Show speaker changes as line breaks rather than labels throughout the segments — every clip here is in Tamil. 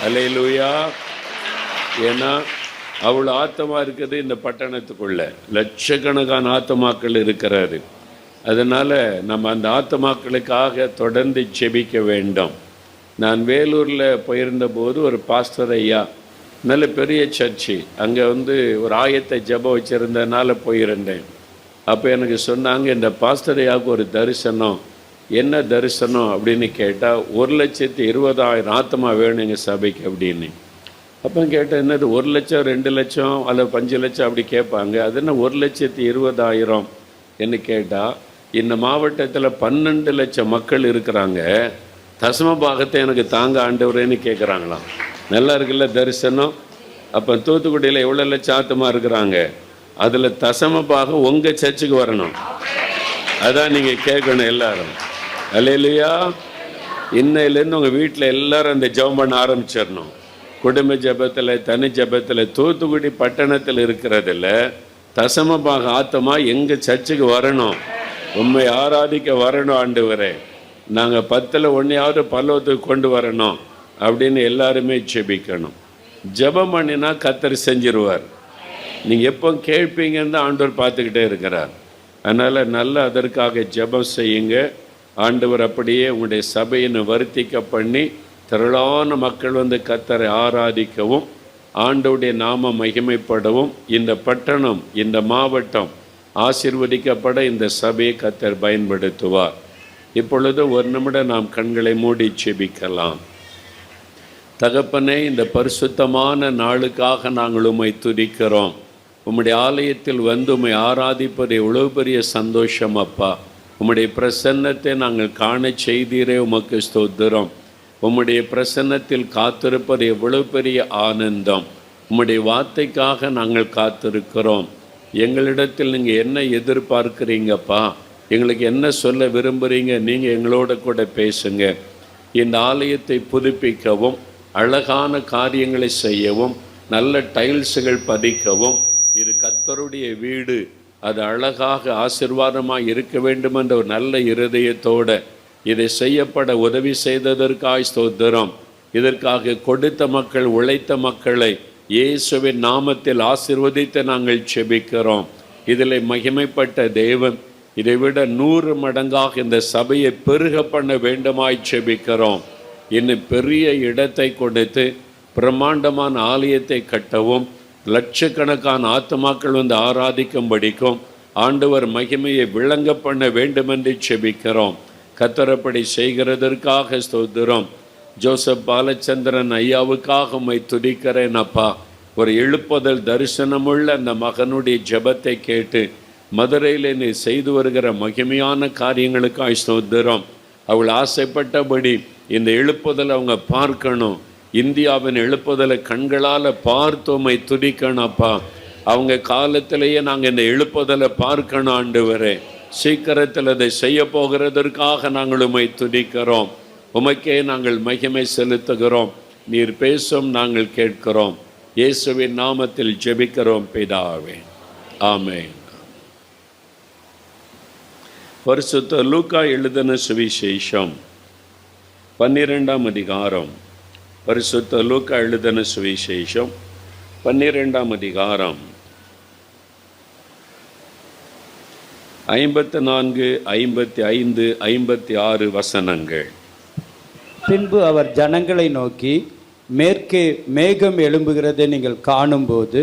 அல்லேலூயா. ஏன்னா அவ்வளோ ஆத்மா இருக்குது இந்த பட்டணத்துக்குள்ள, லட்சக்கணக்கான ஆத்மாக்கள் இருக்கிறாரு. அதனால் நம்ம அந்த ஆத்மாக்களுக்காக தொடர்ந்து ஜெபிக்க வேண்டும். நான் வேலூரில் போயிருந்தபோது ஒரு பாஸ்டர் ஐயா, நல்ல பெரிய சர்ச்சு, அங்கே ஒரு ஆயத்தை ஜெபம் வச்சுருந்ததுனால போயிருந்தேன். அப்போ எனக்கு சொன்னாங்க, இந்த பாஸ்டர் ஐயாவுக்கு ஒரு தரிசனம். என்ன தரிசனம் அப்படின்னு கேட்டால், 1,20,000 ஆத்மா வேணும் எங்கள் சபைக்கு அப்படின்னு. அப்போ கேட்டேன், என்னது 1 லட்சம் 2 லட்சம் அல்லது 5 லட்சம் அப்படி கேட்பாங்க, அது என்ன 1,20,000 என்று கேட்டால், இந்த மாவட்டத்தில் 12 லட்சம் மக்கள் இருக்கிறாங்க, தசம பாகத்தை எனக்கு தாங்க ஆண்டவரேன்னு கேட்குறாங்களாம். நல்லா இருக்குல்ல தரிசனம். அப்போ தூத்துக்குடியில் எவ்வளோ லட்சம் ஆத்மா இருக்கிறாங்க, அதில் தசம பாகம் உங்கள் சர்ச்சுக்கு வரணும். அதான் நீங்கள் கேட்கணும் எல்லாரும். அல்லேலூயா. இன்னையிலேருந்து உங்கள் வீட்டில் எல்லாரும் அந்த ஜெபம் பண்ண ஆரம்பிச்சிடணும். குடும்ப ஜெபத்தில், தனி ஜெபத்தில், தூத்துக்குடி பட்டணத்தில் இருக்கிறதில்ல தசம பாக ஆத்மா எங்கள் சர்ச்சுக்கு வரணும், உண்மை ஆராதிக்க வரணும். ஆண்டவரே, நாங்கள் 10ல் 1 பல்லவத்துக்கு கொண்டு வரணும் அப்படின்னு எல்லாருமே ஜெபிக்கணும். ஜெபம் பண்ணினா கர்த்தர் செஞ்சிருவார். நீங்கள் எப்போ கேட்பீங்கன்னு தான் ஆண்டவர் பார்த்துக்கிட்டே இருக்கிறார். அதனால் நல்லா அதற்காக ஜெபம் செய்யுங்க. ஆண்டவர் அப்படியே உங்களுடைய சபையினை வர்த்திக்க பண்ணி திரளான மக்கள் கர்த்தரை ஆராதிக்கவும் ஆண்டவருடைய நாம மகிமைப்படவும் இந்த பட்டணம், இந்த மாவட்டம் ஆசீர்வதிக்கப்பட இந்த சபையை கர்த்தர் பயன்படுத்துவார். இப்பொழுது ஒரு நிமிடம் நாம் கண்களை மூடி ஜெபிக்கலாம். தகப்பனே, இந்த பரிசுத்தமான நாளுக்காக நாங்கள் உம்மை துதிக்கிறோம். உம்முடைய ஆலயத்தில் உம்மை ஆராதிப்பது எவ்வளவு பெரிய சந்தோஷம் அப்பா. உம்முடைய பிரசன்னத்தை நாங்கள் காண செய்தீரே, உமக்கு ஸ்தோத்திரம். உம்முடைய பிரசன்னத்தில் காத்திருப்பது எவ்வளவு பெரிய ஆனந்தம். உம்முடைய வார்த்தைக்காக நாங்கள் காத்திருக்கிறோம். எங்களிடத்தில் நீங்கள் என்ன எதிர்பார்க்குறீங்கப்பா, எங்களுக்கு என்ன சொல்ல விரும்புகிறீங்க, நீங்கள் எங்களோட கூட பேசுங்க. இந்த ஆலயத்தை புதுப்பிக்கவும், அழகான காரியங்களை செய்யவும், நல்ல டைல்ஸுகள் பதிக்கவும், இது கர்த்தருடைய வீடு, அது அழகாக ஆசீர்வாதமாக இருக்க வேண்டும் என்ற ஒரு நல்ல இருதயத்தோடு இதை செய்யப்பட உதவி செய்ததற்காய் ஸ்தோத்திரம். இதற்காக கொடுத்த மக்கள், உழைத்த மக்களை இயேசுவின் நாமத்தில் ஆசீர்வதித்து நாங்கள் செபிக்கிறோம். இதில் மகிமைப்பட்ட தேவன் இதைவிட 100 மடங்காக இந்த சபையை பெருக பண்ண வேண்டுமாய் செபிக்கிறோம். இன்னும் பெரிய இடத்தை கொடுத்து பிரம்மாண்டமான ஆலயத்தை கட்டவும், லட்சக்கணக்கான ஆத்மாக்கள் ஆராதிக்கும்படிக்கும் ஆண்டவர் மகிமையை விளங்க பண்ண வேண்டுமென்று செபிக்கிறோம். கர்த்தரப்படி செய்கிறதற்காக ஸ்தோத்திரம். ஜோசப் பாலச்சந்திரன் ஐயாவுக்காக உம்மை துதிக்கிறேன் அப்பா. ஒரு எழுப்புதல் தரிசனமுள்ள அந்த மகனுடைய ஜெபத்தை கேட்டு மதுரையில் நீ செய்து வருகிற மகிமையான காரியங்களுக்காக ஸ்தோத்திரம். அவள் ஆசைப்பட்டபடி இந்த எழுப்புதலை அவங்க பார்க்கணும். இந்தியாவின் எழுப்புதலை கண்களால் பார்த்து உம்மை துதிக்கணும் அப்பா. அவங்க காலத்திலேயே நாங்கள் இந்த எழுப்புதலை பார்க்கணும் ஆண்டவரே. சீக்கிரத்தில் அதை செய்ய போகிறதற்காக நாங்கள் உம்மை துதிக்கிறோம். உமக்கே நாங்கள் மகிமை செலுத்துகிறோம். நீர் பேசும், நாங்கள் கேட்கிறோம். இயேசுவின் நாமத்தில் ஜெபிக்கிறோம் பிதாவே, ஆமென். பரிசுத்த லூக்கா எழுதின சுவிசேஷம் 12ஆம் அதிகாரம். பரிசுத்த லூக்கா எழுதின சுவிசேஷம் 12ஆம் அதிகாரம் 54, 55, 56 வசனங்கள்.
பின்பு அவர் ஜனங்களை நோக்கி, மேற்கே மேகம் எழும்புகிறதை நீங்கள் காணும்போது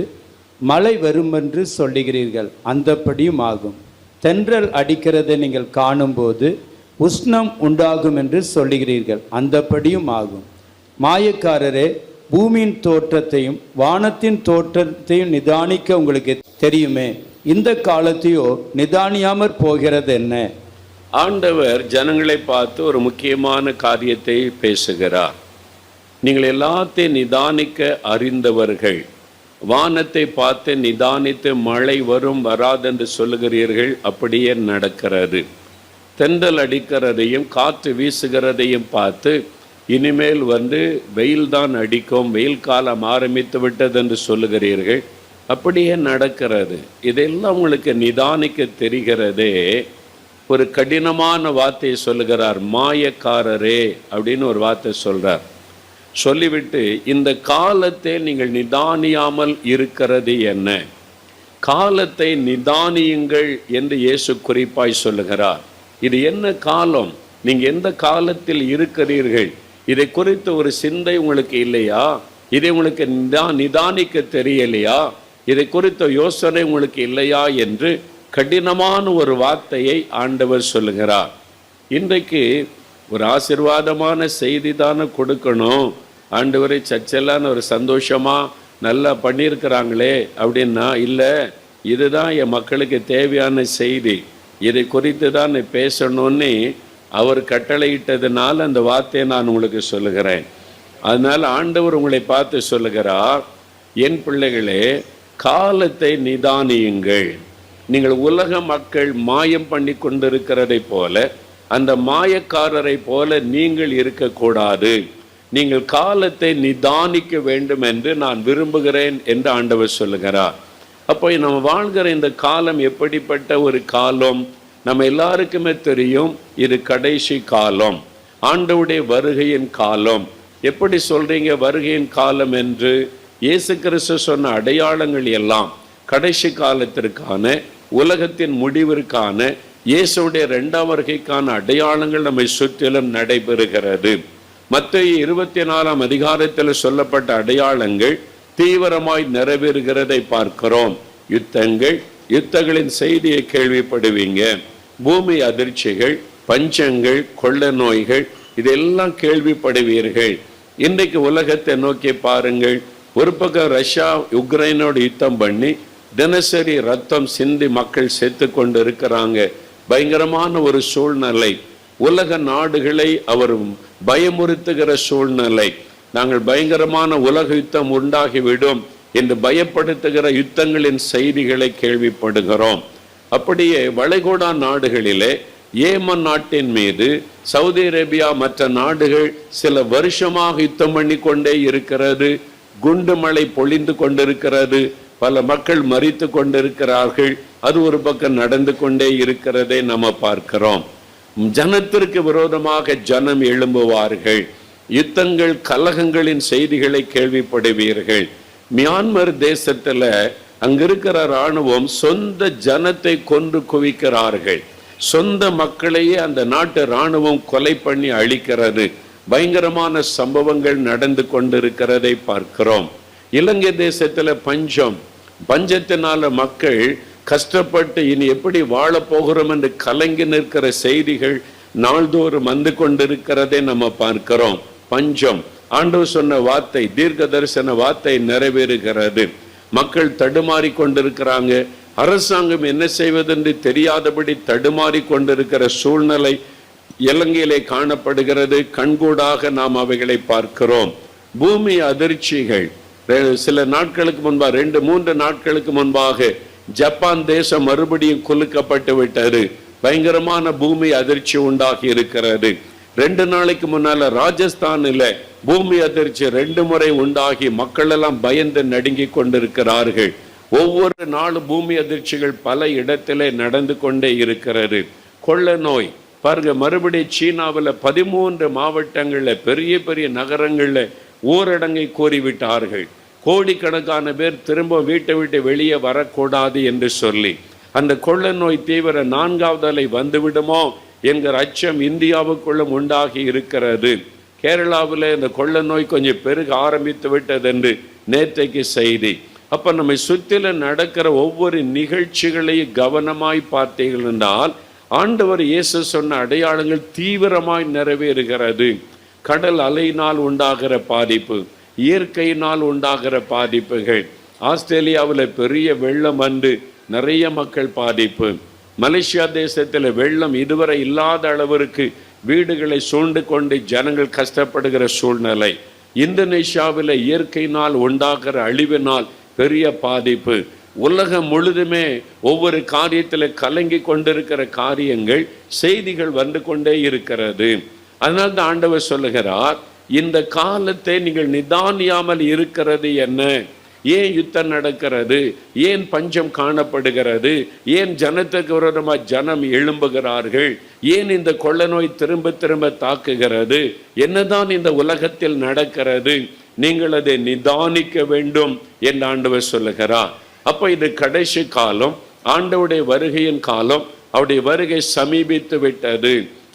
மழை வருமென்று சொல்லுகிறீர்கள், அந்தப்படியும் ஆகும். தென்றல் அடிக்கிறதை நீங்கள் காணும்போது உஷ்ணம் உண்டாகும் என்று சொல்லுகிறீர்கள், அந்தப்படியும் ஆகும். மாயக்காரரே, பூமியின் தோற்றத்தையும் வானத்தின் தோற்றத்தையும் நிதானிக்க உங்களுக்கு தெரியுமே, இந்த காலத்தையோ நிதானியாமற் போகிறது என்ன?
ஆண்டவர் ஜனங்களை பார்த்து ஒரு முக்கியமான காரியத்தை பேசுகிறார். நீங்கள் எல்லாத்தையும் நிதானிக்க அறிந்தவர்கள், வானத்தை பார்த்து நிதானித்து மழை வரும் வராதென்று சொல்லுகிறீர்கள், அப்படியே நடக்கிறது. தென்றல் அடிக்கிறதையும் காற்று வீசுகிறதையும் பார்த்து இனிமேல் வெயில் தான் அடிக்கும், வெயில் காலம் ஆரம்பித்து விட்டது என்று சொல்லுகிறீர்கள், அப்படியே நடக்கிறது. இதெல்லாம் உங்களுக்கு நிதானிக்க தெரிகிறதே. ஒரு கடினமான வார்த்தையை சொல்லுகிறார், மாயக்காரரே அப்படின்னு ஒரு வார்த்தை சொல்கிறார். சொல்லிவிட்டு இந்த காலத்தை நீங்கள் நிதானியாமல் இருக்கிறது என்ன? காலத்தை நிதானியுங்கள் என்று இயேசு குறிப்பாய் சொல்லுகிறார். இது என்ன காலம்? நீங்க எந்த காலத்தில் இருக்கிறீர்கள்? இதை குறித்து ஒரு சிந்தை உங்களுக்கு இல்லையா? இதை உங்களுக்கு நிதானிக்க தெரியலையா? இதை குறித்த யோசனை உங்களுக்கு இல்லையா என்று கடினமான ஒரு வார்த்தையை ஆண்டவர் சொல்லுகிறார். இன்றைக்கு ஒரு ஆசீர்வாதமான செய்தி தானே கொடுக்கணும். ஆண்டவரை சர்ச்செல்லாம் ஒரு சந்தோஷமா நல்லா பண்ணியிருக்கிறாங்களே அப்படின்னா, இல்லை, இதுதான் என் மக்களுக்கு தேவையான செய்தி, இதை குறித்து தான் பேசணும்னு அவர் கட்டளையிட்டதுனால அந்த வார்த்தையை நான் உங்களுக்கு சொல்லுகிறேன். அதனால ஆண்டவர் உங்களை பார்த்து சொல்லுகிறார், என் பிள்ளைகளே, காலத்தை நிதானியுங்கள். நீங்கள் உலக மக்கள் மாயம் பண்ணி கொண்டிருக்கிறதை போல, அந்த மாயக்காரரை போல நீங்கள் இருக்கக்கூடாது. நீங்கள் காலத்தை நிதானிக்க வேண்டும் என்று நான் விரும்புகிறேன் என்று ஆண்டவர் சொல்லுகிறார். அப்போ நம்ம வாழ்கிற இந்த காலம் எப்படிப்பட்ட ஒரு காலம்? நம்ம எல்லாருக்குமே தெரியும், இது கடைசி காலம், ஆண்டவருடைய வருகையின் காலம். எப்படி சொல்றீங்க வருகையின் காலம் என்று? இயேசு கிறிஸ்து சொன்ன அடையாளங்கள் எல்லாம் கடைசி காலத்திற்கான, உலகத்தின் முடிவிற்கான, இயேசுடைய 2ஆம் வருகைக்கான அடையாளங்கள் நம்மை சுற்றிலும் நடைபெறுகிறது. மத்தேயு 24ஆம் அதிகாரத்தில் சொல்லப்பட்ட அடையாளங்கள் தீவிரமாய் நிறைவேறுகிறதை பார்க்கிறோம். யுத்தங்களின் செய்தியை கேள்விப்படுவீங்க. பூமி அதிர்ச்சிகள், பஞ்சங்கள், கொள்ள நோய்கள், இதெல்லாம் கேள்விப்படுவீர்கள். இன்றைக்கு உலகத்தை நோக்கி பாருங்கள். ஒரு பக்கம் ரஷ்யா உக்ரைனோடு யுத்தம் பண்ணி தினசரி ரத்தம் சிந்தி மக்கள் செத்து கொண்டு இருக்கிறாங்க. பயங்கரமான ஒரு சூழ்நிலை. உலக நாடுகளை அவர் பயமுறுத்துகிற சூழ்நிலை. நாங்கள் பயங்கரமான உலக யுத்தம் உண்டாகிவிடும் என்று பயப்படுத்துகிற யுத்தங்களின் செய்திகளை கேள்விப்படுகிறோம். அப்படியே வளைகுடா நாடுகளிலே ஏமன் நாட்டின் மீது சவுதி அரேபியா மற்ற நாடுகள் சில வருஷமாக யுத்தம் பண்ணி கொண்டே இருக்கிறது. குண்டு மழை பொழிந்து கொண்டிருக்கிறது. பல மக்கள் மரித்து கொண்டிருக்கிறார்கள். அது ஒரு பக்கம் நடந்து கொண்டே இருக்கிறதை நம்ம பார்க்கிறோம். ஜனத்திற்கு விரோதமாக ஜனம் எழும்புவார்கள். யுத்தங்கள், கலகங்களின் செய்திகளை கேள்விப்படுவீர்கள். மியான்மர் தேசத்துல அங்க இருக்கிற இராணுவம் சொந்த ஜனத்தை கொன்று குவிக்கிறார்கள். சொந்த மக்களையே அந்த நாட்டு இராணுவம் கொலை பண்ணி அழிக்கிறது. பயங்கரமான சம்பவங்கள் நடந்து கொண்டிருக்கிறதை பார்க்கிறோம். இலங்கை தேசத்துல பஞ்சத்தினால மக்கள் கஷ்டப்பட்டு இனி எப்படி வாழ போகிறோம் என்று கலங்கி நிற்கிற செய்திகள் நாள்தோறும் வந்து கொண்டிருக்கிறதை நம்ம பார்க்கிறோம். பஞ்சம், ஆண்டவர் சொன்ன வார்த்தை, தீர்க்க தரிசன வார்த்தை நிறைவேறுகிறது. மக்கள் தடுமாறி கொண்டிருக்கிறாங்க. அரசாங்கம் என்ன செய்வதென்று தெரியாதபடி தடுமாறி கொண்டிருக்கிற சூழ்நிலை இலங்கையிலே காணப்படுகிறது. கண்கூடாக நாம் அவைகளை பார்க்கிறோம். பூமி அதிர்ச்சிகள் சில நாட்களுக்கு முன்பாக, 2-3 நாட்களுக்கு முன்பாக ஜப்பான் தேசம் மறுபடியும் குலுக்கப்பட்டு விட்டது. பயங்கரமான பூமி அதிர்ச்சி உண்டாகி இருக்கிறது. 2 நாளைக்கு முன்னால ராஜஸ்தானில் பூமி அதிர்ச்சி 2 முறை உண்டாகி மக்கள் எல்லாம் பயந்து நடுங்கி கொண்டிருக்கிறார்கள். ஒவ்வொரு நாளும் பூமி அதிர்ச்சிகள் பல இடத்திலே நடந்து கொண்டே இருக்கிறது. கொள்ள நோய் பாருங்க, மறுபடியும் சீனாவில் 13 மாவட்டங்களில் பெரிய பெரிய நகரங்களில் ஊரடங்கை கோரிவிட்டார்கள். கோடிக்கணக்கான பேர் திரும்ப வீட்டை விட்டு வெளியே வரக்கூடாது என்று சொல்லி அந்த கொள்ள நோய் தீவிர 4ஆவது அலை வந்துவிடுமோ என்கிற அச்சம் இந்தியாவுக்குள்ளும் உண்டாகி இருக்கிறது. கேரளாவில் இந்த கொள்ள நோய் கொஞ்சம் பெருக ஆரம்பித்து விட்டது என்று நேற்றைக்கு செய்தி. அப்ப நம்மை சுற்றில நடக்கிற ஒவ்வொரு நிகழ்ச்சிகளையும் கவனமாய் பார்த்தீர்கள் என்றால் ஆண்டவர் இயேசு சொன்ன அடையாளங்கள் தீவிரமாய் நிறைவேறுகிறது. கடல் அலையினால் உண்டாகிற பாதிப்பு, இயற்கையினால் உண்டாகிற பாதிப்புகள், ஆஸ்திரேலியாவில் பெரிய வெள்ளம் வந்து நிறைய மக்கள் பாதிப்பு, மலேசியா தேசத்தில் வெள்ளம் இதுவரை இல்லாத அளவிற்கு வீடுகளை சூழ்ந்து கொண்டு ஜனங்கள் கஷ்டப்படுகிற சூழ்நிலை, இந்தோனேஷியாவில் இயற்கையினால் உண்டாகிற அழிவினால் பெரிய பாதிப்பு, உலகம் முழுதுமே ஒவ்வொரு காரியத்தில் கலங்கி கொண்டிருக்கிற காரியங்கள், செய்திகள் வந்து கொண்டே இருக்கிறது. அதனால தான் ஆண்டவர் சொல்லுகிறார், இந்த காலத்தை நீங்கள் நிதானியாமல் இருக்கிறது என்ன? ஏன் யுத்தம் நடக்கிறது, ஏன் பஞ்சம் காணப்படுகிறது, ஏன் ஜனத்துக்கு விரோதமாக ஜனம் எழும்புகிறார்கள், ஏன் இந்த கொள்ள நோய் திரும்ப திரும்ப தாக்குகிறது, என்னதான் இந்த உலகத்தில் நடக்கிறது, நீங்கள் அதை நிதானிக்க வேண்டும் என்று ஆண்டவர் சொல்லுகிறார். அப்ப இது கடைசி காலம், ஆண்டவருடைய வருகையின் காலம், அவருடைய வருகை சமீபித்து விட்டது.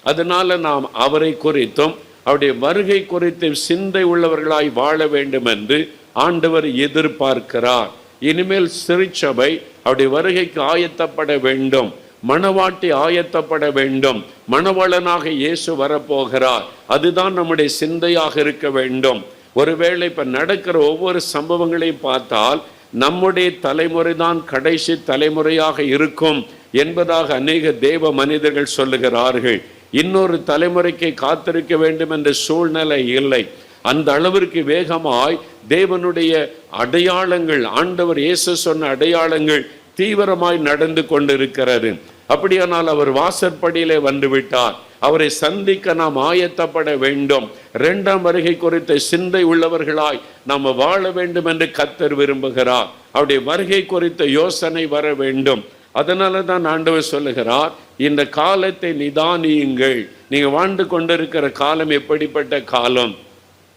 அதனால நாம் அவரை குறித்தும் அவருடைய வருகை குறித்து சிந்தை உள்ளவர்களாய் வாழ வேண்டும் என்று ஆண்டவர் எதிர்பார்க்கிறார். இனிமேல் திருச்சபை அவருடைய வருகைக்கு ஆயத்தப்பட வேண்டும், மணவாட்டி ஆயத்தப்பட வேண்டும், மணவாளனாக இயேசு வரப்போகிறார். அதுதான் நம்முடைய சிந்தையாக இருக்க வேண்டும். ஒருவேளை இப்ப நடக்கிற ஒவ்வொரு சம்பவங்களையும் பார்த்தால் நம்முடைய தலைமுறை தான் கடைசி தலைமுறையாக இருக்கும் என்பதாக அநேக தேவ மனிதர்கள் சொல்லுகிறார்கள். இன்னொரு தலைமுறைக்கு காத்திருக்க வேண்டும் என்ற சூழ்நிலை இல்லை. அந்த அளவிற்கு வேகமாய் தேவனுடைய அடையாளங்கள், ஆண்டவர் இயேசு சொன்ன அடையாளங்கள் தீவிரமாய் நடந்து கொண்டிருக்கிறது. அப்படியானால் அவர் வாசற்படியிலே வந்துவிட்டார். அவரை சந்திக்க நாம் ஆயத்தப்பட வேண்டும். இரண்டாம் வருகை குறித்த சிந்தை உள்ளவர்களாய் நாம் வாழ வேண்டும் என்று கர்த்தர் விரும்புகிறார். அவருடைய வருகை குறித்த யோசனை வர வேண்டும். அதனால தான் ஆண்டவர் சொல்லுகிறார், இந்த காலத்தை நிதானியுங்கள். நீங்க வாழ்ந்து கொண்டிருக்கிற காலம் எப்படிப்பட்ட காலம்?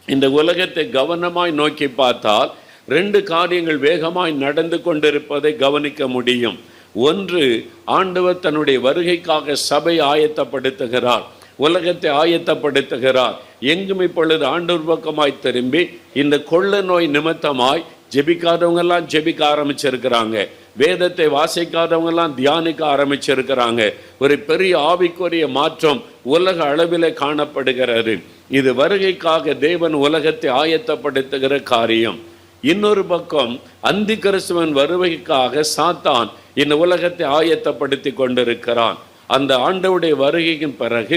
இந்த உலகத்தை கவனமாய் நோக்கி பார்த்தால் 2 காரியங்கள் வேகமாய் நடந்து கொண்டிருப்பதை கவனிக்க முடியும். ஒன்று, ஆண்டவர் தன்னுடைய வருகைக்காக சபை ஆயத்தப்படுத்துகிறார், உலகத்தை ஆயத்தப்படுத்துகிறார். எங்கும் இப்பொழுது ஆண்டவர் பக்கமாய் திரும்பி இந்த கொள்ள நோய் நிமித்தமாய் ஜெபிக்காதவங்க எல்லாம் ஜெபிக்க ஆரம்பிச்சிருக்கிறாங்க, வேதத்தை வாசிக்காதவங்க எல்லாம் தியானிக்க ஆரம்பிச்சிருக்கிறாங்க. ஒரு பெரிய ஆவிக்குரிய மாற்றம் உலக அளவில் காணப்படுகிறது. இது வருகைக்காக தேவன் உலகத்தை ஆயத்தப்படுத்துகிற காரியம். இன்னொரு பக்கம் அந்தி கிறிஸ்துவின் வருகைக்காக சாத்தான் இந்த உலகத்தை ஆயத்தப்படுத்தி கொண்டிருக்கிறான். அந்த ஆண்டவருடைய வருகையின் பிறகு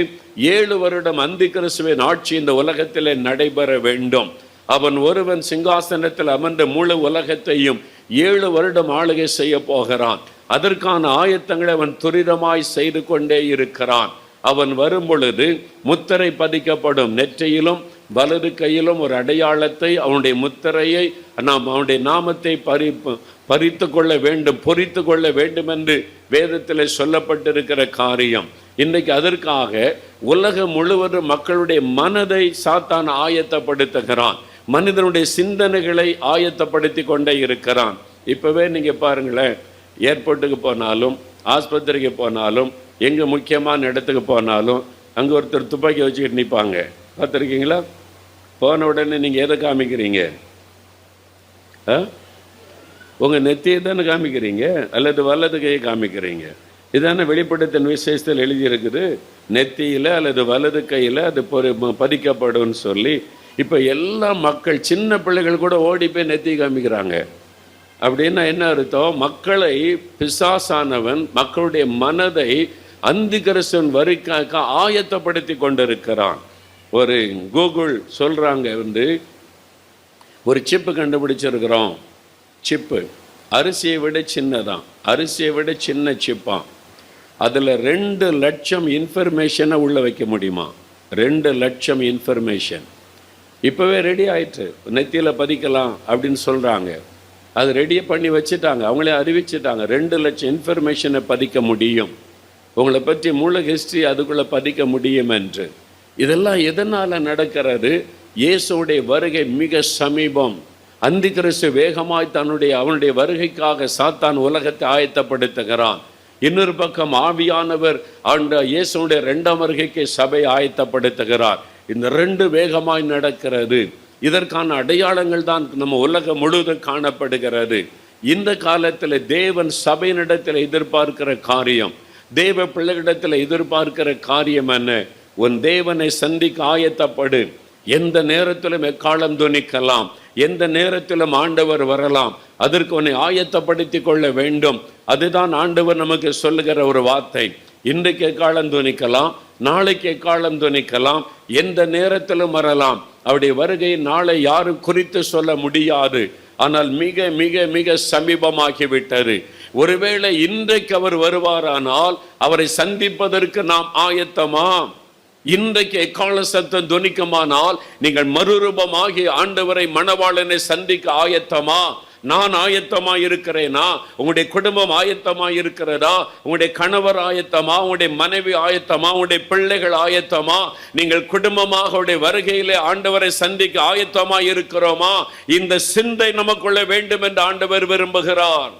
7 வருடம் அந்தி கிறிஸ்துவின் ஆட்சி இந்த உலகத்திலே நடைபெற வேண்டும். அவன் ஒருவன் சிங்காசனத்தில் அமர்ந்த முழு உலகத்தையும் 7 வருடம் ஆளுகை செய்ய போகிறான். அதற்கான ஆயத்தங்களை அவன் துரிதமாய் செய்து கொண்டே இருக்கிறான். அவன் வரும் பொழுது முத்திரை பதிக்கப்படும். நெற்றியிலும் வலது கையிலும் ஒரு அடையாளத்தை, அவனுடைய முத்திரையை நாம் அவனுடைய நாமத்தை பறித்து கொள்ள வேண்டும், பொறித்து கொள்ள வேண்டும் என்று வேதத்தில் சொல்லப்பட்டிருக்கிற காரியம். இன்றைக்கு அதற்காக உலகம் முழுவதும் மக்களுடைய மனதை சாத்தான் ஆயத்தப்படுத்துகிறான், மனிதனுடைய சிந்தனைகளை ஆயத்தப்படுத்தி கொண்டே இருக்கிறான். இப்பவே நீங்க பாருங்களேன், ஏர்போர்ட்டுக்கு போனாலும், ஆஸ்பத்திரிக்கு போனாலும், எங்க முக்கியமான இடத்துக்கு போனாலும் அங்க ஒருத்தர் துப்பாக்கி வச்சுக்கிட்டு நிற்பாங்க. பார்த்துருக்கீங்களா? போன உடனே நீங்க எதை காமிக்கிறீங்க? உங்க நெத்தியை தானே காமிக்கிறீங்க, அல்லது வலது கையை காமிக்கிறீங்க? இதான வெளிப்படுத்தின விசேஷத்தில் எழுதியிருக்குது, நெத்தியில அல்லது வலது கையில அது பதிக்கப்படும் சொல்லி. இப்ப எல்லா மக்கள், சின்ன பிள்ளைகள் கூட ஓடி போய் நெத்தி காமிக்கிறாங்க. அப்படின்னா என்ன அர்த்தம்? மக்களை பிசாசானவன் மக்களுடைய மனதை அந்தி கிறிஸ்துவின் வருகைக்காக ஆயத்தப்படுத்தி கொண்டிருக்கிறான். ஒரு கூகுள் சொல்றாங்க, ஒரு சிப்பு கண்டுபிடிச்சிருக்கிறோம். சிப்பு அரிசியை விட சின்னதான், அரிசியை விட சின்ன சிப்பான். அதில் 2 லட்சம் இன்ஃபர்மேஷனை உள்ள வைக்க முடியுமா? 2 லட்சம் இன்ஃபர்மேஷன் இப்போவே ரெடி ஆயிட்டு நெத்தியில் பதிக்கலாம் அப்படின்னு சொல்கிறாங்க. அது ரெடியை பண்ணி வச்சுட்டாங்க, அவங்களே அறிவிச்சிட்டாங்க. 2 லட்சம் இன்ஃபர்மேஷனை பதிக்க முடியும், உங்களை பற்றி முழு ஹிஸ்ட்ரி அதுக்குள்ளே பதிக்க முடியும் என்று. இதெல்லாம் எதனால் நடக்கிறது? இயேசுடைய வருகை மிக சமீபம். அந்தி கிறிஸ்து வேகமாய் அவனுடைய வருகைக்காக சாத்தான் உலகத்தை ஆயத்தப்படுத்துகிறான். இன்னொரு பக்கம் ஆவியானவர் இயேசுடைய 2ஆம் வருகைக்கு சபை ஆயத்தப்படுத்துகிறார். இந்த 2 வேகமாய் நடக்கிறது. இதற்கான அடையாளங்கள் தான் நம்ம உலகம் முழுவதும் காணப்படுகிறது. இந்த காலத்தில் தேவன் சபையினிடத்தில் எதிர்பார்க்கிற காரியம், தேவ பிள்ளைகளிடத்தில் எதிர்பார்க்கிற காரியம் என்ன? உன் தேவனை சந்திக்க ஆயத்தப்படு. எந்த நேரத்திலும் எக்காலம் துணிக்கலாம், எந்த நேரத்திலும் ஆண்டவர் வரலாம். அதற்கு உன்னை ஆயத்தப்படுத்தி கொள்ள வேண்டும். அதுதான் ஆண்டவர் நமக்கு சொல்லுகிற ஒரு வார்த்தை. இன்றைக்கு எக்காலம் துணிக்கலாம், நாளைக்கு எக்காலம் துணிக்கலாம், எந்த நேரத்திலும் வரலாம். அவருடைய வருகை நாளை யாரும் குறித்து சொல்ல முடியாது. ஆனால் மிக மிக மிக சமீபமாகிவிட்டது. ஒருவேளை இன்றைக்கு அவர் வருவாரானால் அவரை சந்திப்பதற்கு நாம் ஆயத்தமா? இன்றைக்கு எக்கால சத்தம் துணிக்குமானால் நீங்கள் மறுரூபமாகி ஆண்டவரை மணவாளனை சந்திக்க ஆயத்தமா? நான் ஆயத்தமாய் இருக்கிறேனா? உங்களுடைய குடும்பம் ஆயத்தமாய் இருக்கிறதா? உங்களுடைய கணவர் ஆயத்தமா? உங்களுடைய மனைவி ஆயத்தமா? உங்களுடைய பிள்ளைகள் ஆயத்தமா? நீங்கள் குடும்பமாக அவருடைய வருகையிலே ஆண்டவரை சந்திக்க ஆயத்தமாய் இருக்கிறோமா? இந்த சிந்தை நமக்குள்ள வேண்டும் என்று ஆண்டவர் விரும்புகிறார்.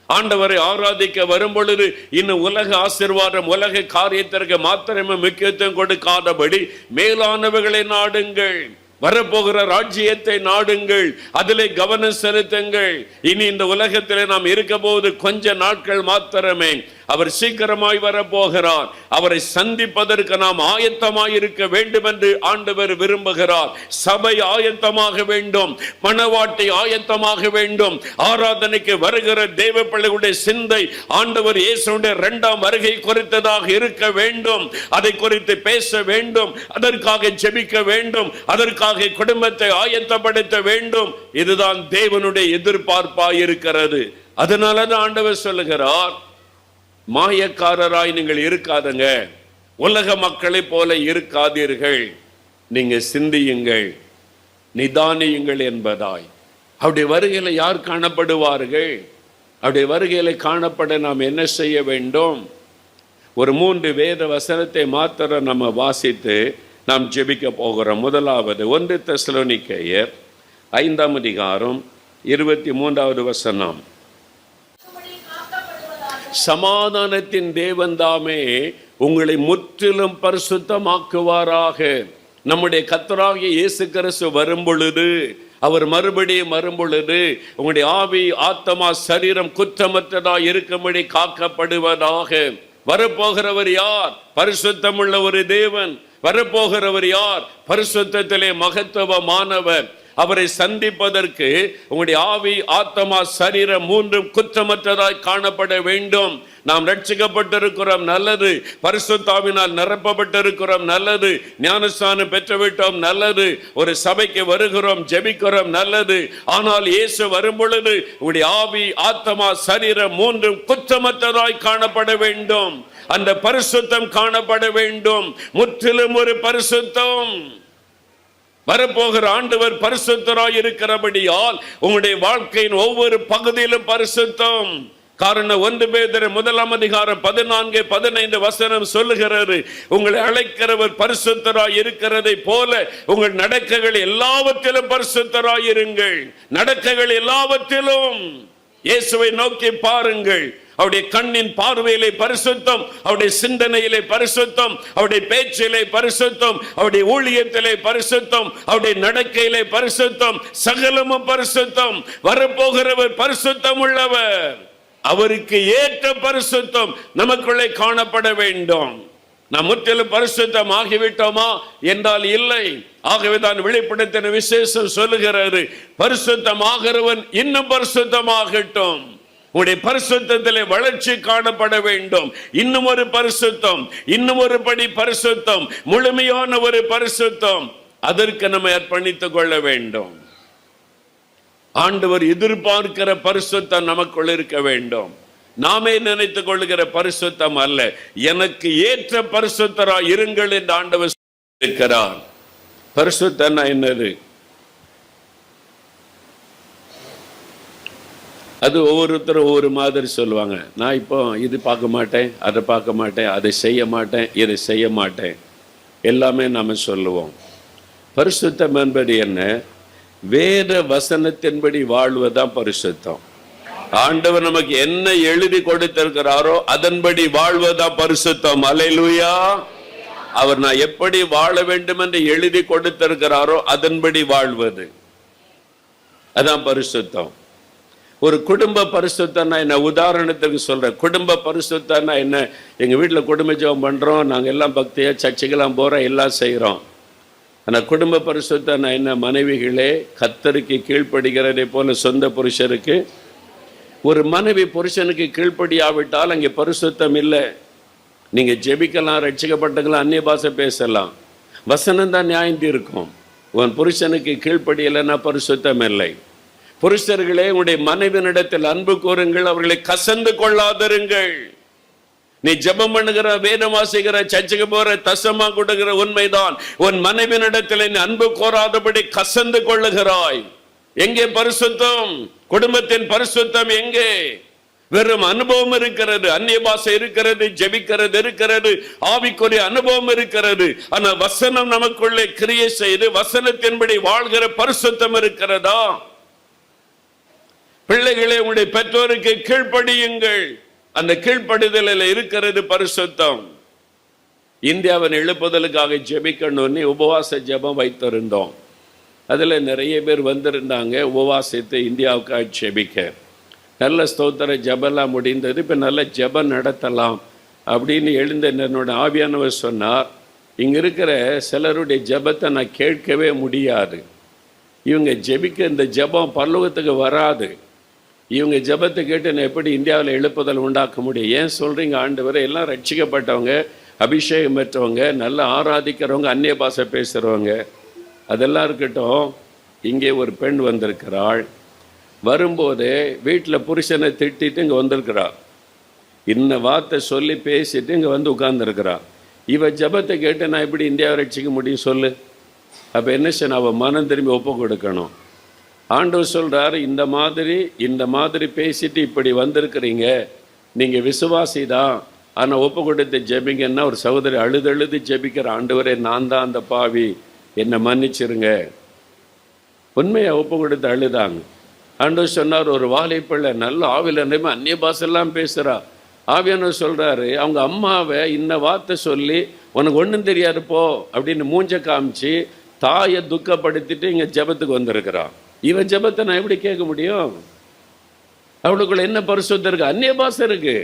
ஆண்டவரை ஆராதிக்க வரும் பொழுது இன்னும் உலக ஆசீர்வாதம், உலக காரியத்திற்கு மாத்திரமே முக்கியத்துவம் கொடுக்காதபடி மேலானவைகளை நாடுங்கள். வரப்போகிற ராஜ்யத்தை நாடுங்கள், அதிலே கவனம் செலுத்துங்கள். இனி இந்த உலகத்திலே நாம் இருக்க போது கொஞ்ச நாட்கள் மாத்திரமே. அவர் சீக்கிரமாய் வரப்போகிறார். அவரை சந்திப்பதற்கு நாம் ஆயத்தமாய் இருக்க வேண்டும் என்று ஆண்டவர் விரும்புகிறார். சபை ஆயத்தமாக வேண்டும், மணவாட்டி ஆயத்தமாக வேண்டும். ஆராதனைக்கு வருகிற தேவ பிள்ளைகளுடைய சிந்தை ஆண்டவர் இயேசுவுடைய 2ஆம் வருகை குறித்ததாக இருக்க வேண்டும். அதை குறித்து பேச வேண்டும், அதற்காக ஜெபிக்க வேண்டும், அதற்காக குடும்பத்தை ஆயத்தப்படுத்த வேண்டும். இதுதான் தேவனுடைய எதிர்பார்ப்பாய் இருக்கிறது. அதனாலதான் ஆண்டவர் சொல்லுகிறார், மாயக்காரராய் நீங்கள் இருக்காதங்க, உலக மக்களை போல இருக்காதீர்கள், நீங்க சிந்தியுங்கள், நிதானியுங்கள் என்பதாய். அவருடைய வருகையில யார் காணப்படுவார்கள்? அவருடைய வருகையில காணப்பட நாம் என்ன செய்ய வேண்டும்? ஒரு 3 வேத வசனத்தை மாத்திரம் நம்ம வாசித்து நாம் ஜெபிக்க போகிறோம். முதலாவது 1 தெசலோனிக்கேயர் 5ஆம் அதிகாரம் 23வது வசனம். சமாதானத்தின் தேவன் தாமே உங்களை முற்றிலும் பரிசுத்தமாக்குவாராக. நம்முடைய கர்த்தராகிய இயேசு கிறிஸ்து வரும் பொழுது, அவர் மறுபடியும் வரும் பொழுது உங்களுடைய ஆவி, ஆத்மா, சரீரம் குற்றமற்றதாய் இருக்கும்படி காக்கப்படுவதாக. வரப்போகிறவர் யார்? பரிசுத்தமுள்ள ஒரு தேவன். வரப்போகிறவர் யார்? பரிசுத்தத்திலே மகத்துவமானவர். அவரை சந்திப்பதற்கு உங்களுடைய ஆவி, ஆத்மா, சரீரம் 3ம் குற்றமற்றதாய் காணப்பட வேண்டும். நாம் ரட்சிக்கப்பட்டிருக்கிறோம், நல்லது. பரிசுத்தாவினால் நிரப்பப்பட்டிருக்கிறோம், நல்லது. ஞானஸ்நானம் பெற்றுவிட்டோம், நல்லது. ஒரு சபைக்கு வருகிறோம், ஜெபிக்கிறோம், நல்லது. ஆனால் இயேசு வரும் பொழுது உங்களுடைய ஆவி, ஆத்மா, சரீரம் 3ம் குற்றமற்றதாய் காணப்பட வேண்டும். அந்த பரிசுத்தம் காணப்பட வேண்டும், முற்றிலும் ஒரு பரிசுத்தம். வரப்போகிற ஆண்டவர் பரிசுத்தராய் இருக்கிறபடியால் உங்களுடைய வாழ்க்கையின் ஒவ்வொரு பகுதியிலும் பரிசுத்தம். காரணம் 1 பேதுரு 1ஆம் அதிகாரம் 14-15 வசனம் சொல்லுகிறது, உங்களை அழைக்கிறவர் பரிசுத்தராய் இருக்கிறதை போல உங்கள் நடக்கைகள் எல்லாவற்றிலும் பரிசுத்தராய் இருங்கள். நடக்கைகள் எல்லாவற்றிலும் இயேசுவை நோக்கி பாருங்கள். அவருடைய கண்ணின் பார்வையிலே பரிசுத்தம், அவருடைய சிந்தனையிலே பரிசுத்தம், அவருடைய பேச்சிலே பரிசுத்தம், அவருடைய ஊழியத்திலே பரிசுத்தம், அவருடைய நடக்கையிலே பரிசுத்தம், சகலமும் பரிசுத்தம். வரப்போகிறவர் பரிசுத்தம் உள்ளவர். அவருக்கு ஏற்ற பரிசுத்தம் நமக்குள்ளே காணப்பட வேண்டும். நாம் முற்றிலும் பரிசுத்தம் ஆகிவிட்டோமா என்றால் இல்லை. ஆகவே தான் வெளிப்படுத்தின விசேஷம் சொல்லுகிறது, பரிசுத்தமாகிறவன் இன்னும் பரிசுத்தமாகட்டும். உடைய பரிசுத்தத்திலே வளர்ச்சி காணப்பட வேண்டும். இன்னும் ஒரு பரிசுத்தம், இன்னும் ஒரு படி பரிசுத்தம், முழுமையான ஒரு பரிசுத்தம். அதற்கு நம்ம அர்ப்பணித்துக் கொள்ள வேண்டும். ஆண்டவர் எதிர்பார்க்கிற பரிசுத்தம் நமக்குள் இருக்க வேண்டும். நாமே நினைத்துக் கொள்ளுகிற பரிசுத்தம் அல்ல. எனக்கு ஏற்ற பரிசுத்தராய் இருங்கள் என்று ஆண்டவர் இருக்கிறார். பரிசுத்தம் என்னது? அது ஒவ்வொருத்தரும் ஒவ்வொரு மாதிரி சொல்லுவாங்க. நான் இப்போ இது பார்க்க மாட்டேன், அதை பார்க்க மாட்டேன், அதை செய்ய மாட்டேன், இதை செய்ய மாட்டேன், எல்லாமே நாம் சொல்லுவோம். பரிசுத்தம் என்பது என்ன? வேத வசனத்தின்படி வாழ்வதுதான் பரிசுத்தம். ஆண்டவர் நமக்கு என்ன எழுதி கொடுத்திருக்கிறாரோ அதன்படி வாழ்வதுதான் பரிசுத்தம். அல்லேலூயா. அவர் நான் எப்படி வாழ வேண்டும் என்று எழுதி கொடுத்திருக்கிறாரோ அதன்படி வாழ்வது, அதான் பரிசுத்தம். ஒரு குடும்ப பரிசுத்தம்னா என்ன? உதாரணத்துக்கு சொல்றேன். குடும்ப பரிசுத்தம்னா என்ன? எங்க வீட்டில் குடும்ப ஜெபம் பண்றோம், நாங்கள் எல்லாம் பக்தியா சர்ச்சுக்கெல்லாம் போறோம், எல்லாம் செய்கிறோம். ஆனால் குடும்ப பரிசுத்தம்னா என்ன? மனைவிகளே கர்த்தருக்கு கீழ்ப்படுகிறதை போல சொந்த புருஷருக்கு. ஒரு மனைவி புருஷனுக்கு கீழ்ப்படியாவிட்டால் அங்கே பரிசுத்தம் இல்லை. நீங்க ஜெபிக்கலாம், ரட்சிக்கப்பட்டுக்கலாம், அந்நிய பாஷை பேசலாம், வசனம் தான் நியாயம் தீர்க்கும். உன் புருஷனுக்கு கீழ்ப்படியலைன்னா பரிசுத்தம் இல்லை. புருஷர்களே, உங்களுடைய மனைவினிடத்தில் அன்பு கூறுங்கள், அவர்களை கசந்து கொள்ளாதிருங்கள். நீ ஜெபம் பண்ணுகிற, வேதம் வாசிக்கிற, சர்ச்சுக்கு போற, தசமா கொடுக்கிற உண்மைதான். உன் மனைவினிடத்தில் நீ அன்பு கோராதபடி கசந்து கொள்ளுகிறாய். எங்கே பரிசுத்தம்? குடும்பத்தின் பரிசுத்தம் எங்கே? வெறும் அனுபவம் இருக்கிறது, அந்நிய பாஷை இருக்கிறது, ஜெபிக்கிறது இருக்கிறது, ஆவிக்குரிய அனுபவம் இருக்கிறது. ஆனா வசனம் நமக்குள்ளே கிரியை செய்து வசனத்தின்படி வாழ்கிற பரிசுத்தம் இருக்கிறதா? பிள்ளைகளே, உங்களுடைய பெற்றோருக்கு கீழ்ப்படியுங்கள். அந்த கீழ்ப்படிதலில் இருக்கிறது பரிசுத்தம். இந்தியாவின் எழுப்புதலுக்காக ஜெபிக்கணும்னு உபவாச ஜெபம் வைத்திருந்தோம். அதுல நிறைய பேர் வந்திருந்தாங்க உபவாசித்து இந்தியாவுக்காக ஜெபிக்க. நல்ல ஸ்தோத்திர ஜெபெல்லாம் முடிந்தது. இப்போ நல்ல ஜெபம் நடத்தலாம் அப்படின்னு எழுந்த என்னோட ஆவியானவர் சொன்னார், இங்கே இருக்கிற சிலருடைய ஜெபத்தை நான் கேட்கவே முடியாது. இவங்க ஜெபிக்க இந்த ஜெபம் பரலோகத்துக்கு வராது. இவங்க ஜெபத்தை கேட்டு நான் எப்படி இந்தியாவில் எழுப்புதல் உண்டாக்க முடியும்? ஏன் சொல்கிறீங்க ஆண்டவரே? எல்லாம் ரட்சிக்கப்பட்டவங்க, அபிஷேகம் பெற்றவங்க, நல்லா ஆராதிக்கிறவங்க, அந்நிய பாஷை பேசுகிறவங்க, அதெல்லாம் இருக்கட்டும். இங்கே ஒரு பெண் வந்திருக்கிறாள். வரும்போதே வீட்டில் புருஷனை திட்டிட்டு இங்கே வந்திருக்கிறாள். இந்த வார்த்தை சொல்லி பேசிட்டு இங்கே வந்து உட்கார்ந்துருக்கிறாள். இவ ஜபத்தை கேட்டு நான் எப்படி இந்தியாவை ரட்சிக்க முடியும் சொல்லு? அப்போ என்ன செய்யணும்? அவள் மனம் திரும்பி ஒப்பு கொடுக்கணும். ஆண்டவர் சொல்கிறாரு, இந்த மாதிரி பேசிட்டு இப்படி வந்திருக்கிறீங்க, நீங்கள் விசுவாசி தான், ஆனால் ஒப்பு கொடுத்து ஜெபிங்கன்னா ஒரு சகோதரி அழுது ஜெபிக்கிற, ஆண்டவரே நான் தான் அந்த பாவி, என்னை மன்னிச்சிருங்க. உண்மையை ஒப்பு கொடுத்து அழுதாங்க. ஆண்டவர் சொன்னார், ஒரு வாலிப்பிள்ளை நல்ல ஆவில நிறைய அந்நிய பாஷெல்லாம் பேசுகிறா. ஆவியானவர் சொல்கிறாரு, அவங்க அம்மாவை இந்த வார்த்தை சொல்லி உனக்கு ஒன்றும் தெரியாது போ அப்படின்னு மூஞ்ச காமிச்சு தாயை துக்கப்படுத்திட்டு இங்கே ஜெபத்துக்கு வந்திருக்கிறான். இவன் ஜெபத்தை நான் எப்படி கேட்க முடியும்? அவளுக்குள்ள என்ன பரிசுத்தம் இருக்கு? அந்நிய பாஷை இருக்கு,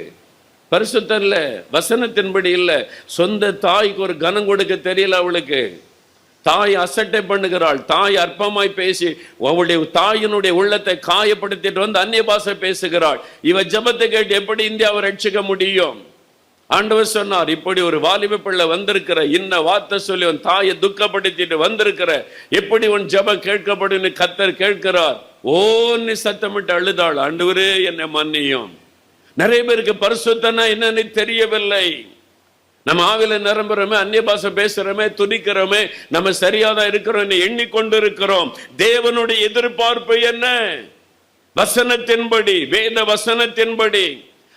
பரிசுத்தம் இல்லை, வசனத்தின்படி இல்லை. சொந்த தாய்க்கு ஒரு கனம் கொடுக்க தெரியல அவளுக்கு. தாய் அசட்டை பண்ணுகிறாள். தாய் அற்பமாய் பேசி அவளுடைய தாயினுடைய உள்ளத்தை காயப்படுத்திட்டு வந்து அந்நிய பாஷை பேசுகிறாள். இவ ஜெபத்தை கேட்டு எப்படி இந்தியாவை ரட்சிக்க முடியும்? ஆண்டவர் சொன்னார், இப்படி ஒரு வாலிப பிள்ளை வந்திருக்கிற, இன்ன வார்த்தை சொல்லி உன் தாயை துக்கப்படுத்திட்டு வந்திருக்கிற, எப்படி உன் ஜெபம் கேட்கப்படும் கர்த்தர் கேட்கிறார். ஓன்னு சத்தமிட்டு அழுதாள், ஆண்டவரே என்னை மன்னியும். நிறைய பேருக்கு பரிசுத்தம்னா என்னன்னு தெரியவில்லை. நம்ம ஆவில நிரம்புறோமே, அந்நிய பாஷை பேசுறோமே, துதிக்கிறோமே, நம்ம சரியாதான் இருக்கிறோம் எண்ணிக்கொண்டு இருக்கிறோம். தேவனுடைய எதிர்பார்ப்பு என்ன? வசனத்தின்படி, வேத வசனத்தின்படி.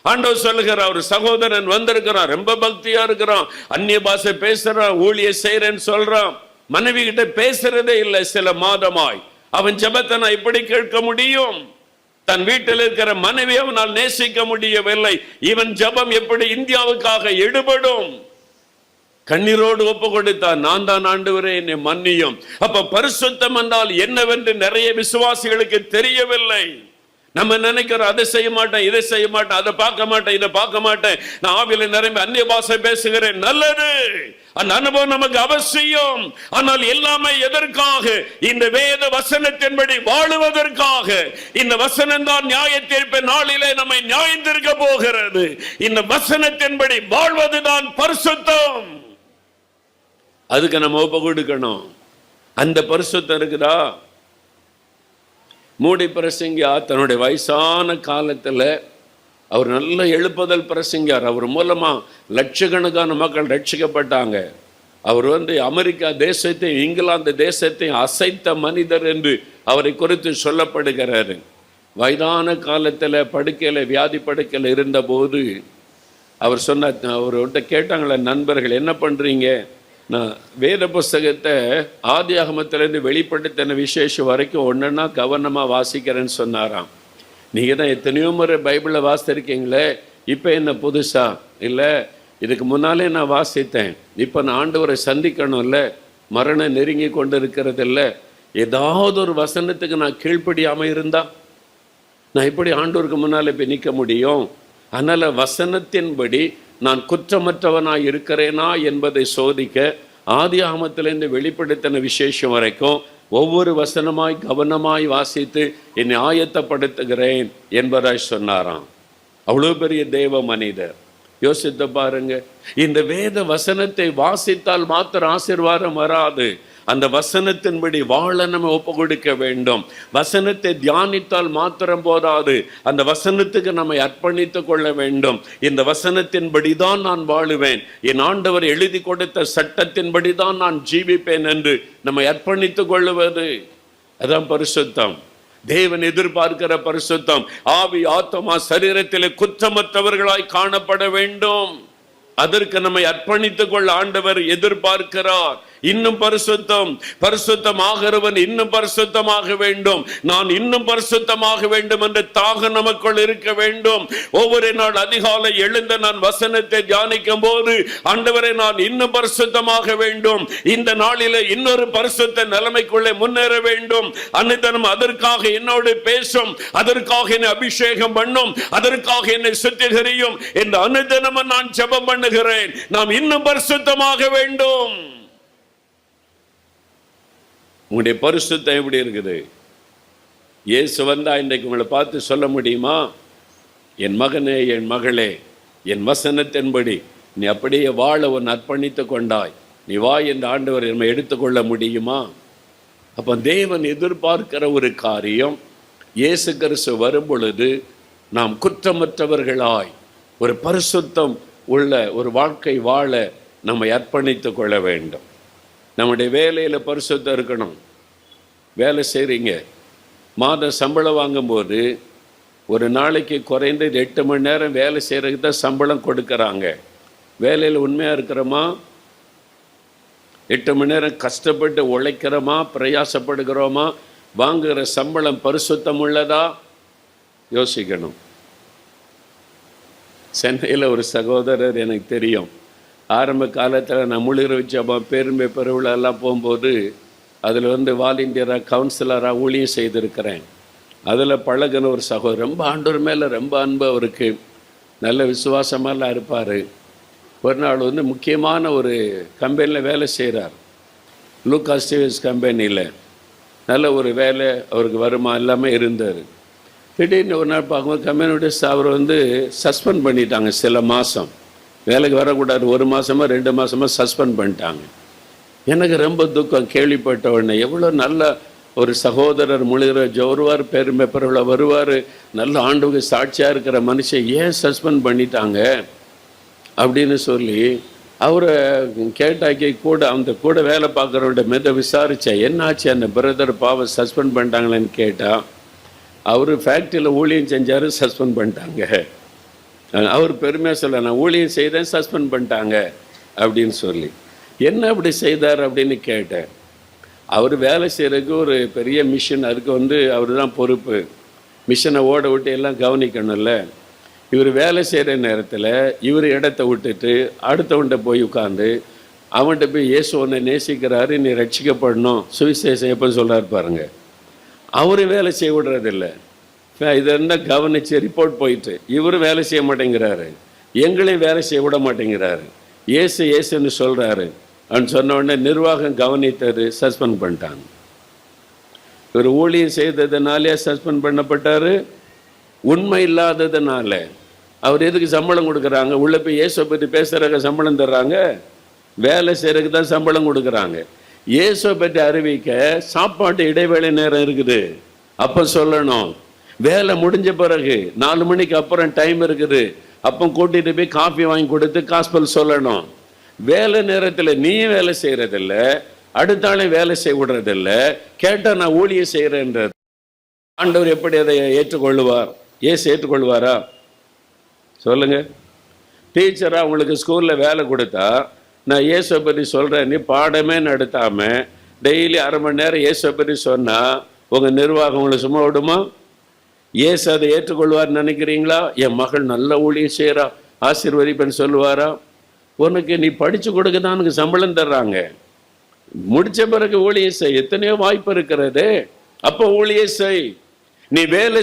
ஆண்டவர் சொல்லுகிறார், ஒரு சகோதரன் வந்திருக்கிறான், ரொம்ப பக்தியா இருக்கிறான், அந்நிய பாஷை பேசுறான், ஊழிய செய்யறேன்னு சொல்றான், மனைவி கிட்ட பேசுறதே இல்லை சில மாதமாய். அவன் ஜெபத்தை நான் இப்படி கேட்க முடியும்? தன் வீட்டில் இருக்கிற மனைவி அவனால் நேசிக்க முடியவில்லை. இவன் ஜெபம் எப்படி இந்தியாவுக்காக எடுபடும்? கண்ணீரோடு ஒப்பு கொடுத்தான், நான் தான் ஆண்டவரே என்னை மன்னியும். அப்ப பரிசுத்தம் என்றால் என்னவென்று நிறைய விசுவாசிகளுக்கு தெரியவில்லை. நம்ம நினைக்கிறோம், அதை செய்ய மாட்டேன், இதை செய்ய மாட்டேன், அதை பார்க்க மாட்டேன், இதை பார்க்க மாட்டேன், நான் ஆவில நிரம்பி அந்நிய பாஷை பேசுகிறேன். நல்லது, அந்த அனுபவம் நமக்கு அவசியம். ஆனால் எல்லாமே எதற்காக? இந்த வேத வசனத்தின்படி வாழுவதற்காக. இந்த வசனம் தான் நியாய தீர்ப்பு நாளிலே நம்மை நியாயந்திருக்க போகிறது. இந்த வசனத்தின்படி வாழ்வதுதான் பரிசுத்தம். அதுக்கு நம்ம ஒப்பு கொடுக்கணும். அந்த பரிசுத்தம் இருக்குதா? மூடி பிரசங்கியா தன்னுடைய வயசான காலத்தில் அவர் நல்ல எழுப்புதல் பிரசங்கியார். அவர் மூலமா லட்சக்கணக்கான மக்கள் ரட்சிக்கப்பட்டாங்க. அவர் அமெரிக்கா தேசத்தையும் இங்கிலாந்து தேசத்தையும் அசைத்த மனிதர் என்று அவரை குறித்து சொல்லப்படுகிறாரு. வயதான காலத்தில் படுக்கையில், வியாதி படுக்கையில் இருந்தபோது அவர் சொன்ன, அவர்கிட்ட கேட்டாங்களே நண்பர்கள், என்ன பண்ணுறீங்க? நான் வேத புஸ்தகத்தை ஆதி ஆகமத்திலேருந்து வெளிப்படுத்தின விசேஷம் வரைக்கும் ஒன்றுன்னா கவனமாக வாசிக்கிறேன்னு சொன்னாராம். நீங்கள் தான் எத்தனையோ முறை பைபிளை வாசித்திருக்கீங்களே, இப்போ என்ன புதுசா? இல்லை, இதுக்கு முன்னாலே நான் வாசித்தேன். இப்போ நான் ஆண்டவரை சந்திக்கணும்ல, மரணம் நெருங்கி கொண்டு இருக்கிறது இல்லை, ஏதாவது ஒரு வசனத்துக்கு நான் கீழ்ப்படியாமல் இருந்தா நான் எப்படி ஆண்டவருக்கு முன்னால் போய் நிற்க முடியும்? அதனால் வசனத்தின்படி நான் குற்றமற்றவனாய் இருக்கிறேனா என்பதை சோதிக்க ஆதி ஆகமத்திலிருந்து வெளிப்படுத்தின விசேஷம் வரைக்கும் ஒவ்வொரு வசனமாய் கவனமாய் வாசித்து என்னை ஆயத்தப்படுத்துகிறேன் என்பதாய் சொன்னாராம். அவ்வளோ பெரிய தேவ மனிதர். யோசித்து பாருங்க, இந்த வேத வசனத்தை வாசித்தால் மாத்திரம் ஆசீர்வாதம் வராது. அந்த வசனத்தின்படி வாழ நம்ம ஒப்பு கொடுக்க வேண்டும். வசனத்தை தியானித்தால் மாத்திரம் போதாது, அந்த வசனத்துக்கு நம்மை அர்ப்பணித்துக் கொள்ள வேண்டும். இந்த வசனத்தின்படி தான் நான் வாழுவேன், என் ஆண்டவர் எழுதி கொடுத்த சட்டத்தின்படி தான் நான் ஜீவிப்பேன் என்று நம்மை அர்ப்பணித்துக் கொள்ளுவது, அதான் பரிசுத்தம். தேவன் எதிர்பார்க்கிற பரிசுத்தம் ஆவி ஆத்துமா சரீரத்திலே குற்றமற்றவர்களாய் காணப்பட வேண்டும். அதற்கு நம்மை அர்ப்பணித்துக் கொள்ள ஆண்டவர் எதிர்பார்க்கிறார். இன்னும் பரிசுத்தமாகிறவன் இன்னும் பரிசுத்தமாக வேண்டும், நான் இன்னும் பரிசுத்தமாக வேண்டும் என்ற தாகம் நமக்குள் இருக்க வேண்டும். ஒவ்வொரு நாள் அதிகாலை எழுந்த நான் வசனத்தை தியானிக்கும் போது, ஆண்டவரை நான் இன்னும் பரிசுத்தமாக வேண்டும், இந்த நாளிலே இன்னொரு பரிசுத்த நிலைமைக்குள்ளே முன்னேற வேண்டும். அன்னைத்தனம் அதற்காக என்னோடு பேசும், அதற்காக என்னை அபிஷேகம் பண்ணும், அதற்காக என்னை சுத்திகரியும் என்று அன்னைத்தனம் நான் ஜெபம் பண்ணுகிறேன். நாம் இன்னும் பரிசுத்தமாக வேண்டும். உங்களுடைய பரிசுத்தம் எப்படி இருக்குது? இயேசு வந்தா இன்றைக்கு உங்களை பார்த்து சொல்ல முடியுமா, என் மகனே என் மகளே, என் வசனத்தின்படி நீ அப்படியே வாழ உன் அர்ப்பணித்து கொண்டாய், நீ வா என்று ஆண்டவர் நம்மை எடுத்துக்கொள்ள முடியுமா? அப்போ தேவன் எதிர்பார்க்கிற ஒரு காரியம், இயேசு கிறிஸ்து வரும் பொழுது நாம் குற்றமற்றவர்களாய் ஒரு பரிசுத்தம் உள்ள ஒரு வாழ்க்கை வாழ நம்மை அர்ப்பணித்து கொள்ள வேண்டும். நம்முடைய வேலையில் பரிசுத்தம் இருக்கணும். வேலை செய்கிறீங்க, மாத சம்பளம் வாங்கும்போது ஒரு நாளைக்கு குறைந்தது 8 மணி நேரம் வேலை செய்கிறதுக்கு தான் சம்பளம் கொடுக்குறாங்க. வேலையில் உண்மையாக இருக்கிறோமா? 8 மணி நேரம் கஷ்டப்பட்டு உழைக்கிறோமா, பிரயாசப்படுகிறோமா? வாங்குகிற சம்பளம் பரிசுத்தம் உள்ளதா? யோசிக்கணும். சென்னையில் ஒரு சகோதரர் எனக்கு தெரியும். ஆரம்ப காலத்தில் நான் முழுகிற ஜெபம் பேருமை பெருவிழாலாம் போகும்போது அதில் வாலண்டியராக கவுன்சிலராக ஊழியம் செய்திருக்கிறேன். அதில் பழகின ஒரு சகோதரர், ரொம்ப ஆண்டவர் மேலே ரொம்ப அன்பு, அவருக்கு நல்ல விசுவாசமெல்லாம் இருப்பார். ஒரு நாள் முக்கியமான ஒரு கம்பெனியில் வேலை செய்கிறார், லூகாஸ் டிவிஸ் கம்பெனியில். நல்ல ஒரு வேலை, அவருக்கு வருமானம் எல்லாமே இருந்தார். திடீர்னு ஒரு நாள் பார்க்கும்போது கம்பெனியுடைய அவர் சஸ்பெண்ட் பண்ணிட்டாங்க. சில மாதம் வேலைக்கு வரக்கூடாது, 1 மாதமோ 2 மாதமோ சஸ்பெண்ட் பண்ணிட்டாங்க. எனக்கு ரொம்ப துக்கம். கேள்விப்பட்ட உடனே எவ்வளோ நல்ல ஒரு சகோதரர், முழுகிற ஜோருவார், பெருமை பெருவிழா வருவார், நல்ல ஆண்டுக்கு சாட்சியாக இருக்கிற மனுஷன் ஏன் சஸ்பெண்ட் பண்ணிட்டாங்க அப்படின்னு சொல்லி அவரை கேட்டாக்கி கூட வேலை பார்க்குறவன்ட மெத விசாரித்தேன். என்னாச்சு அந்த பிரதர் பாவம் சஸ்பெண்ட் பண்ணிட்டாங்களேன்னு கேட்டால், அவர் ஃபேக்ட்ரியில் ஊழியம் செஞ்சார், சஸ்பெண்ட் பண்ணிட்டாங்க. அவர் பெருமையாக சொல்ல, நான் ஊழியம் செய்தேன், சஸ்பெண்ட் பண்ணிட்டாங்க அப்படின்னு சொல்லி. என்ன அப்படி செய்தார் அப்படின்னு கேட்டேன். அவர் வேலை செய்கிறதுக்கு ஒரு பெரிய மிஷின், அதுக்கு அவர் தான் பொறுப்பு. மிஷினை ஓட விட்டு எல்லாம் கவனிக்கணும்ல. இவர் வேலை செய்கிற நேரத்தில் இவர் இடத்த விட்டுட்டு அடுத்தவன்கிட்ட போய் உட்காந்து அவன்கிட்ட போய் இயேசு உன்னை நேசிக்கிறாரு, நீ ரட்சிக்கப்படணும், சுவிசேஷம் எப்போ சொல்கிறார் பாருங்க. அவரும் வேலை செய்ய விடுறதில்லை. இதை இருந்தால் கவனித்து ரிப்போர்ட் போயிட்டு இவரும் வேலை செய்ய மாட்டேங்கிறாரு, எங்களையும் வேலை செய்ய விட மாட்டேங்கிறாரு. ஏசுன்னு சொல்கிறாரு அப்படின்னு சொன்ன உடனே நிர்வாகம் கவனித்தது, சஸ்பெண்ட் பண்ணிட்டாங்க. இவர் ஊழியம் செய்ததுனாலே சஸ்பெண்ட் பண்ணப்பட்டார். உண்மை இல்லாததுனால. அவர் எதுக்கு சம்பளம் கொடுக்குறாங்க? உள்ள போய் இயேசுவை பற்றி பேசுகிறதுக்கு சம்பளம் தர்றாங்க, வேலை செய்கிறதுக்கு தான் சம்பளம் கொடுக்குறாங்க. இயேசுவை பற்றி அறிவிக்க சாப்பாட்டு இடைவேளை நேரம் இருக்குது, அப்போ சொல்லணும். வேலை முடிஞ்ச பிறகு 4 மணிக்கு அப்புறம் டைம் இருக்குது, அப்போ கூட்டிகிட்டு போய் காஃபி வாங்கி கொடுத்து காஸ்பல் சொல்லணும். வேலை நேரத்தில் நீயும் வேலை செய்கிறதில்ல, அடுத்தாலும் வேலை செய்ய விடுறதில்ல. கேட்டால் நான் ஊழியம் செய்கிறேன்றது. ஆண்டவர் எப்படி அதை ஏற்றுக்கொள்ளுவார்? ஏசு ஏற்றுக்கொள்வாரா? சொல்லுங்க. டீச்சராக உங்களுக்கு ஸ்கூலில் வேலை கொடுத்தா, நான் இயேசுவை பற்றி சொல்கிறேன், நீ பாடமே நடத்தாமல் டெய்லி 1/2 மணி நேரம் இயேசுவை பற்றி சொன்னால் உங்கள் நிர்வாகம் உங்களை சும்மா விடுமா? இயேசு அதை ஏற்றுக்கொள்வார்னு நினைக்கிறீங்களா? என் மகள் நல்ல ஊழியம் செய்கிறா, ஆசீர்வதிப்பேன்னு சொல்லுவாரா? உனக்கு நீ படித்து கொடுக்க தான் உனக்கு சம்பளம் தர்றாங்க, முடித்த பிறகு ஊழியம் செய். எத்தனையோ வாய்ப்பு இருக்கிறது, அப்போ ஊழியம் செய். நீ வேலை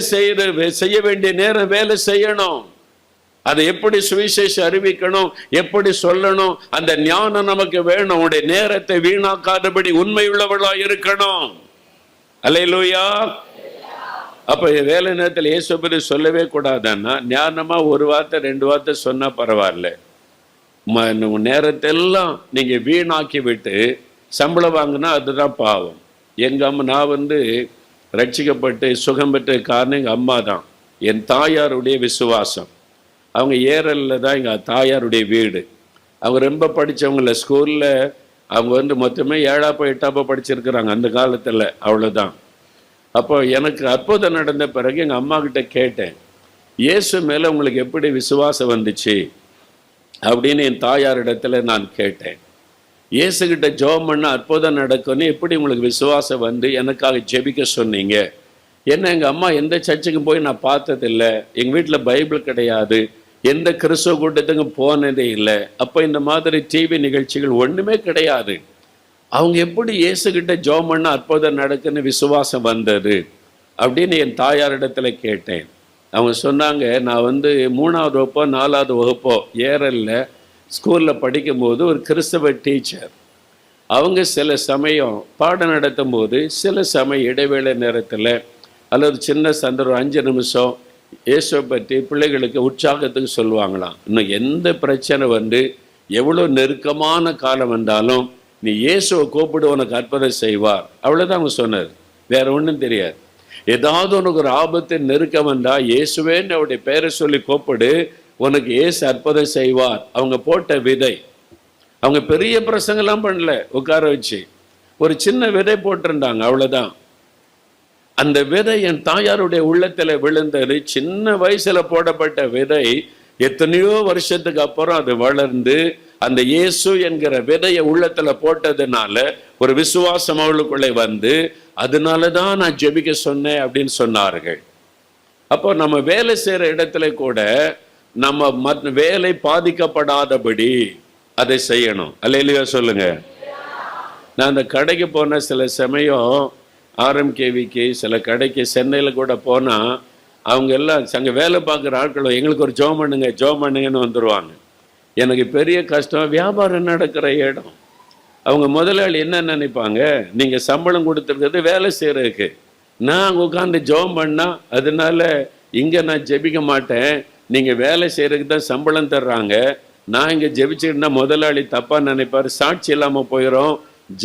செய்ய வேண்டிய நேரம் வேலை செய்யணும். அதை எப்படி சுவிசேஷம் அறிவிக்கணும், எப்படி சொல்லணும், அந்த ஞானம் நமக்கு வேணும். உன்னுடைய நேரத்தை வீணாக்காதபடி உண்மை உள்ளவளா இருக்கணும். அல்லேலூயா. அப்ப வேலை நேரத்தில் இயேசு பற்றி சொல்லவே கூடாதுன்னா, ஞானமா 1 வார்த்தை 2 வார்த்தை சொன்னா பரவாயில்ல. நேரத்தெல்லாம் நீங்க வீணாக்கி விட்டு சம்பளம் வாங்கினா அதுதான் பாவம். எங்க அம்மா, நான் ரட்சிக்கப்பட்டு சுகம் பெற்ற காரணம் எங்கள் அம்மா தான். என் தாயாருடைய விசுவாசம். அவங்க ஏரலில் தான் எங்கள் தாயாருடைய வீடு. அவங்க ரொம்ப படித்தவங்கள, ஸ்கூலில் அவங்க மொத்தமே 7ஆப்போ 8ஆப்போ படிச்சிருக்கிறாங்க அந்த காலத்தில், அவ்வளோதான். அப்போ எனக்கு அற்புதம் நடந்த பிறகு எங்கள் அம்மா கிட்ட கேட்டேன், இயேசு மேலே உங்களுக்கு எப்படி விசுவாசம் வந்துச்சு அப்படின்னு என் தாயாரிடத்துல நான் கேட்டேன். இயேசுகிட்ட ஜெபம் பண்ண அற்புதம் நடக்கும்னு எப்படி உங்களுக்கு விசுவாசம் வந்து எனக்காக ஜெபிக்க சொன்னீங்க? என்ன எங்கள் அம்மா எந்த சர்ச்சுக்கும் போய் நான் பார்த்ததில்லை, எங்கள் வீட்டில் பைபிள் கிடையாது, எந்த கிறிஸ்துவ கூட்டத்துக்கும் போனதே இல்லை, அப்போ இந்த மாதிரி டிவி நிகழ்ச்சிகள் ஒன்றுமே கிடையாது, அவங்க எப்படி இயேசுகிட்ட ஜெபம் பண்ண அற்புதம் நடக்குன்னு விசுவாசம் வந்தது அப்படின்னு என் தாயாரிடத்துல கேட்டேன். அவங்க சொன்னாங்க, நான் வந்து 3வது வகுப்போ 4வது வகுப்போ ஏறல்ல ஸ்கூலில் படிக்கும்போது ஒரு கிறிஸ்தவ டீச்சர் அவங்க சில சமயம் பாடம் நடத்தும் போது சில சமயம் இடைவேளை நேரத்தில் அல்லது சின்ன சந்தர்ப்பம் 5 நிமிஷம் இயேசுவை பற்றி பிள்ளைகளுக்கு உற்சாகத்துக்கு சொல்லுவாங்களாம். இன்னும் எந்த பிரச்சனை வந்து எவ்வளோ நெருக்கமான காலம் வந்தாலும் நீ இயேசுவை கூப்பிடு, உனக்கு அற்புதம் செய்வார். அவ்வளோதான் அவங்க சொன்னார், வேற ஒன்றும் தெரியாது. ஏதாவது உனக்கு ஒரு ஆபத்து நெருக்கம் வந்தா இயேசுவேன்னு அவருடைய பேரை சொல்லி கூப்பிடு, உனக்கு இயேசு அற்புதம் செய்வார். அவங்க போட்ட விதை. அவங்க பெரிய பிரசங்கெல்லாம் பண்ணல, உட்கார வச்சு ஒரு சின்ன விதை போட்டிருந்தாங்க, அவ்வளோதான். அந்த விதை என் தாயாருடைய உள்ளத்தில் விழுந்தது. சின்ன வயசுல போடப்பட்ட விதை எத்தனையோ வருஷத்துக்கு அப்புறம் அது வளர்ந்து அந்த இயேசு என்கிற விதையை உள்ளத்துல போட்டதுனால ஒரு விசுவாசம் அவளுக்குள்ளே வந்து, அதனால தான் நான் ஜெபிக்க சொன்னேன் அப்படின்னு சொன்னார்கள். அப்போ நம்ம வேலை செய்யற இடத்துல கூட நம்ம வேலை பாதிக்கப்படாதபடி அதை செய்யணும். அல்லேலூயா சொல்லுங்க. நான் அந்த கடைக்கு போன சில சமயம் RMKVக்கு சில கடைக்கு சென்னையில் கூட போனால் அவங்க எல்லாம் அங்கே வேலை பார்க்குற ஆட்களும் எங்களுக்கு ஒரு ஜெபம் பண்ணுங்கன்னு வந்துடுவாங்க. எனக்கு பெரிய கஷ்டம், வியாபாரம் நடக்கிற இடம். அவங்க முதலாளி என்ன நினைப்பாங்க, நீங்கள் சம்பளம் கொடுத்துருக்கிறது வேலை செய்கிறதுக்கு, நான் அங்கே உட்காந்து ஜெபம் பண்ணால் அதனால இங்கே நான் ஜெபிக்க மாட்டேன், நீங்கள் வேலை செய்கிறதுக்கு தான் சம்பளம் தர்றாங்க, நான் இங்கே ஜெபிச்சுக்கிட்டா முதலாளி தப்பாக நினைப்பார், சாட்சி இல்லாமல் போயிடும்,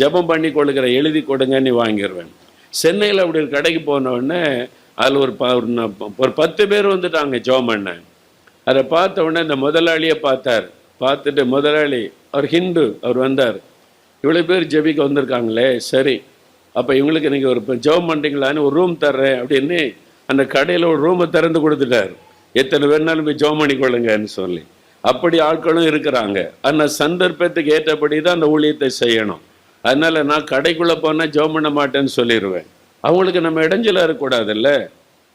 ஜெபம் பண்ணி கொடுக்குற எழுதி கொடுங்கன்னு வாங்கிடுவேன். சென்னையில் அப்படி ஒரு கடைக்கு போனவுடனே அதில் ஒரு 10 பேர் வந்துட்டாங்க ஜெபம் பண்ண. அதை பார்த்த உடனே இந்த முதலாளியை பார்த்துட்டு முதலாளி அவர் ஹிந்து, அவர் வந்தார், இவ்வளோ பேர் ஜெபிக்க வந்திருக்காங்களே, சரி அப்போ இவங்களுக்கு நீங்கள் ஒரு ஜெபம் பண்ணுறீங்களான்னு ஒரு ரூம் தர்றேன் அப்படின்னு அந்த கடையில் ஒரு ரூமை திறந்து கொடுத்துட்டார். எத்தனை பேர்னாலும் போய் ஜெபம் பண்ணிக்கொள்ளுங்கன்னு சொல்லி. அப்படி ஆட்களும் இருக்கிறாங்க. ஆனால் சந்தர்ப்பத்துக்கு ஏற்றபடி தான் அந்த ஊழியத்தை செய்யணும். அதனால நான் கடைக்குள்ளே போனால் ஜெபம் பண்ண மாட்டேன்னு சொல்லிடுவேன். அவங்களுக்கு நம்ம இடைஞ்சலாக இருக்கக்கூடாதுல்ல.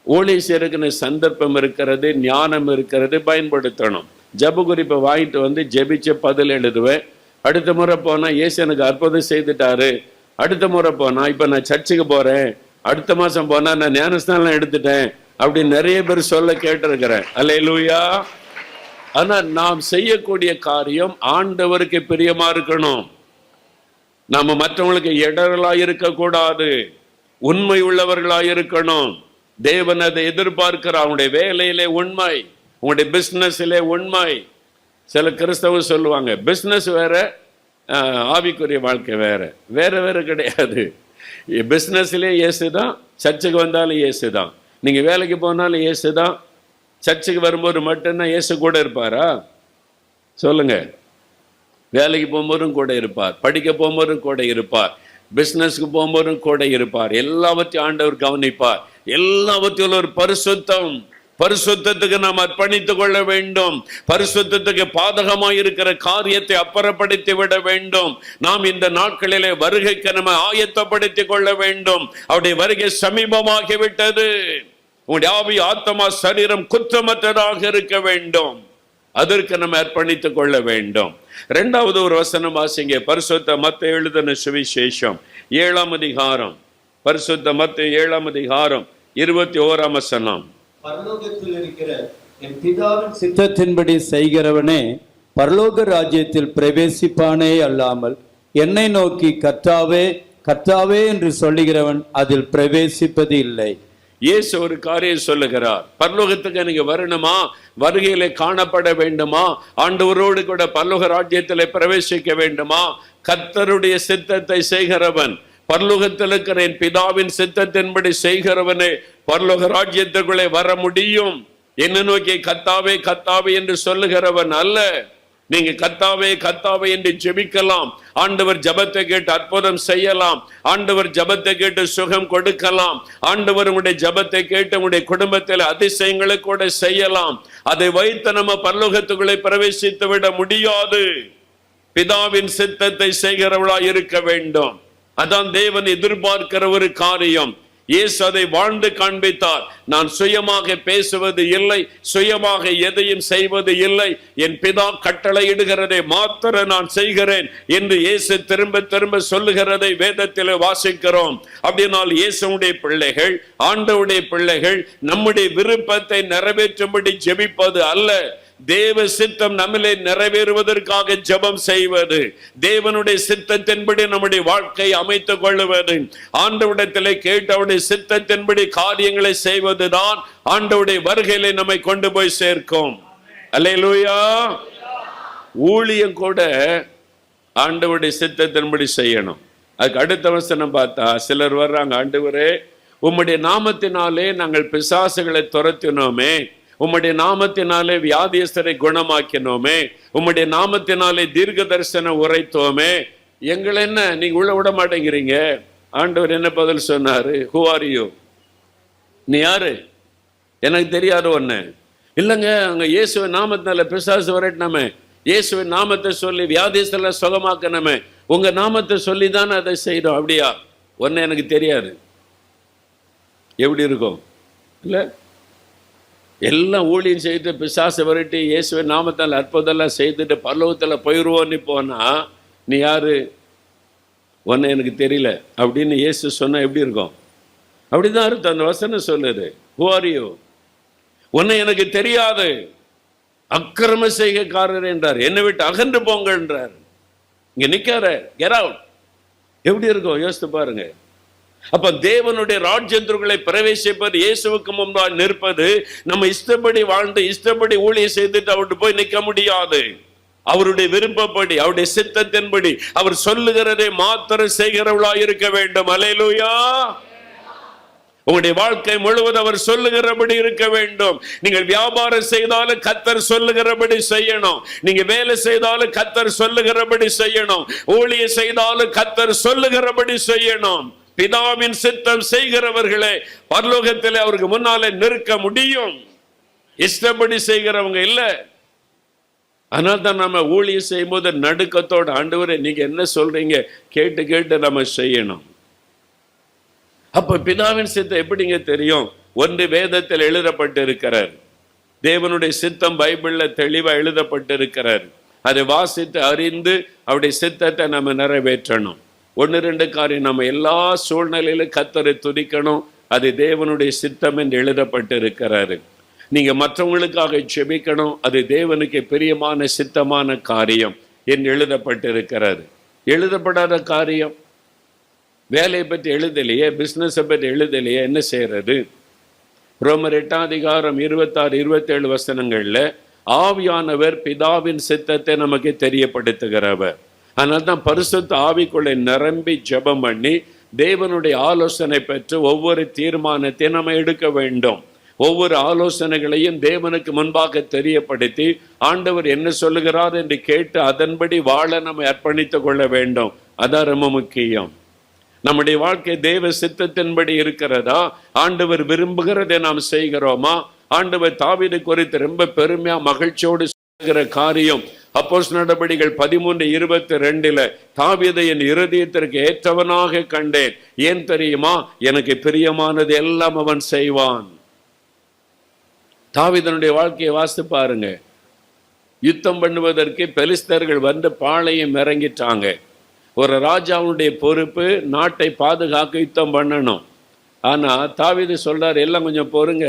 ஊழிய செய்யறதுக்குன்னு சந்தர்ப்பம் இருக்கிறது, ஞானம் இருக்கிறது, பயன்படுத்தணும். ஜப குறிப்பை வாங்கிட்டு வந்து ஜெபிச்ச பதில் எழுதுவேன். அடுத்த முறை போனால் இயேசு எனக்கு அற்புதம் செய்துட்டாரு, அடுத்த முறை போனால் இப்போ நான் சர்ச்சுக்கு போகிறேன், அடுத்த மாதம் போனால் நான் ஞானஸ்நானம் எடுத்துட்டேன் அப்படின்னு நிறைய பேர் சொல்ல கேட்டிருக்கிறேன். அல்லேலூயா. ஆனால் நாம் செய்யக்கூடிய காரியம் ஆண்டவருக்கு பிரியமா இருக்கணும். நாம மற்றவங்களுக்கு இடர்களாக இருக்கக்கூடாது, உண்மை உள்ளவர்களாக இருக்கணும். தேவன் அதை எதிர்பார்க்கிறார். அவனுடைய வேலையிலே உண்மை, உங்களுடைய பிஸ்னஸிலே உண்மை. சில கிறிஸ்தவம் சொல்லுவாங்க, பிஸ்னஸ் வேற, ஆவிக்குரிய வாழ்க்கை வேற. வேற கிடையாது. பிஸ்னஸ்லேயே இயேசு தான், சர்ச்சுக்கு வந்தாலும் இயேசு தான், நீங்கள் வேலைக்கு போனாலும் இயேசு தான். சர்ச்சுக்கு வரும்போது மட்டும்தான் இயேசு கூட இருப்பாரா? சொல்லுங்க. வேலைக்கு போகும்போதும் கூட இருப்பார், படிக்க போகும்போதும் கூட இருப்பார், பிஸ்னஸ்க்கு போகும்போதும் கூட இருப்பார். எல்லாவற்றையும் ஆண்டவர் கவனிப்பார். எல்லாவற்றிலும் ஒரு பரிசுத்தத்துக்கு நாம் அர்ப்பணித்துக் கொள்ள வேண்டும். பரிசுத்தத்துக்கு பாதகமாக இருக்கிற காரியத்தை அப்புறப்படுத்தி விட வேண்டும். நாம் இந்த நாட்களிலே வருகைக்கு நம்ம ஆயத்தப்படுத்திக் கொள்ள வேண்டும். அவருடைய வருகை சமீபமாகிவிட்டது. உங்களுடைய ஆவி, ஆத்மா, சரீரம் குற்றமற்றதாக இருக்க வேண்டும். அதற்கு நம்ம அர்ப்பணித்துக் கொள்ள வேண்டும். 2வது ஒரு வசனம் வாசிங்க. பரிசுத்த மத்தேயு எழுதின சுவிசேஷம் 7ஆம் அதிகாரம், பரிசுத்த மத்தேயு 7ஆம் அதிகாரம் 21ஆம் வசனம்.
பரலோகத்தில் இருக்கிற என் பிதாவின் சித்தத்தின்படி செய்கிறவனே பரலோக ராஜ்யத்தில் பிரவேசிப்பானே அல்லாமல் என்னை நோக்கி கர்த்தாவே கர்த்தாவே என்று சொல்லுகிறவன் அதில் பிரவேசிப்பது இல்லை.
இயேசு ஒரு காரியம் சொல்லுகிறார். பரலோகத்துக்கு நீங்க வரணுமா, வருகையிலே காணப்பட வேண்டுமா, ஆண்டவரோடு கூட பரலோக ராஜ்யத்திலே பிரவேசிக்க வேண்டுமா, கர்த்தருடைய சித்தத்தை செய்கிறவன், பரலோகத்தில் இருக்கிற என் பிதாவின் சித்தத்தின்படி செய்கிறவனே பரலோக ராஜ்யத்துக்குள்ளே வர முடியும். என்ன நோக்கி கர்த்தாவே கர்த்தாவே என்று சொல்லுகிறவன் அல்ல. நீங்க கர்த்தாவே கர்த்தாவே என்று ஜெபிக்கலாம். ஆண்டவர் ஜெபத்தை கேட்டு அற்புதம் செய்யலாம். ஆண்டவர் ஜெபத்தை கேட்டு சுகம் கொடுக்கலாம். ஆண்டவர் உங்களுடைய ஜெபத்தை கேட்டு உங்களுடைய குடும்பத்தில் அதிசயங்களை கூட செய்யலாம். அதை வைத்து நம்ம பரலோகத்துக்குள்ளே பிரவேசித்து விட முடியாது. பிதாவின் சித்தத்தை செய்கிறவளாய் இருக்க வேண்டும். அதான் தேவன் எதிர்பார்க்கிற ஒரு காரியம். இயேசு அதை வாழ்ந்து காண்பித்தார். நான் சுயமாக பேசுவது இல்லை, சுயமாக எதையும் செய்வது இல்லை, என் பிதா கட்டளையிடுகிறதை மாத்திர நான் செய்கிறேன் என்று இயேசு திரும்ப திரும்ப சொல்லுகிறதை வேதத்தில் வாசிக்கிறோம். அப்படினால் இயேசுடைய பிள்ளைகள், ஆண்டவருடைய பிள்ளைகள் நம்முடைய விருப்பத்தை நிறைவேற்றும்படி ஜெபிப்பது அல்ல, தேவ சித்தம் நம்மிலே நிறைவேறுவதற்காக ஜெபம் செய்வது, தேவனுடைய சித்தத்தின்படி நம்முடைய வாழ்க்கை அமைத்துக் கொள்ளுவது, ஆண்டவரிடத்திலே கேட்டு அவருடைய சித்தத்தின்படி காரியங்களை செய்வதுதான் ஆண்டவருடைய வருகையிலே நம்மை கொண்டு போய் சேர்க்கும். அல்லேலூயா. ஊழியம் கூட ஆண்டவருடைய சித்தத்தின்படி செய்யணும். அதுக்கு அடுத்த வசனம் பார்த்தா சிலர் வர்றாங்க, ஆண்டவரே உம்முடைய நாமத்தினாலே நாங்கள் பிசாசுகளை துரத்தினோமே, உம்முடைய நாமத்தினாலே வியாதியஸ்தரை குணமாக்கினோமே, உம்முடைய நாமத்தினாலே தீர்க்க தரிசனம் உரைத்தோமே, எங்களை என்ன நீங்க உள்ள விட மாட்டேங்கிறீங்க? ஆண்டவர் என்ன பதில் சொன்னாரு? Who are you? நீ யாரு? எனக்கு தெரியாத ஒண்ணு இல்லைங்க. அங்க இயேசுவின் நாமத்தினால பிசாசு விரட்டினோமே, இயேசுவின் நாமத்தை சொல்லி வியாதியஸ்தரை சுகமாக்கணுமே, உங்க நாமத்தை சொல்லி தானே அதை செய்யறோம். அப்படியா? ஒன்னு எனக்கு தெரியாது. எப்படி இருக்கும்? இல்லை, எல்லாம் ஊழியம் செய்துட்டு பிசாசை விரட்டி இயேசுவின் நாமத்தால் அற்புதம்லாம் செய்துட்டு பரலோகத்தில் போயிடுவோன்னு போனா நீ யாரு? ஒன்று எனக்கு தெரியல அப்படின்னு இயேசு சொன்னா எப்படி இருக்கும்? அப்படிதான் இருக்கு. அந்த வசனம் சொல்லுது, ஹூ ஆர் யூ? ஒன்னு எனக்கு தெரியாது, அக்கிரம செய்கைக்காரர் என்றார், என்னை விட்டு அகன்று போங்க என்றார். இங்க நிக்கார, கெட் அவுட். எப்படி இருக்கும் யோசித்து பாருங்க. அப்ப தேவனுடைய ராஜ்யத்திற்குள்ளே பிரவேசிப்பது, இயேசுவுக்கு முன்பாக நிற்பது, நம்ம இஷ்டப்படி வாழ்ந்து இஷ்டப்படி ஊழியம் செய்துட்டு அவர்கிட்ட போய் நிற்க முடியாது. அவருடைய விருப்பப்படி, அவருடைய சித்தத்தின்படி அவர் சொல்லுகிறதை மாத்திரம் செய்கிறவளாய் இருக்க வேண்டும். அல்லேலூயா. உங்களுடைய வாழ்க்கை முழுவதும் அவர் சொல்லுகிறபடி இருக்க வேண்டும். நீங்கள் வியாபாரம் செய்தாலும் கர்த்தர் சொல்லுகிறபடி செய்யணும். நீங்க வேலை செய்தாலும் கர்த்தர் சொல்லுகிறபடி செய்யணும். ஊழியம் செய்தாலும் கர்த்தர் சொல்லுகிறபடி செய்யணும். பிதாவின் சித்தம் செய்கிறவர்களே பரலோகத்தில் அவருக்கு முன்னாலே நிற்க முடியும். இஷ்டப்படி செய்கிறவங்க இல்ல. அதனால தான் நம்ம ஊழியம் செய்யும் போது நடுக்கத்தோடு, ஆண்டவரே நீங்க என்ன சொல்றீங்க கேட்டு கேட்டு நம்ம செய்யணும். அப்ப பிதாவின் சித்தம் எப்படிங்க தெரியும்? ஒன்று வேதத்தில் எழுதப்பட்டு இருக்கிறார். தேவனுடைய சித்தம் பைபிள்ல தெளிவா எழுதப்பட்டு இருக்கிறார். அதை வாசித்து அறிந்து அவருடைய சித்தத்தை நம்ம நிறைவேற்றணும். ஒன்று ரெண்டு காரியம், நம்ம எல்லா சூழ்நிலையிலும் கர்த்தரை துதிக்கணும். அது தேவனுடைய சித்தம் என்று எழுதப்பட்டு இருக்கிறாரு. நீங்க மற்றவங்களுக்காக ஜெபிக்கணும். அது தேவனுக்கு பிரியமான சித்தமான காரியம் என்று எழுதப்பட்டு இருக்கிறாரு. எழுதப்படாத காரியம், வேலையை பற்றி எழுதலையே, பிசினஸை பற்றி எழுதலையே, என்ன செய்யறது? ரோமர் 8 26 27 வசனங்கள்ல ஆவியானவர் பிதாவின் சித்தத்தை நமக்கு தெரியப்படுத்துகிறவர். அதனால தான் பரிசுத்த ஆவிக்குள்ளே நிரம்பி ஜெபம் பண்ணி தேவனுடைய ஆலோசனை பெற்று ஒவ்வொரு தீர்மானத்தை நம்ம எடுக்க வேண்டும். ஒவ்வொரு ஆலோசனைகளையும் தேவனுக்கு முன்பாக தெரியப்படுத்தி ஆண்டவர் என்ன சொல்லுகிறார் என்று கேட்டு அதன்படி வாழ நம்ம அர்ப்பணித்துக் கொள்ள வேண்டும். அதான் ரொம்ப முக்கியம். நம்முடைய வாழ்க்கை தேவ சித்தத்தின்படி இருக்கிறதா? ஆண்டவர் விரும்புகிறதை நாம் செய்கிறோமா? ஆண்டவர் தாவீது குறித்து ரொம்ப பெருமையா மகிழ்ச்சியோடு சொல்கிற காரியம் அப்போஸ்தலர் நடபடிகள் 13:22 தாவீதை என் இருதயத்திற்கு ஏற்றவனாக கண்டேன். ஏன் தெரியுமா? எனக்கு பிரியமானது எல்லாம் அவன் செய்வான். தாவீதனுடைய வாழ்க்கையை வாசித்து பாருங்க. யுத்தம் பண்ணுவதற்கு பெலிஸ்தர்கள் வந்து பாளையம் இறங்கிட்டாங்க. ஒரு ராஜாவுடைய பொறுப்பு நாட்டை பாதுகாக்க யுத்தம் பண்ணணும். ஆனா தாவீது சொல்றாரு, எல்லாம் கொஞ்சம் பொறுங்க,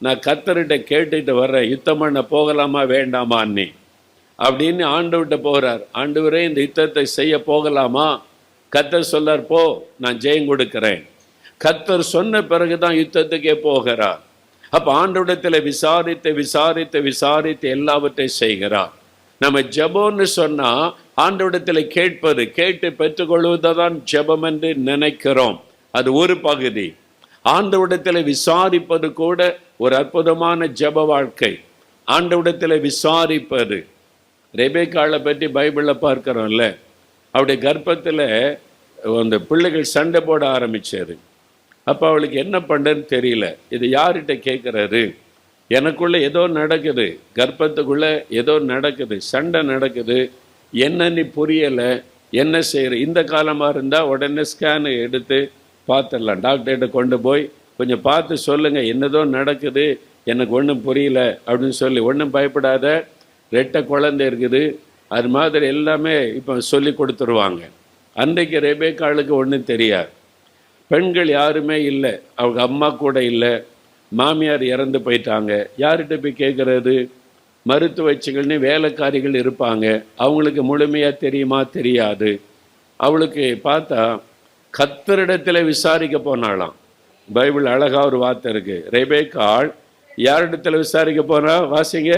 நான் கர்த்தர்கிட்ட கேட்டுட்டு வர்றேன், யுத்தம் பண்ண போகலாமா வேண்டாமா நீ அப்படின்னு ஆண்டவர்கிட்ட போகிறார். ஆண்டவரே இந்த யுத்தத்தை செய்ய போகலாமா? கர்த்தர் சொல்லார், போ, நான் ஜெயம் கொடுக்கிறேன். கர்த்தர் சொன்ன பிறகுதான் யுத்தத்துக்கே போகிறார். அப்ப ஆண்டவரிடத்தில் விசாரித்து விசாரித்து விசாரித்து எல்லாவற்றையும் செய்கிறார். நம்ம ஜெபம்னு சொன்னா ஆண்டவரிடத்தில் கேட்பது, கேட்டு பெற்றுக்கொள்வதுதான் ஜெபம் என்று நினைக்கிறோம். அது ஒரு பகுதி. ஆண்டவரிடத்தில் விசாரிப்பது கூட ஒரு அற்புதமான ஜெப வாழ்க்கை. ஆண்டவரிடத்தில் விசாரிப்பது, ரெபேக்காளை பற்றி பைபிளில் பார்க்குறோம்ல, அவருடைய கர்ப்பத்தில் அந்த பிள்ளைகள் சண்டை போட ஆரம்பிச்சாரு. அப்போ அவளுக்கு என்ன பண்ணுன்னு தெரியல. இது யார்கிட்ட கேட்குறாரு? எனக்குள்ளே ஏதோ நடக்குது, கர்ப்பத்துக்குள்ளே ஏதோ நடக்குது, சண்டை நடக்குது, என்னன்னு புரியலை, என்ன செய்கிற? இந்த காலமாக இருந்தால் உடனே ஸ்கேனு எடுத்து பார்த்துடலாம், டாக்டர்கிட்ட கொண்டு போய் கொஞ்சம் பார்த்து சொல்லுங்கள், என்னதோ நடக்குது, எனக்கு ஒன்றும் புரியல அப்படின்னு சொல்லி. ஒன்றும் பயப்படாத, ரெட்டை குழந்தை இருக்குது, அது மாதிரி எல்லாமே இப்போ சொல்லி கொடுத்துருவாங்க. அன்றைக்கு ரெபேக்காளுக்கு ஒன்றும் தெரியாது. பெண்கள் யாருமே இல்லை, அவங்க அம்மா கூட இல்லை, மாமியார் இறந்து போயிட்டாங்க. யார்கிட்ட போய் கேட்குறது? மருத்துவச்சிகள்னு வேலைக்காரிகள் இருப்பாங்க, அவங்களுக்கு முழுமையாக தெரியுமா? தெரியாது. அவளுக்கு பார்த்தா கர்த்தரிடத்தில் விசாரிக்க போனாலாம். பைபிள் அழகா ஒரு வார்த்தை இருக்கு. ரெபேக்காள் யாரிடத்தில் விசாரிக்க போனா? வாசிங்க.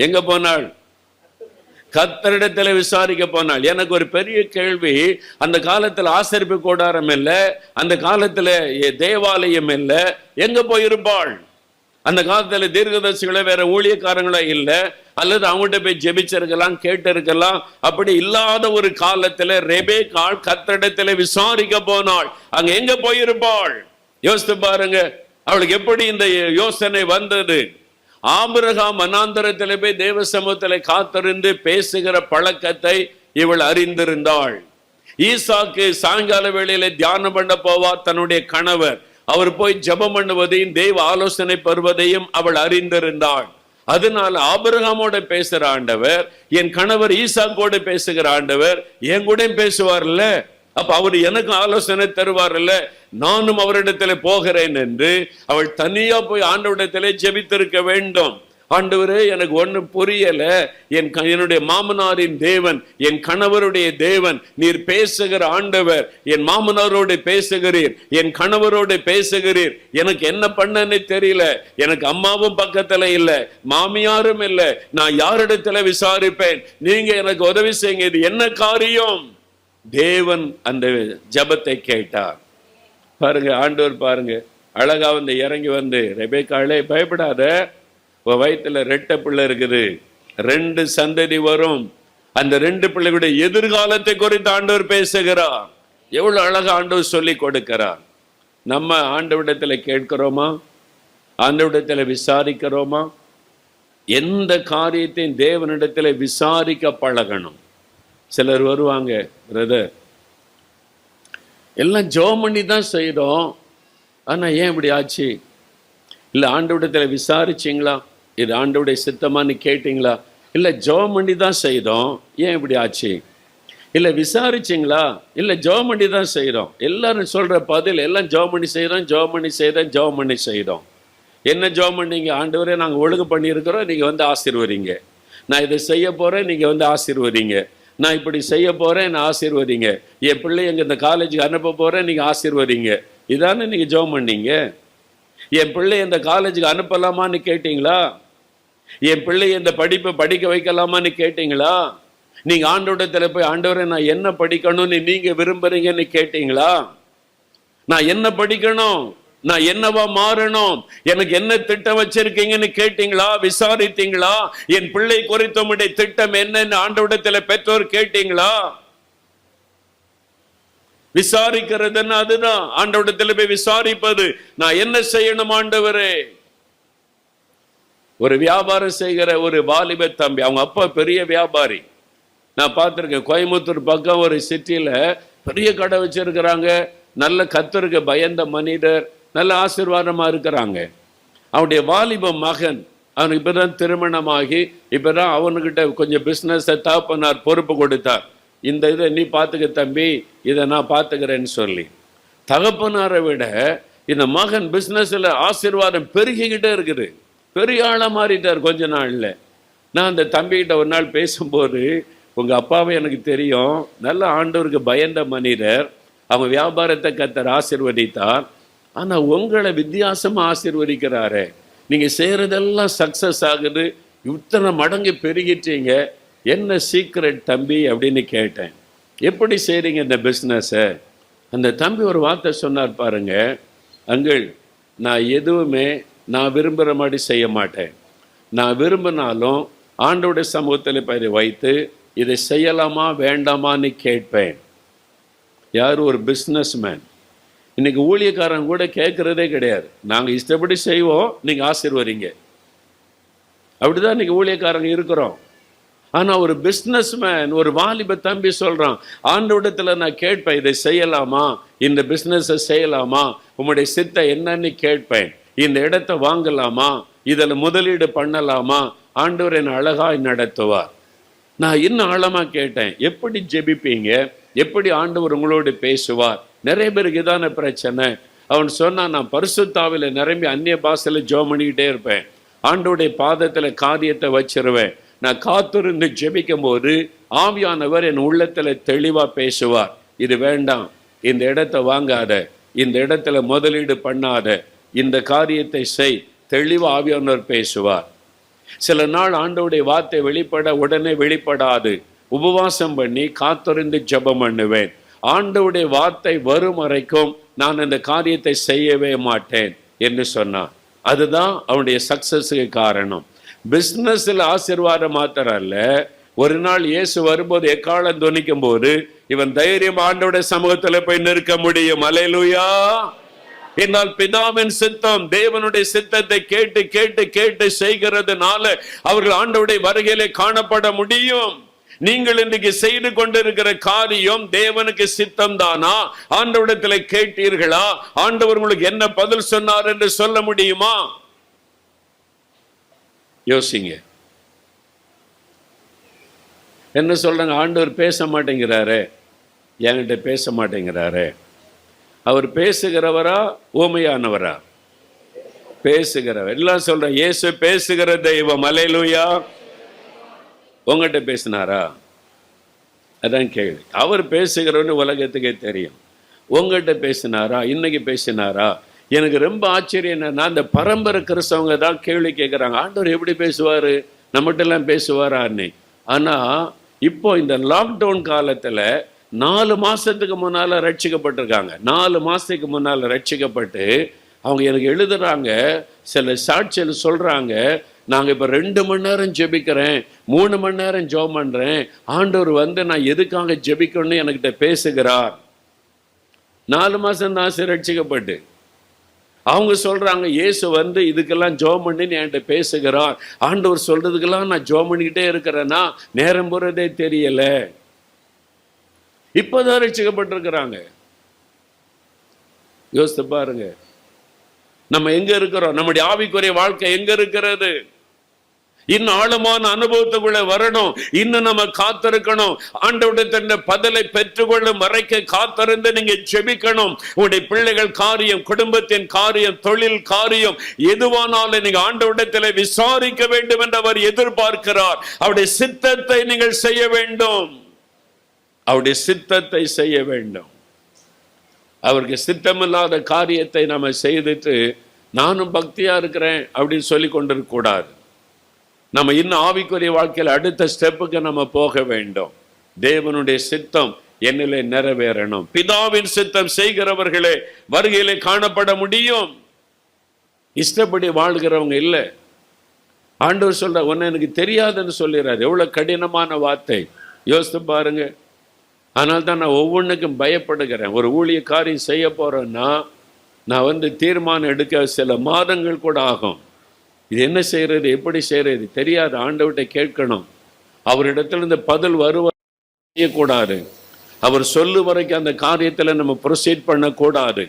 எங்க போனாள்? கர்த்தரிடத்தில் விசாரிக்க போனாள். எனக்கு ஒரு பெரிய கேள்வி, அந்த காலத்தில் ஆசரிப்பு கூடாரம் இல்லை, அந்த காலத்தில் தேவாலயம் இல்லை, எங்க போயிருப்பாள்? அந்த காலத்தில் தீர்க்கதரிசிகளோ வேற ஊழியக்காரங்களோ இல்லை, அல்லது அவங்கள்ட்ட போய் ஜெபிச்சிருக்கலாம், கேட்டிருக்கலாம். அப்படி இல்லாத ஒரு காலத்தில் ரெபேக்காள் கர்த்தரிடத்தில் விசாரிக்க போனாள். அங்க எங்க போயிருப்பாள்? யோசித்து பாருங்க, அவளுக்கு எப்படி இந்த யோசனை வந்தது? ஆபிரகாம் வனாந்தரத்தில் போய் தேவ சமூகத்தில் காத்திருந்து பேசுகிற பழக்கத்தை இவள் அறிந்திருந்தாள். ஈசாக்கு சாயங்கால வேளையில தியானம் பண்ண போவார் தன்னுடைய கணவர். அவர் போய் ஜெபம் பண்ணுவதையும் தெய்வ ஆலோசனை பெறுவதையும் அவள் அறிந்திருந்தாள். அதனால ஆபிரகாமோட பேசுற ஆண்டவர், என் கணவர் ஈசாக்கோடு பேசுகிற ஆண்டவர் என் கூட பேசுவார்ல, அப்ப அவர் எனக்கு ஆலோசனை தருவார்ல, நானும் அவரிடத்துல போகிறேன் என்று அவள் தனியா போய் ஆண்டவரிடத்திலே ஜெபித்திருக்க வேண்டும். ஆண்டவரே, எனக்கு ஒன்றும் புரியல, என்னுடைய மாமனாரின் தேவன், என் கணவருடைய தேவன், நீர் பேசுகிற ஆண்டவர், என் மாமனாரோடு பேசுகிறீர், என் கணவரோடு பேசுகிறீர், எனக்கு என்ன பண்ணன்னு தெரியல, எனக்கு அம்மாவும் பக்கத்துல இல்லை, மாமியாரும் இல்லை, நான் யாரிடத்துல விசாரிப்பேன், நீங்க எனக்கு உதவி செய்யுங்க, இது என்ன காரியம்? தேவன் அந்த ஜெபத்தை கேட்டார். பாருங்க, ஆண்டவர் பாருங்க அழகா வந்து இறங்கி வந்து, ரெபேக்காளே பயப்படாத, உன் வயிற்றுல ரெட்டை பிள்ளை இருக்குது, 2 சந்ததி வரும், அந்த 2 பிள்ளைகளுடைய எதிர்காலத்தை குறித்து ஆண்டவர் பேசுகிறார். எவ்வளவு அழகா ஆண்டவர் சொல்லி கொடுக்கிறார். நம்ம ஆண்டவரிடத்துல கேட்கிறோமா? ஆண்டவரிடத்துல விசாரிக்கிறோமா? எந்த காரியத்தையும் தேவனிடத்துல விசாரிக்க பழகணும். சிலர் வருவாங்க, பிரதர் எல்லாம் ஜெபம் பண்ணி தான் செய்கிறோம், ஆனால் ஏன் இப்படி ஆச்சு? இல்லை ஆண்டவரிடத்தில் விசாரிச்சிங்களா? இது ஆண்டவருடைய சித்தமானு கேட்டிங்களா? இல்லை ஜெபம் பண்ணி தான் செய்தோம், ஏன் இப்படி ஆச்சு? இல்லை விசாரிச்சிங்களா? இல்லை ஜெபம் பண்ணி தான் செய்கிறோம். எல்லாரும் சொல்கிற பதில் எல்லாம் ஜெபம் பண்ணி செய்கிறோம், ஜெபம் பண்ணி செய்கிறோம், ஜெபம் பண்ணி செய்கிறோம். என்ன ஜெபம் பண்ணீங்க? ஆண்டவரே நாங்கள் ஒழுங்கு பண்ணியிருக்கிறோம், நீங்கள் வந்து ஆசீர்வதிங்க. நான் இதை செய்ய போகிறேன், நீங்கள் வந்து ஆசீர்வதிங்க. நான் இப்படி செய்ய போகிறேன், நான் ஆசீர்வதிங்க. என் பிள்ளை எங்கள் இந்த காலேஜுக்கு அனுப்ப போகிறேன், நீங்கள் ஆசீர்வதிங்க. இதானே நீங்கள் ஜெபம் பண்ணீங்க? என் பிள்ளை இந்த காலேஜுக்கு அனுப்பலாமான்னு கேட்டீங்களா? என் பிள்ளை இந்த படிப்பை படிக்க வைக்கலாமான்னு கேட்டீங்களா? நீங்கள் ஆண்டவரிடத்துல போய், ஆண்டவரே நான் என்ன படிக்கணும்னு நீங்கள் விரும்புகிறீங்கன்னு கேட்டீங்களா? நான் என்ன படிக்கணும், நான் என்னவா மாறணும், எனக்கு என்ன திட்டம் வச்சிருக்கீங்கன்னு கேட்டீங்களா? விசாரித்தீங்களா? என் பிள்ளை குறித்த உம்முடைய திட்டம் என்னன்னு ஆண்டவரிடத்துல பெற்றோர் கேட்டீங்களா? விசாரிக்கிறதுன்னு அதுதான், ஆண்டவரிடத்துல போய் விசாரிப்பது. நான் என்ன செய்யணும் ஆண்டவரே? ஒரு வியாபாரம் செய்கிற ஒரு வாலிப தம்பி, அவங்க அப்பா பெரிய வியாபாரி, நான் பார்த்துருக்கேன். கோயம்புத்தூர் பக்கம் ஒரு சிட்டியில பெரிய கடை வச்சிருக்கிறாங்க. நல்ல கர்த்தருக்கு பயந்த மனிதர், நல்ல ஆசீர்வாதமா இருக்கிறாங்க. அவனுடைய வாலிப மகன், அவனுக்கு இப்பதான் திருமணமாகி இப்பதான் அவனுக்கிட்ட கொஞ்சம் பிஸ்னஸை தகப்பனார் பொறுப்பு கொடுத்தார். இந்த இதை நீ பார்த்துக்க தம்பி, இதை நான் பார்த்துக்கிறேன்னு சொல்லி. தகப்பனாரை விட இந்த மகன் பிஸ்னஸில் ஆசீர்வாதம் பெருகிக்கிட்டே இருக்குது. பெரிய ஆளாக மாறிட்டார் கொஞ்ச நாளில். நான் அந்த தம்பிக்கிட்ட ஒரு நாள் பேசும்போது, உங்கள் அப்பாவை எனக்கு தெரியும், நல்ல ஆண்டவருக்கு பயந்த மனிதர், அவங்க வியாபாரத்தை கர்த்தர் ஆசீர்வதித்தார், ஆனால் உங்களை வித்தியாசமாக ஆசீர்வதிக்கிறாரே, நீங்கள் செய்கிறதெல்லாம் சக்ஸஸ் ஆகுது, இத்தனை மடங்கு பெருகிட்டீங்க, என்ன சீக்ரெட் தம்பி அப்படின்னு கேட்டேன். எப்படி செய்கிறீங்க இந்த பிஸ்னஸை? அந்த தம்பி ஒரு வார்த்தை சொன்னார் பாருங்க, அங்கிள் நான் எதுவுமே நான் விரும்புகிற மாதிரி செய்ய மாட்டேன், நான் விரும்பினாலும் ஆண்டவருடைய சமூகத்தில் பெயரை வைத்து இதை செய்யலாமா வேண்டாமான்னு கேட்பேன். யார்? ஒரு பிஸ்னஸ் மேன். இன்னைக்கு ஊழியக்காரன் கூட கேட்கறதே கிடையாது. நாங்கள் இஷ்டப்படி செய்வோம், நீங்கள் ஆசீர்வதிங்க. அப்படிதான் இன்னைக்கு ஊழியக்காரங்க இருக்கிறோம். ஆனால் ஒரு பிஸ்னஸ் மேன், ஒரு வாலிப தம்பி சொல்கிறான், ஆண்டவரிடத்தில் நான் கேட்பேன், இதை செய்யலாமா, இந்த பிஸ்னஸை செய்யலாமா, உம்முடைய சித்தை என்னன்னு கேட்பேன், இந்த இடத்தை வாங்கலாமா, இதில் முதலீடு பண்ணலாமா, ஆண்டவர் என்னை அழகாய் நடத்துவார். நான் இன்னும் ஆழமாக கேட்டேன், எப்படி ஜெபிப்பீங்க, எப்படி ஆண்டவர் உங்களோடு பேசுவார்? நிறைய பேருக்கு இதான பிரச்சனை. அவன் சொன்னான், நான் பரிசுத்தாவில நிரம்பி அந்நிய பாஷையில் ஜெபம் பண்ணிக்கிட்டே இருப்பேன், ஆண்டவருடைய பாதத்தில் காரியத்தை வச்சிருவேன், நான் காத்திருந்து ஜெபிக்கும் போது ஆவியானவர் என் உள்ளத்துல தெளிவா பேசுவார். இது வேண்டாம், இந்த இடத்தை வாங்காத, இந்த இடத்துல முதலீடு பண்ணாத, இந்த காரியத்தை செய், தெளிவா ஆவியானவர் பேசுவார். சில நாள் ஆண்டவருடைய வார்த்தை வெளிப்பட உடனே வெளிப்படாது. உபவாசம் பண்ணி காத்திருந்து ஜெபம் பண்ணுவேன். ஆண்டவருடைய வார்த்தை வரும் வரைக்கும் நான் அந்த காரியத்தை செய்யவே மாட்டேன் என்று சொன்னான். அதுதான் அவனுடைய சக்சஸுக்கு காரணம். பிஸ்னஸில் ஆசீர்வாதம் மாத்திரம் அல்ல, ஒரு நாள் இயேசு வரும்போது எக்காலம் துணிக்கும் போது இவன் தைரியம் ஆண்டவருடைய சமூகத்தில் போய் நிற்க முடியும். அல்லேலூயா. என்னால் பிதாவின் சித்தம், தேவனுடைய சித்தத்தை கேட்டு கேட்டு கேட்டு செய்கிறதுனால அவர்கள் ஆண்டவருடைய வருகையிலே காணப்பட முடியும். நீங்கள் இன்றைக்கு செய்து கொண்டிருக்கிற காரியம் தேவனுக்கு சித்தம் தானா? ஆண்டவரிடத்தில் கேட்டீர்களா? ஆண்டவர் உங்களுக்கு என்ன பதில் சொன்னார் என்று சொல்ல முடியுமா? யோசிங்க. என்ன சொல்றாங்க? ஆண்டவர் பேச மாட்டேங்கிறாரு, என்கிட்ட பேச மாட்டேங்கிறாரு. அவர் பேசுகிறவரா ஊமையானவரா? பேசுகிறவர். எல்லாம் சொல்றேன், இயேசு பேசுகிற தெய்வம். அல்லேலூயா. உங்ககிட்ட பேசினாரா? அதான் கேள்வி. அவர் பேசுகிறவன்னு உலகத்துக்கே தெரியும். உங்ககிட்ட பேசினாரா? இன்னைக்கு பேசினாரா? எனக்கு ரொம்ப ஆச்சரியம் என்னன்னா, அந்த பரம்பரை கிறிஸ்தவங்க தான் கேள்வி கேட்குறாங்க, ஆண்டவர் எப்படி பேசுவார், நம்மகிட்டலாம் பேசுவாரான்னு. ஆனால் இப்போ இந்த லாக்டவுன் காலத்தில் 4 மாதத்துக்கு முன்னால் ரட்சிக்கப்பட்டிருக்காங்க. 4 மாதத்துக்கு முன்னால் ரட்சிக்கப்பட்டு அவங்க எனக்கு எழுதுறாங்க, சில சாட்சியில் சொல்கிறாங்க, நாங்கள் இப்போ 2 மணி நேரம் ஜெபிக்கிறேன், 3 மணி நேரம் ஜெபம் பண்ணுறேன், ஆண்டவர் வந்து நான் எதுக்காக ஜெபிக்கணும்னு என்கிட்ட பேசுகிறார். 4 மாதம் தான் ரட்சிக்கப்பட்டு அவங்க சொல்றாங்க, இயேசு வந்து இதுக்கெல்லாம் ஜெபம் பண்ணி என்கிட்ட பேசுகிறார், ஆண்டவர் சொல்றதுக்கெல்லாம் நான் ஜெபம் பண்ணிக்கிட்டே இருக்கிறேன்னா நேரம் போறதே தெரியல. இப்பதான் ரட்சிக்கப்பட்டிருக்கிறாங்க. யோசித்து பாருங்க, நம்ம எங்க இருக்கிறோம்? நம்முடைய ஆவிக்குரிய வாழ்க்கை எங்க இருக்கிறது? இன்னும் ஆழமான அனுபவத்துக்குள்ள வரணும். இன்னும் நம்ம காத்திருக்கணும். ஆண்டவருடைய தன்னை பதிலை பெற்றுக்கொள்ளும் வரைக்கும் காத்திருந்து நீங்க ஜெபிக்கணும். உங்களுடைய பிள்ளைகள் காரியம், குடும்பத்தின் காரியம், தொழில் காரியம் எதுவானாலும் நீங்க ஆண்டவரிடத்தில் விசாரிக்க வேண்டும் என்று அவர் எதிர்பார்க்கிறார். அவருடைய சித்தத்தை நீங்கள் செய்ய வேண்டும். அவருடைய சித்தத்தை செய்ய வேண்டும். அவருக்கு சித்தமில்லாத காரியத்தை நம்ம செய்துட்டு நானும் பக்தியா இருக்கிறேன் அப்படின்னு சொல்லி கொண்டிருக்க கூடாது. நம்ம இன்னும் ஆவிக்குரிய வாழ்க்கையில் அடுத்த ஸ்டெப்புக்கு நம்ம போக வேண்டும். தேவனுடைய சித்தம் என்னிலே நிறைவேறணும். பிதாவின் சித்தம் செய்கிறவர்களே வருகையிலே காணப்பட முடியும். இஷ்டப்படி வாழ்கிறவங்க இல்லை. ஆண்டவர் சொல்ற, உன்னை எனக்கு தெரியாதுன்னு சொல்லிடுறாரு. எவ்வளவு கடினமான வார்த்தை யோசித்து பாருங்க. ஆனால் தான் நான் ஒவ்வொன்றுக்கும் பயப்படுகிறேன். ஒரு ஊழிய காரியம் செய்ய போறேன்னா நான் வந்து தீர்மானம் எடுக்க சில மாதங்கள் கூட ஆகும். இது என்ன செய்யறது, எப்படி செய்யறது தெரியாது. ஆண்டவர்கிட்ட கேட்கணும். அவரிடத்திலிருந்து பதில் செய்யக்கூடாது. அவர் சொல்லு வரைக்கும் அந்த காரியத்தில் நம்ம ப்ரொசீட் பண்ணக்கூடாது.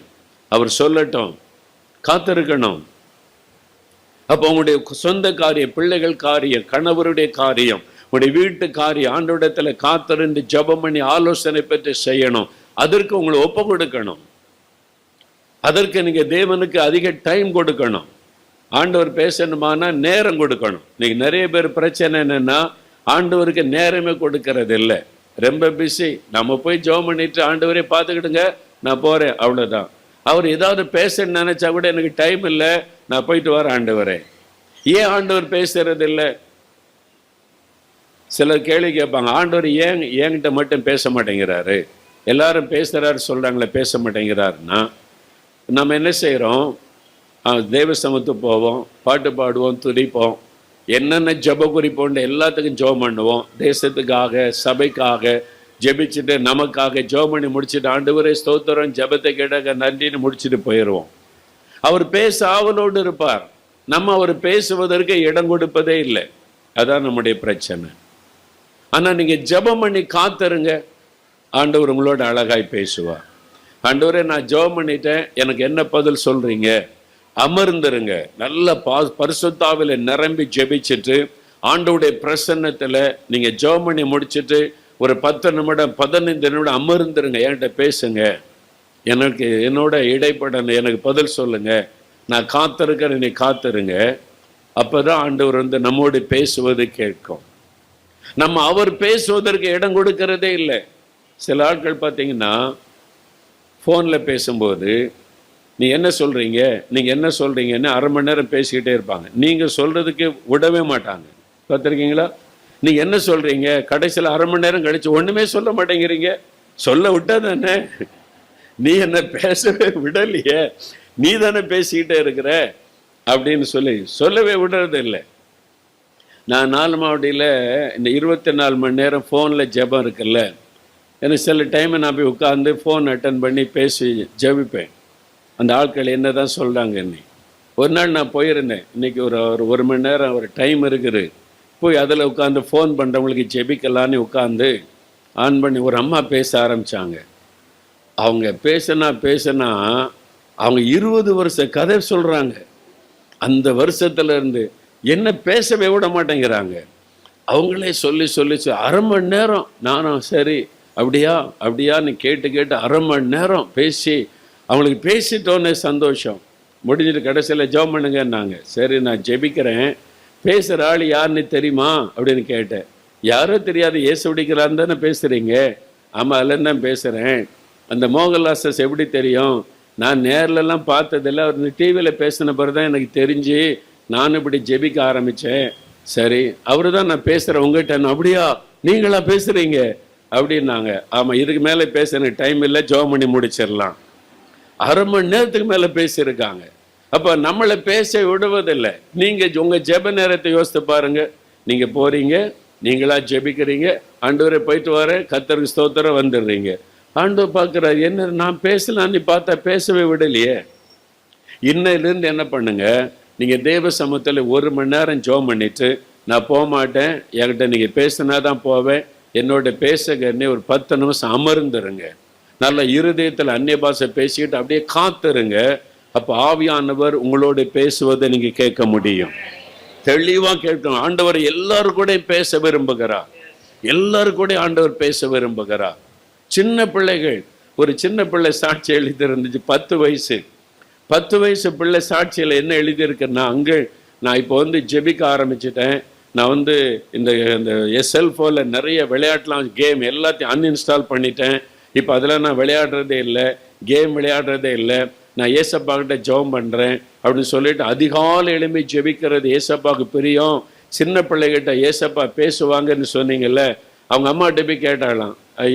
அவர் சொல்லட்டும், காத்திருக்கணும். அப்போ உங்களுடைய சொந்த காரியம், பிள்ளைகள் காரியம், கணவருடைய காரியம், உங்களுடைய வீட்டு காரியம் ஆண்டவரிடத்தில் காத்திருந்து ஜெபம் பண்ணி ஆலோசனை பெற்று செய்யணும். அதற்கு உங்களை ஒப்பு கொடுக்கணும். அதற்கு நீங்க தேவனுக்கு அதிக டைம் கொடுக்கணும். ஆண்டவர் பேசணுமானா நேரம் கொடுக்கணும். இன்னைக்கு நிறைய பேர் பிரச்சனை என்னன்னா, ஆண்டவருக்கு நேரமே கொடுக்கறது இல்லை. ரொம்ப பிஸி. நம்ம போய் ஜெபம் பண்ணிட்டு ஆண்டவரே பார்த்துக்கிடுங்க நான் போறேன், அவ்வளோதான். அவர் ஏதாவது பேசணும்னு நினைச்சா கூட எனக்கு டைம் இல்லை, நான் போயிட்டு வரேன் ஆண்டவரே. ஏன் ஆண்டவர் பேசுறது இல்லை? சிலர் கேள்வி கேட்பாங்க, ஆண்டவர் ஏன் என்கிட்ட மட்டும் பேச மாட்டேங்கிறாரு, எல்லாரும் பேசுறாரு சொல்றாங்களே பேச மாட்டேங்கிறாருன்னா நம்ம என்ன செய்கிறோம்? தேவ சமத்துக்கு போவோம், பாட்டு பாடுவோம், துதிப்போம், என்னென்ன ஜெப குறிப்போண்டு எல்லாத்துக்கும் ஜெபம் பண்ணுவோம். தேசத்துக்காக, சபைக்காக ஜெபிச்சுட்டு நமக்காக ஜெபம் பண்ணி முடிச்சுட்டு ஆண்டவரே ஸ்தோத்திரம், ஜெபத்தை கேட்டாக்க நன்றின்னு முடிச்சுட்டு போயிடுவோம். அவர் பேச ஆவலோடு இருப்பார். நம்ம அவர் பேசுவதற்கு இடம் கொடுப்பதே இல்லை. அதான் நம்முடைய பிரச்சனை. ஆனால் நீங்கள் ஜெபம் பண்ணி காத்துருங்க, ஆண்டவர் உங்களோட அழகாய் பேசுவார். ஆண்டவரே நான் ஜெபம் பண்ணிட்டேன், எனக்கு என்ன பதில் சொல்றீங்க? அமர்ந்துருங்க. நல்ல பரிசுத்தாவில நிரம்பி ஜெபிச்சுட்டு ஆண்டவருடைய பிரசன்னத்தில் நீங்கள் ஜெபம் பண்ணி முடிச்சுட்டு ஒரு 10 நிமிடம் 15 நிமிடம் அமர்ந்துருங்க. என்கிட்ட பேசுங்க, எனக்கு என்னோட இடைப்படணும், எனக்கு பதில் சொல்லுங்க, நான் காத்திருக்கிறேன், நீ காத்திருங்க. அப்போதான் ஆண்டவர் நம்மோடு பேசுவது கேட்கும். நம்ம அவர் பேசுவதற்கு இடம் கொடுக்கறதே இல்லை. சில ஆட்கள் பார்த்தீங்கன்னா ஃபோனில் பேசும்போது நீ என்ன சொல்கிறீங்க, நீங்கள் என்ன சொல்கிறீங்கன்னு அரை மணி நேரம் பேசிக்கிட்டே இருப்பாங்க. நீங்கள் சொல்கிறதுக்கு விடவே மாட்டாங்க. பார்த்துருக்கீங்களா? நீங்கள் என்ன சொல்கிறீங்க, கடைசியில் அரை மணி நேரம் கழிச்சு ஒன்றுமே சொல்ல மாட்டேங்கிறீங்க. சொல்ல விட்டா தானே, நீ என்ன பேசவே விடலையே, நீ தானே பேசிக்கிட்டே இருக்கிற அப்படின்னு சொல்லவே விடுறது இல்லை. நான் 4 மாவட்டியில் இந்த 24 மணி நேரம் ஃபோனில் ஜெபம் இருக்குல்ல, எனக்கு சில டைமை நான் போய் உட்காந்து ஃபோன் அட்டன் பண்ணி பேசி ஜெபிப்பேன். அந்த ஆட்கள் என்ன தான் சொல்கிறாங்க. ஒரு நாள் நான் போயிருந்தேன், இன்றைக்கி ஒரு மணி நேரம் ஒரு டைம் இருக்குது, போய் அதில் உட்காந்து ஃபோன் பண்ணுறவங்களுக்கு ஜெபிக்கலான்னு உட்காந்து ஆன் பண்ணி ஒரு அம்மா பேச ஆரம்பித்தாங்க. அவங்க பேசுனா அவங்க 20 வருஷ கதை சொல்கிறாங்க. அந்த வருஷத்துலேருந்து என்ன பேசவே விட மாட்டேங்கிறாங்க. அவங்களே சொல்லி அரை மணி நேரம் நானும் சரி அப்படியான்னு கேட்டு அரை மணி நேரம் பேசி அவங்களுக்கு பேசிட்டோன்னே சந்தோஷம். முடிஞ்சிட்டு கடைசியில் ஜெபம் பண்ணுங்கன்னாங்க. சரி நான் ஜெபிக்கிறேன், பேசுகிற ஆள் யாருன்னு தெரியுமா அப்படின்னு கேட்டேன். யாரோ தெரியாது, ஏசு பிடிக்கிறான்னு தானே பேசுகிறீங்க? ஆமாம், அதில் தான் பேசுகிறேன். அந்த மோகன்லாசஸ் எப்படி தெரியும்? நான் நேர்லலாம் பார்த்ததில்லை, அவர் டிவியில் பேசின பிறகு தான் எனக்கு தெரிஞ்சு நானும் இப்படி ஜெபிக்க ஆரம்பித்தேன். சரி, அவரு தான் நான் பேசுகிறேன் உங்கள்கிட்ட. அப்படியா, நீங்களா பேசுகிறீங்க அப்படின்னாங்க. ஆமாம், இதுக்கு மேலே பேச எனக்கு டைம் இல்லை, ஜெபம் பண்ணி முடிச்சிடலாம். அரை மணி நேரத்துக்கு மேலே பேசியிருக்காங்க. அப்போ நம்மளை பேச விடுவதில்லை. நீங்கள் உங்கள் ஜெப நேரத்தை யோசித்து பாருங்க. நீங்கள் போகிறீங்க, நீங்களா ஜெபிக்கிறீங்க, ஆண்டவரே போயிட்டு வரேன், கர்த்தருக்கு ஸ்தோத்திரம், வந்துடுறீங்க. ஆண்டவர் பார்க்குறாரு, என்ன நான் பேசலான்னு பார்த்தா பேசவே விடலையே. இன்னையிலேருந்து என்ன பண்ணுங்க, நீங்கள் தேவ சமூகத்தில் 1 மணி நேரம் ஜெபம் பண்ணிட்டு நான் போக மாட்டேன், என்கிட்ட நீங்கள் பேசினா தான் போவேன், என்னோட பேசுகிறனே ஒரு 10 நிமிஷம் அமர்ந்துருங்க. நல்ல இருதயத்தில் அந்நிய பாஷை பேசிக்கிட்டு அப்படியே காத்துருங்க. அப்போ ஆவியானவர் உங்களோட பேசுவதை நீங்கள் கேட்க முடியும், தெளிவாக கேட்கணும். ஆண்டவர் எல்லாரும் கூட பேச விரும்புகிறார், எல்லாரும் கூட ஆண்டவர் பேச விரும்புகிறார். சின்ன பிள்ளைகள், ஒரு சின்ன பிள்ளை சாட்சி எழுதியிருந்துச்சு, 10 வயசு பிள்ளை சாட்சியில் என்ன எழுதியிருக்குன்னா, அங்கே நான் இப்போ ஜெபிக்க ஆரம்பிச்சிட்டேன், நான் இந்த செல்ஃபோனில் நிறைய விளையாட்டலாம் கேம் எல்லாத்தையும் அன்இன்ஸ்டால் பண்ணிட்டேன், இப்போ அதில் நான் விளையாடுறதே இல்லை, கேம் விளையாடுறதே இல்லை, நான் ஏசப்பா கிட்ட ஜெபம் பண்ணுறேன் அப்படின்னு சொல்லிட்டு அதிகாலை எழும்பி ஜெபிக்கிறது ஏசப்பாவுக்கு பிரியம். சின்ன பிள்ளைகிட்ட ஏசப்பா பேசுவாங்கன்னு சொன்னீங்கல்ல, அவங்க அம்மாட்ட போய் கேட்டாலாம்,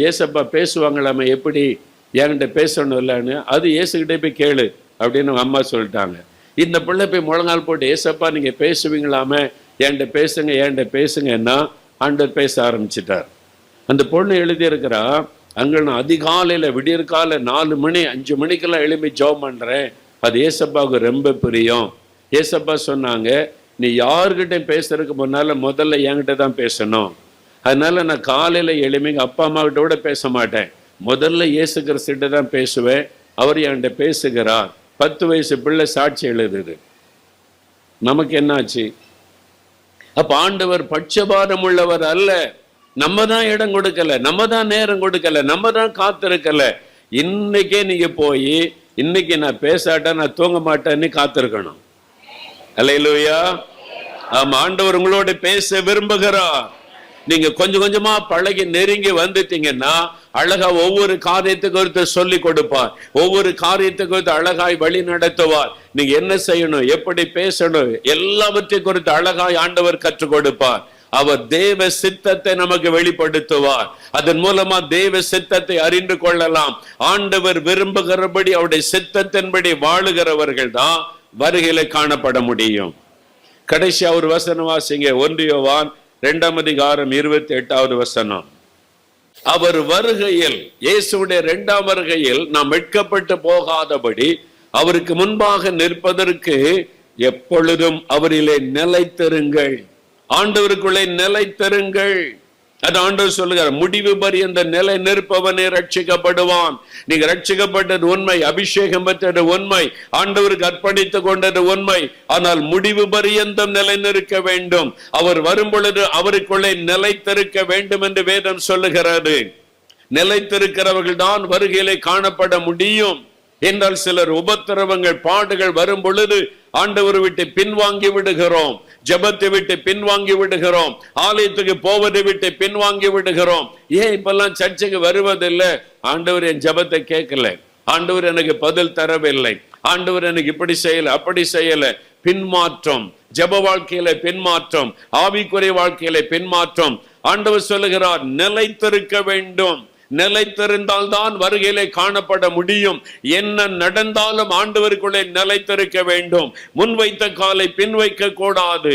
ஏசப்பா பேசுவாங்களாமே, எப்படி என்கிட்ட பேசணும் இல்லைன்னு, அது ஏசுக்கிட்டே போய் கேளு அப்படின்னு அவங்க அம்மா சொல்லிட்டாங்க. இந்த பிள்ளை போய் முழங்கால் போட்டு, ஏசப்பா நீங்கள் பேசுவீங்களாமே, என்கிட்ட பேசுங்கன்னா ஆண்டவர் பேச ஆரம்பிச்சிட்டார். அந்த பொண்ணு எழுதியிருக்கிறா, அங்கே நான் அதிகாலையில் விடியற்கால 4 மணி 5 மணிக்கெல்லாம் எழுப்பி ஜெபம் பண்ணுறேன், அது ஏசப்பாவுக்கு ரொம்ப பிரியம். ஏசப்பா சொன்னாங்க, நீ யாருக்கிட்டையும் பேசுறதுக்கு முன்னால் முதல்ல என்கிட்ட தான் பேசணும். அதனால நான் காலையில் எழுப்பி அப்பா அம்மா கிட்ட கூட பேச மாட்டேன், முதல்ல இயேசு கிறிஸ்துகிட்ட தான் பேசுவேன், அவர் என்கிட்ட பேசுகிறார். 10 வயசு பிள்ளை சாட்சி எழுதுது. நமக்கு என்னாச்சு? அப்ப ஆண்டவர் பட்சபாதம் உள்ளவர் அல்ல. நம்ம தான் இடம் கொடுக்கல, நம்ம தான் நேரம் கொடுக்கல, நம்ம தான் காத்திருக்கல. இன்னைக்கே நீங்க போய் இன்னைக்கு நான் பேசாட்டா நான் தூங்க மாட்டேன்னு காத்திருக்கணும். அல்லேலூயா. ஆமா, ஆண்டவர் உங்களோட பேச விரும்புகிறார். நீங்க கொஞ்சம் கொஞ்சமா பழகி நெருங்கி வந்துட்டீங்கன்னா அழகா ஒவ்வொரு காரியத்துக்கு ஒருத்த சொல்லி கொடுப்பார், ஒவ்வொரு காரியத்துக்கு ஒருத்த அழகாய் வழி நடத்துவார். நீங்க என்ன செய்யணும், எப்படி பேசணும், எல்லாவற்றையும் குறித்து அழகாய் ஆண்டவர் கற்றுக் கொடுப்பார். அவர் தேவ சித்தத்தை நமக்கு வெளிப்படுத்துவார். அதன் மூலமா தேவ சித்தத்தை அறிந்து கொள்ளலாம். ஆண்டவர் விரும்புகிறபடி அவருடைய சித்தத்தின்படி வாழுகிறவர்கள் தான் வருகையில காணப்பட முடியும். கடைசியா ஒரு வசனம் வாசிங்க, 1 யோவான் 2:28. அவர் வருகையில், இயேசுடைய 2ஆம் வருகையில் நாம் மீட்கப்பட்டு போகாதபடி அவருக்கு முன்பாக நிற்பதற்கு எப்பொழுதும் அவரிலே நிலைத்திருங்கள். ஆண்டவருக்குள்ளே நிலைத்திருங்கள். அது ஆண்டவர் சொல்லுகிறார், முடிவு பரியந்த நிலை நிற்பவனே ரட்சிக்கப்படுவான். நீங்க ரட்சிக்கப்பட்டது உண்மை, அபிஷேகம் பெற்றது உண்மை, ஆண்டவருக்கு அர்ப்பணித்துக் கொண்டது உண்மை. ஆனால் முடிவு பரியந்தம் நிலை நிற்க வேண்டும். அவர் வரும் பொழுது அவருக்குள்ளே நிலைத்திருக்க வேண்டும் என்று வேதம் சொல்லுகிறது. நிலைத்திருக்கிறவர்கள் தான் வருகையிலே காணப்பட முடியும். என்றால் சிலர் உபத்திரவங்கள், பாடுகள் வரும் பொழுது ஆண்டவர் விட்டு பின்வாங்கி விடுகிறோம், ஜெபத்தை விட்டு பின்வாங்கி விடுகிறோம், ஆலயத்துக்கு போவதை விட்டு பின்வாங்கி விடுகிறோம். ஏன் இப்பெல்லாம் சர்ச்சைக்கு வருவதில்லை? ஆண்டவர் என் ஜெபத்தை கேட்கல, ஆண்டவர் எனக்கு பதில் தரவில்லை, ஆண்டவர் எனக்கு இப்படி செய்யல அப்படி செய்யல. பின்மாற்றம், ஜெப வாழ்க்கையில பின்மாற்றம், ஆவிக்குரிய வாழ்க்கையில பின்மாற்றம். ஆண்டவர் சொல்லுகிறார், நிலைத்திருக்க வேண்டும். நிலைத்திருந்தால் தான் வருகையிலே காணப்பட முடியும். என்ன நடந்தாலும் ஆண்டவருக்குள்ளே நிலைத்திருக்க வேண்டும். முன்வைத்த காலை பின் வைக்க கூடாது.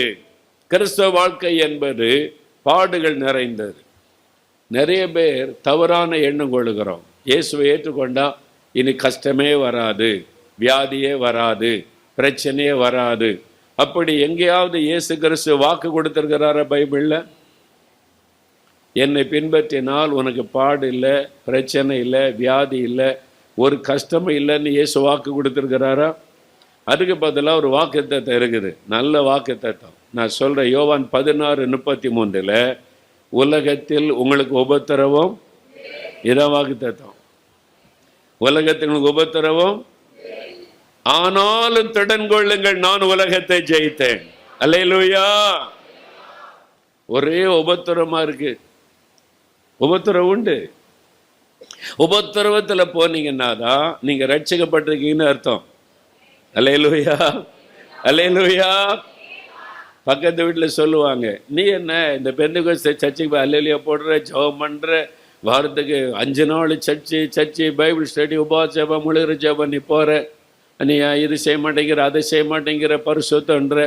கிறிஸ்தவ வாழ்க்கை என்பது பாடுகள் நிறைந்தது. நிறைய பேர் தவறான எண்ணம் கொள்கிறோம். இயேசுவை ஏற்றுக்கொண்டா இனி கஷ்டமே வராது, வியாதியே வராது, பிரச்சனையே வராது. அப்படி எங்கேயாவது இயேசு கிறிஸ்து வாக்கு கொடுத்திருக்கிறாரா பைபிள்ல? என்னை பின்பற்றினால் உனக்கு பாடு இல்லை, பிரச்சனை இல்லை, வியாதி இல்லை, ஒரு கஷ்டமும் இல்லைன்னு இயேசு வாக்கு கொடுத்துருக்கிறாரா? அதுக்கு பதிலாக ஒரு வாக்குத்தத்தம் இருக்குது, நல்ல வாக்குத்தத்தம். நான் சொல்கிறேன், யோவான் 16:33 உலகத்தில் உங்களுக்கு உபத்திரவம், இதான் வாக்குத்தத்தம். உலகத்தில் உங்களுக்கு உபத்திரவம், ஆனாலும் திடன் கொள்ளுங்கள், நான் உலகத்தை ஜெயித்தேன். அல்லேலூயா. ஒரே உபத்திரமா இருக்கு, உபத்திரவம் உண்டு. உபத்திரவத்துல போனீங்கன்னா தான் நீங்க ரட்சிக்கப்பட்டிருக்கீங்கன்னு அர்த்தம். அல்லேலூயா, அல்லேலூயா. பக்கத்து வீட்டுல சொல்லுவாங்க, நீ என்ன இந்த பெந்தெகோஸ்தே சர்ச்சுக்கு அல்லேலூயா போடுற, ஜெபம் பண்ற, வாரத்துக்கு 5 நாள் சர்ச்சு பைபிள் ஸ்டடி, உபவாச ஜெபம், முழுகிற ஜெபம், நீ போற, நீ இது செய்ய மாட்டேங்கிற, அதை செய்ய மாட்டேங்கிற, பரிசுத்தன்ற.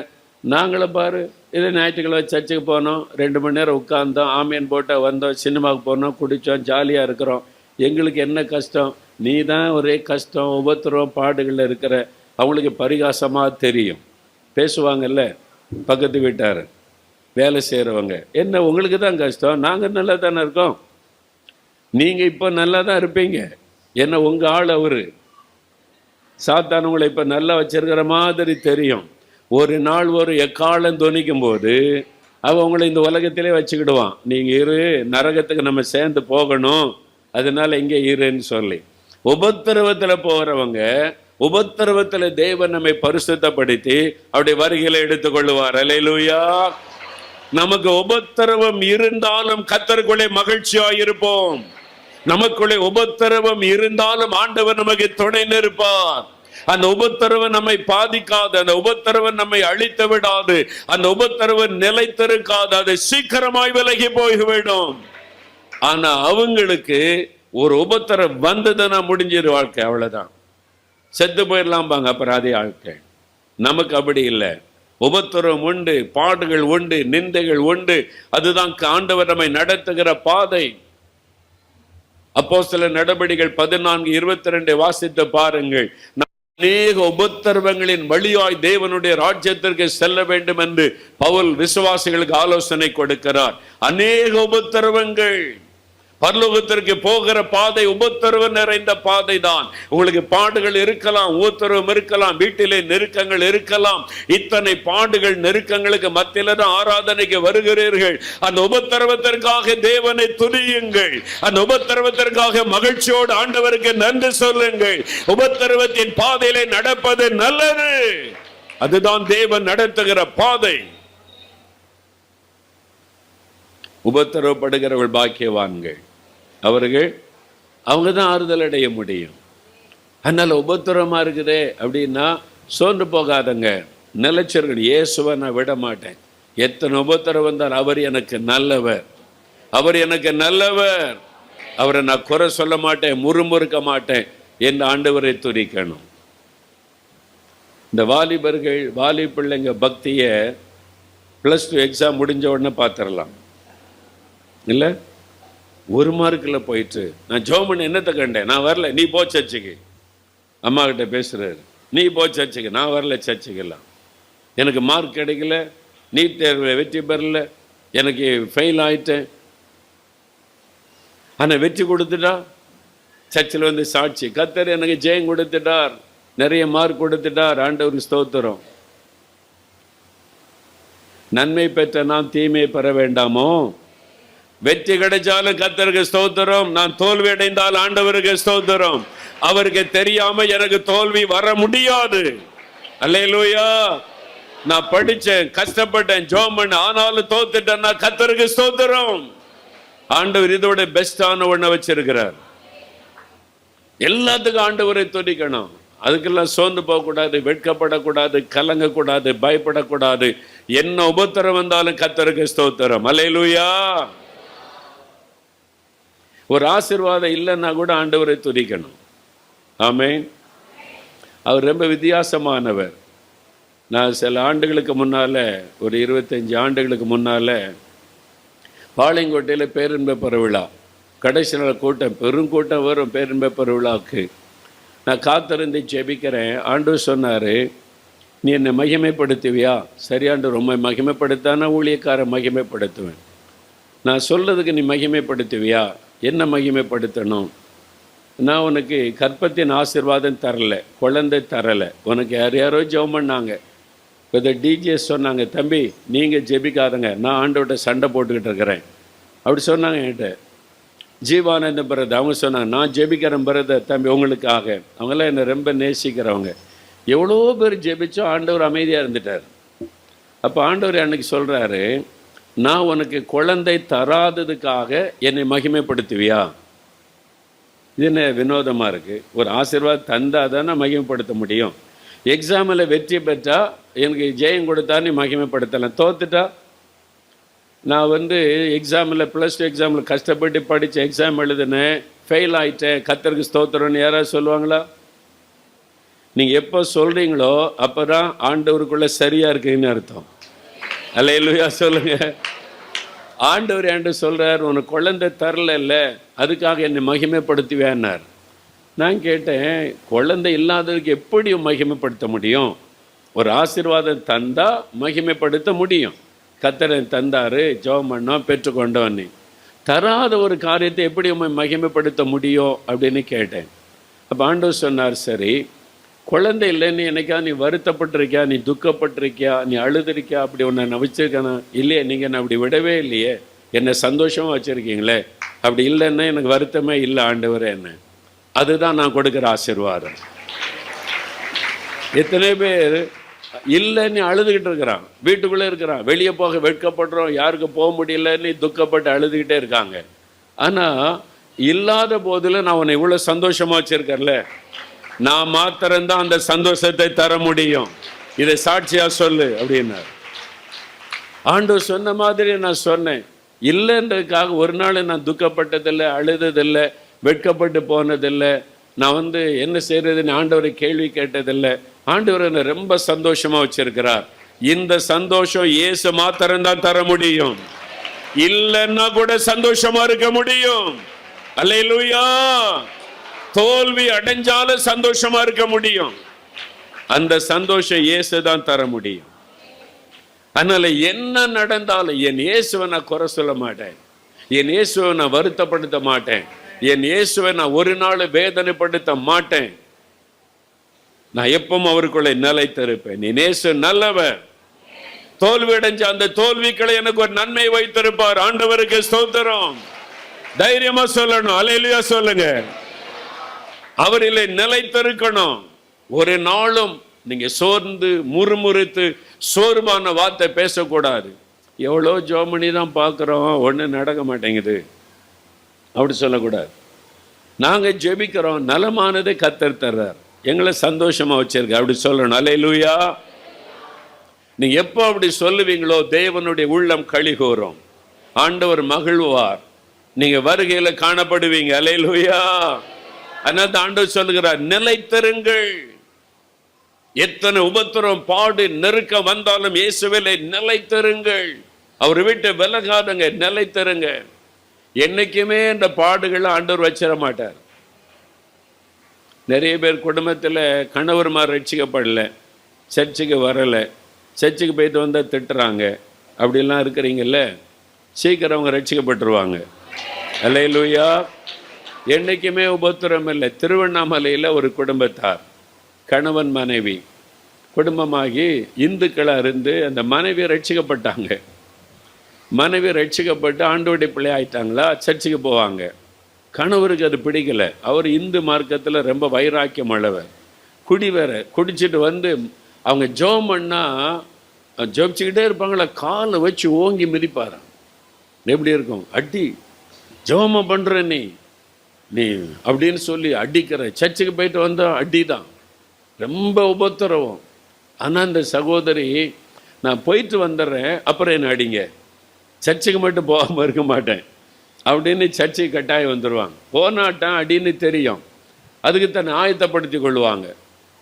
நாங்களும் பாரு, இது ஞாயிற்றுக்கிழமை சர்ச்சுக்கு போனோம், 2 மணி நேரம் உட்கார்ந்தோம், ஆமியன் போட்டால் வந்தோம், சினிமாவுக்கு போனோம், குடித்தோம், ஜாலியாக இருக்கிறோம். எங்களுக்கு என்ன கஷ்டம்? நீ தான் ஒரே கஷ்டம், உபத்திரவம், பாடுகளில் இருக்கிற. அவங்களுக்கு பரிகாசமாக தெரியும். பேசுவாங்கல்ல பக்கத்து வீட்டார், வேலை செய்கிறவங்க, என்ன உங்களுக்கு தான் கஷ்டம், நாங்கள் நல்லா தானே இருக்கோம், நீங்கள் இப்போ நல்லா தான் இருப்பீங்க, என்ன உங்கள் ஆள் அவர். சாத்தானவங்களை இப்போ நல்லா வச்சிருக்கிற மாதிரி தெரியும். ஒரு நாள் ஒரு எக்காலம் துணிக்கும் போது அவன் உங்களை இந்த உலகத்திலே வச்சுக்கிடுவான். நீங்கள் இரு, நரகத்துக்கு நம்ம சேர்ந்து போகணும், அதனால இங்கே இருன்னு சொல்லி. உபத்திரவத்தில் போகிறவங்க, உபத்திரவத்தில் தேவன் நம்மை பரிசுத்தப்படுத்தி அவருடைய வருகையில எடுத்துக்கொள்ளுவார். அல்லேலூயா. நமக்கு உபத்திரவம் இருந்தாலும் கர்த்தருக்குள்ளே மகிழ்ச்சியாய் இருப்போம். நமக்குள்ளே உபத்திரவம் இருந்தாலும் ஆண்டவர் நமக்கு துணை நிற்பார். அந்த உபத்திரவம் நம்மை பாதிக்காது, அந்த உபத்திரவம் நம்மை அழித்து விடாது, அந்த உபத்திரவம் நிலைத்திருக்காது, அது சீக்கிரமாய் விலகி போய்விடும். ஆனா அவங்களுக்கு ஒரு உபத்திரம் வந்ததுன்னா முடிஞ்சிரு வாழ்க்கை, அவ்வளவுதான், செத்து போயிடலாம்பாங்க. அப்புறம் அதே வாழ்க்கை. நமக்கு அப்படி இல்லை. உபத்திரம் உண்டு, பாடுகள் உண்டு, நிந்தைகள் உண்டு. அதுதான் ஆண்டவர் நம்மை நடத்துகிற பாதை. அப்போஸ்தலர் நடபடிகள் 14:22 வாசித்து பாருங்கள். அநேக உபத்திரவங்களின் வழியாய் தேவனுடைய ராஜ்யத்திற்கு செல்ல வேண்டும் என்று பவுல் விசுவாசிகளுக்கு ஆலோசனை கொடுக்கிறார். அநேக உபத்திரவங்கள், பரலோகத்திற்கு போகிற பாதை உபத்திரவம் நிறைந்த பாதை தான். உங்களுக்கு பாடுகள் இருக்கலாம், உபத்திரவம் இருக்கலாம், வீட்டிலே நெருக்கங்கள் இருக்கலாம். இத்தனை பாடுகள் நெருக்கங்களுக்கு மத்தியில தான் ஆராதனைக்கு வருகிறீர்கள். அந்த உபத்திரவத்திற்காக தேவனை துதியுங்கள். அந்த உபத்திரவத்திற்காக மகிழ்ச்சியோடு ஆண்டவருக்கு நன்றி சொல்லுங்கள். உபத்திரவத்தின் பாதையிலே நடப்பது நல்லது. அதுதான் தேவன் நடத்துகிற பாதை. உபத்திரவப்படுகிறவர்கள் பாக்கியவான்கள், அவங்க தான் ஆறுதல் அடைய முடியும். அதனால உபத்திரமா இருக்குதே அப்படின்னா சோர்ந்து போகாதங்க, நிலைச்சர்கள். இயேசுவை நான் விட மாட்டேன். எத்தனை உபத்திரம் வந்தால் அவர் எனக்கு நல்லவர், அவர் எனக்கு நல்லவர், அவரை நான் குறை சொல்ல மாட்டேன், முறுமுறுக்க மாட்டேன் என்று ஆண்டவரை துதிக்கணும். இந்த வாலிபர்கள், வாலி பிள்ளைங்க பக்தியை +2 எக்ஸாம் முடிஞ்ச உடனே பார்த்துடலாம். இல்லை, 1 மார்க்கில் போயிட்டு நான் ஜெபம் பண்ண என்னத்தை கண்டேன், நான் வரல, நீ போ சர்ச்சுக்கு. அம்மா கிட்ட பேசுகிறாரு, நீ போ சர்ச்சுக்கு, நான் வரல சர்ச்சுக்கெல்லாம். எனக்கு மார்க் கிடைக்கல, நீட் தேர்வில் வெற்றி பெறல, எனக்கு ஃபெயில் ஆயிட்டேன். ஆனால் வெற்றி கொடுத்துட்டா சர்ச்சில் வந்து சாட்சி, கர்த்தர் எனக்கு ஜெயம் கொடுத்துட்டார், நிறைய மார்க் கொடுத்துட்டார், ஆண்டவருக்கு ஸ்தோத்திரம். நன்மை பெற்ற நாம் தீமை பெற வேண்டாமோ? வெற்றி கிடைச்சாலும் கர்த்தருக்கு ஸ்தோத்திரம், நான் தோல்வி அடைந்தால் ஆண்டவருக்கு ஸ்தோத்திரம். அவருக்கு தெரியாம எனக்கு தோல்வி வர முடியாது. அல்லேலூயா. நான் படிச்சேன், கஷ்டப்பட்டேன், ஜெபம் பண்ண, ஆனாலும் தோத்துட்டேன்னா கர்த்தருக்கு ஸ்தோத்திரம். ஆண்டவர் இதோட பெஸ்டான ஒண்ண வச்சிருக்கிறார். எல்லாத்துக்கும் ஆண்டவரை துதிக்கணும். அதுக்கெல்லாம் சோர்ந்து போகக்கூடாது, வெட்கப்படக்கூடாது, கலங்கக்கூடாது, பயப்படக்கூடாது. என்ன உபத்திரம் வந்தாலும் கர்த்தருக்கு ஸ்தோத்திரம். அல்லேலூயா. ஒரு ஆசீர்வாதம் இல்லைன்னா கூட ஆண்டவரை துதிக்கணும். ஆமென். அவர் ரொம்ப வித்தியாசமானவர். நான் சில ஆண்டுகளுக்கு முன்னால், ஒரு 25 ஆண்டுகளுக்கு முன்னால் பாளையங்கோட்டையில் பேரின்ப பெருவிழா, கடைசி நாள் கூட்டம், பெருங்கூட்டம் வரும் பேரின்ப பெருவிழாவுக்கு. நான் காத்திருந்து ஜெபிக்கிறேன். ஆண்டவர் சொன்னார், நீ என்னை மகிமைப்படுத்துவியா? சரியாண்டு, ரொம்ப மகிமைப்படுத்தானா ஊழியக்கார மகிமைப்படுத்துவேன். நான் சொல்றதுக்கு நீ மகிமைப்படுத்துவியா? என்ன மகிமைப்படுத்தணும்? நான் உனக்கு கற்பத்தின் ஆசீர்வாதம் தரல, குழந்தை தரல, உனக்கு யாரோ ஜெபம் பண்ணாங்க. இப்போ இந்த டிஜே சொன்னாங்க, தம்பி நீங்கள் ஜெபிக்காதங்க, நான் ஆண்டோட சண்டை போட்டுக்கிட்டு இருக்கிறேன் அப்படி சொன்னாங்க என்கிட்ட. ஜீவானந்த பிரதர் அவங்க சொன்னாங்க, நான் ஜெபிக்கிறேன் பிரதர் தம்பி உங்களுக்காக. அவங்களாம் என்னை ரொம்ப நேசிக்கிறவங்க. எவ்வளோ பேர் ஜெபிச்சோம், ஆண்டவர் அமைதியாக இருந்துட்டார். அப்போ ஆண்டவர் அன்னைக்கு சொல்கிறாரு, நான் உனக்கு குழந்தை தராததுக்காக என்னை மகிமைப்படுத்துவியா? இது என்ன வினோதமாக இருக்குது? ஒரு ஆசீர்வாதம் தந்தால் தானே மகிமைப்படுத்த முடியும். எக்ஸாமில் வெற்றி பெற்றா எனக்கு ஜெயம் கொடுத்தா நீ மகிமைப்படுத்தலாம், தோத்துட்டா? நான் எக்ஸாமில் +2 எக்ஸாமில் கஷ்டப்பட்டு படித்த எக்ஸாம் எழுதுனேன், ஃபெயில் ஆகிட்டேன், கர்த்தருக்கு ஸ்தோத்திரம்னு யாராவது சொல்லுவாங்களா? நீங்கள் எப்போ சொல்கிறீங்களோ அப்போ தான் ஆண்டவருக்குள்ளே சரியாக இருக்குன்னு அர்த்தம். அல்லேலூயா சொல்லுங்க. ஆண்டவர் சொல்கிறார், உனக்கு குழந்தை தரல, அதுக்காக என்னை மகிமைப்படுத்துவேன்னார். நான் கேட்டேன், குழந்தை இல்லாததுக்கு எப்படி மகிமைப்படுத்த முடியும்? ஒரு ஆசீர்வாதம் தந்தா மகிமைப்படுத்த முடியும். கர்த்தர் தந்தார், ஜெபம் பண்ணோம், பெற்றுக்கொண்டோன்னு. தராத ஒரு காரியத்தை எப்படி மகிமைப்படுத்த முடியும் அப்படின்னு கேட்டேன். அப்போ ஆண்டவர் சொன்னார், சரி குழந்தை இல்லைன்னு என்னைக்கா நீ வருத்தப்பட்டிருக்கியா, நீ துக்கப்பட்டிருக்கியா, நீ அழுதுருக்கியா? அப்படி ஒன்று நான் வச்சுருக்கேனா? இல்லையே, நீங்கள் நான் அப்படி விடவே இல்லையே, என்னை சந்தோஷமாக வச்சுருக்கீங்களே. அப்படி இல்லைன்னா எனக்கு வருத்தமே இல்லை ஆண்டவரே என்ன. அதுதான் நான் கொடுக்குற ஆசீர்வாதம். எத்தனை பேர் இல்லைன்னு அழுதுகிட்டு இருக்கிறான், வீட்டுக்குள்ளே இருக்கிறான், வெளியே போக வெட்கப்படுறோம், யாருக்கு போக முடியலன்னு துக்கப்பட்டு அழுதுகிட்டே இருக்காங்க. ஆனால் இல்லாத போதில் நான் உன்னை இவ்வளோ சந்தோஷமாக வச்சுருக்கேன்ல, நான் மாத்திரம்தான் அந்த சந்தோஷத்தை தர முடியும், இதை சாட்சியா சொல்லு அப்படின்னார். ஆண்டவர் சொன்ன மாதிரி நான் சொன்னேன். இல்லைன்றதுக்காக ஒரு நாள் நான் துக்கப்பட்டதில்லை, அழுததில்லை, வெட்கப்பட்டு போனதில்லை. நான் என்ன செய்யறதுன்னு ஆண்டவரை கேள்வி கேட்டதில்லை. ஆண்டவர் என்னை ரொம்ப சந்தோஷமா வச்சிருக்கிறார். இந்த சந்தோஷம் இயேசு மாத்திரம்தான் தர முடியும். இல்லைன்னா கூட சந்தோஷமா இருக்க முடியும். அல்லேலூயா. தோல்வி அடைஞ்சாலும் சந்தோஷமா இருக்க முடியும். அந்த சந்தோஷம் இயேசு தான் தர முடியும். அதனால என்ன நடந்தாலும் என் இயேசுவை நான் குறை சொல்ல மாட்டேன், என் இயேசுவை நான் வருத்தப்படுத்த மாட்டேன், என் இயேசுவை நான் ஒரு நாள் வேதனைப்படுத்த மாட்டேன். நான் எப்பவும் அவருக்குள்ள நிலைத்திருப்பேன். என் இயேசு நல்லவர். தோல்வி அடைஞ்ச அந்த தோல்விகளை எனக்கு ஒரு நன்மை வைத்திருப்பார். ஆண்டவருக்கு ஸ்தோத்திரம். தைரியமா சொல்லணும். அல்லேலூயா சொல்லுங்க. அவரிலே நிலைத்திருக்கணும். ஒரு நாளும் நீங்க சோர்ந்து முறுமுறுத்து சோர்வான வார்த்தை பேசக்கூடாது. எவ்வளோ ஜோமணி தான் பார்க்குறோம், ஒன்றும் நடக்க மாட்டேங்குது அப்படி சொல்லக்கூடாது. நாங்கள் ஜெபிக்கிறோம், நலமானதை கர்த்தர் தர்றார், எங்களை சந்தோஷமா வச்சிருக்க அப்படி சொல்லணும். அல்லேலூயா. நீங்க எப்போ அப்படி சொல்லுவீங்களோ தேவனுடைய உள்ளம் களி கூறும், ஆண்டவர் மகிழ்வார், நீங்க வருகையில காணப்படுவீங்க. அல்லேலூயா. அதனால ஆண்டவர் சொல்லுகிறார், நிலைத்திருங்கள். எத்தனை உபத்திரம் பாடு நெருக்க வந்தாலும் இயேசுவிலே நிலைத்திருங்கள். அவர் விட்டு விலகாதங்க, நிலைத்திருங்க. என்னைக்குமே இந்த பாடுகளை ஆண்டவர் வச்சிட மாட்டார். நிறைய பேர் குடும்பத்தில் கணவர்மார் ரட்சிக்கப்படலை, சர்ச்சுக்கு வரலை, சர்ச்சுக்கு போயிட்டு வந்தால் திட்டுறாங்க. அப்படிலாம் இருக்கிறீங்கல்ல, சீக்கிரம் அவங்க ரட்சிக்கப்பட்டுருவாங்க. அல்லேலூயா. என்றைக்குமே உபத்திரம் இல்லை. திருவண்ணாமலையில் ஒரு குடும்பத்தார், கணவன் மனைவி குடும்பமாகி இந்துக்களாக இருந்து அந்த மனைவி ரட்சிக்கப்பட்டாங்க. மனைவி ரட்சிக்கப்பட்டு ஆண்டோடைய பிள்ளை ஆயிட்டாங்களா, சர்ச்சுக்கு போவாங்க. கணவருக்கு அது பிடிக்கலை. அவர் இந்து மார்க்கத்தில் ரொம்ப வைராக்கியம் உள்ளவர். குடி வேற, குடிச்சிட்டு வந்து அவங்க ஜெபம் பண்ணால் ஜெபிச்சுக்கிட்டே இருப்பாங்களா, காலை வச்சு ஓங்கி மிதிப்பாராம். எப்படி இருக்கும், அடி ஜெபமா பண்ணுற நீ அப்படின்னு சொல்லி அடிக்கிற. சர்ச்சுக்கு போயிட்டு வந்தால் அடி தான், ரொம்ப உபத்திரவம். ஆனால் அந்த சகோதரி, நான் போயிட்டு வந்துடுறேன், அப்புறம் என்ன அடிங்க, சர்ச்சுக்கு மட்டும் போகாமல் இருக்க மாட்டேன் அப்படின்னு சர்ச்சுக்கு கட்டாயம் வந்துடுவாங்க. போனாட்டான் அடின்னு தெரியும், அதுக்கு தன்னை ஆயத்தப்படுத்தி கொள்வாங்க.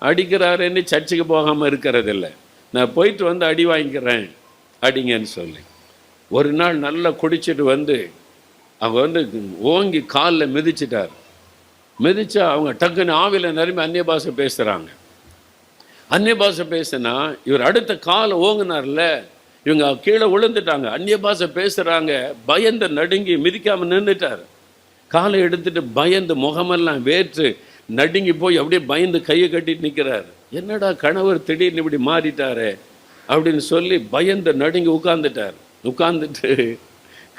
அடிக்கிறாருன்னு சர்ச்சுக்கு போகாமல் இருக்கிறதில்ல, நான் போயிட்டு வந்து அடி வாங்கிக்கிறேன் அடிங்கன்னு சொல்லி. ஒரு நாள் நல்லா குடிச்சிட்டு வந்து அவங்க வந்து ஓங்கி காலில் மிதிச்சிட்டார். மிதிச்சா அவங்க டக்குன்னு ஆவியில் நிரம்பி அந்நிய பாஷை பேசுகிறாங்க. அந்நிய பாஷை பேசுனா இவர் அடுத்த காலை ஓங்கினார்ல, இவங்க கீழே விழுந்துட்டாங்க. அந்நிய பாஷை பேசுகிறாங்க, பயந்து நடுங்கி மிதிக்காமல் நின்றுட்டார். காலை எடுத்துட்டு பயந்து முகமெல்லாம் வேற்று நடுங்கி போய் அப்படியே பயந்து கையை கட்டிட்டு நிற்கிறார். என்னடா கணவர் திடீர்னு இப்படி மாறிட்டாரு அப்படின்னு சொல்லி பயந்து நடுங்கி உட்கார்ந்துட்டார். உட்கார்ந்துட்டு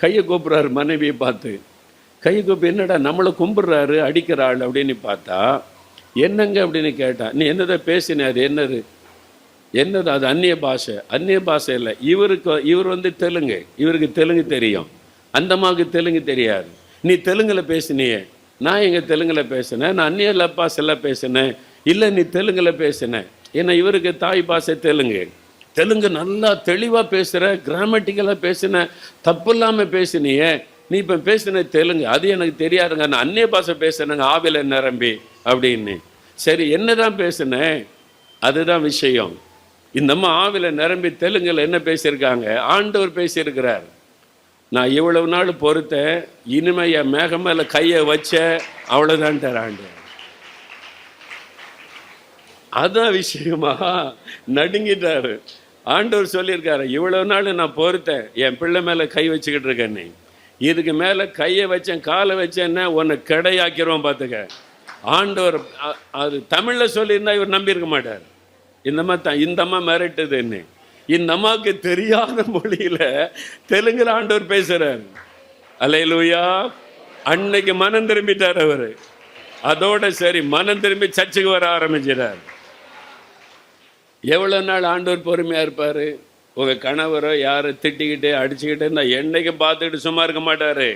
கையை கூப்பிட்றாரு மனைவியை பார்த்து. கையை கூப்பி, என்னடா நம்மளை கும்பிட்றாரு, அடிக்கிறாள் அப்படின்னு பார்த்தா, என்னங்க அப்படின்னு கேட்டா, நீ என்னதான் பேசின, அது என்னது என்னது, அது அந்நிய பாஷை. அந்நிய பாஷை இல்லை, இவர் வந்து தெலுங்கு, இவருக்கு தெலுங்கு தெரியும், அந்த அம்மாவுக்கு தெலுங்கு தெரியாது. நீ தெலுங்கில் பேசினியே, நான் எங்கே தெலுங்கில் பேசினேன், நான் அந்நிய பாஷையில் பேசினேன். இல்லை, நீ தெலுங்கில் பேசினேன். ஏன்னா இவருக்கு தாய் பாஷை தெலுங்கு. தெலுங்கு நல்லா தெளிவாக பேசுகிற, கிராமட்டிக்கலாக பேசின, தப்பு இல்லாமல் பேசினியே, நீ இப்போ பேசின தெலுங்கு, அது எனக்கு தெரியாதுங்க, நான் அந்நிய பாஷை பேசுனேங்க ஆவில நிரம்பி அப்படின்னு. சரி, என்ன தான் பேசினேன், அதுதான் விஷயம். இந்தம்மா ஆவில நிரம்பி தெலுங்குல என்ன பேசியிருக்காங்க, ஆண்டவர் பேசியிருக்கிறார். நான் இவ்வளவு நாள் பொறுத்தேன், இனிமே என் மேகம் மேலே கையை வச்ச அவ்வளோதான் ஆண்டவர். அதான் விஷயமா நடுங்கிட்டாரு. ஆண்டவர் சொல்லியிருக்காரு, இவ்வளவு நாள் நான் பொறுத்தேன், என் பிள்ளை மேலே கை வச்சுக்கிட்டு இருக்கேன்னு, இதுக்கு மேலே கையை வச்சேன் காலை வச்சேன்னா உன்னை கிடையாக்கிறோம் பார்த்துக்க. ஆண்டவர் அது தமிழில் சொல்லியிருந்தா இவர் நம்பியிருக்க மாட்டார். இந்த அம்மா மிரட்டுதுன்னு. இந்த அம்மாவுக்கு தெரியாத மொழியில் தெலுங்குல ஆண்டவர் பேசுகிறார். அல்லேலூயா. அன்னைக்கு மனம் திரும்பிட்டார் அவர். அதோட சரி, மனம் திரும்பி சர்ச்சுக்கு வர ஆரம்பிச்சிட்டார். எவ்வளோ நாள் ஆண்டவர் பொறுமையாக இருப்பார்? உங்கள் கணவரோ யாரை திட்டிக்கிட்டு அடிச்சுக்கிட்டு இருந்தால் என்னைக்கும் பார்த்துக்கிட்டு சும்மா இருக்க மாட்டார்.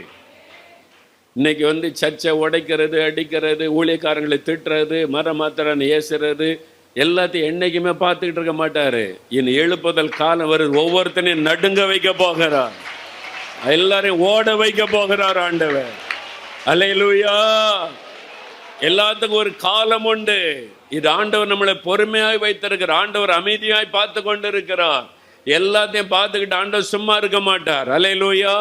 இன்னைக்கு வந்து சர்ச்சை உடைக்கிறது, அடிக்கிறது, ஊழியக்காரங்களை திட்டுறது, மாத்திரன்னு ஏசுறது, எல்லாத்தையும் என்னைக்குமே பார்த்துக்கிட்டு இருக்க மாட்டார். இனி எழுப்புதல் காலம் வருது, ஒவ்வொருத்தனையும் நடுங்க வைக்க போகிறார், எல்லாரையும் ஓட வைக்க போகிறார் ஆண்டவர். அல்லேலூயா. எல்லாத்துக்கும் ஒரு காலம் உண்டு. இது ஆண்டவர் நம்மளை பொறுமையாய் வைத்திருக்கிறார். ஆண்டவர் அமைதியாய் பார்த்து கொண்டு இருக்கிறார். எல்லாத்தையும் பார்த்துக்கிட்டு ஆண்டவர் சும்மா இருக்க மாட்டார். அல்லேலூயா.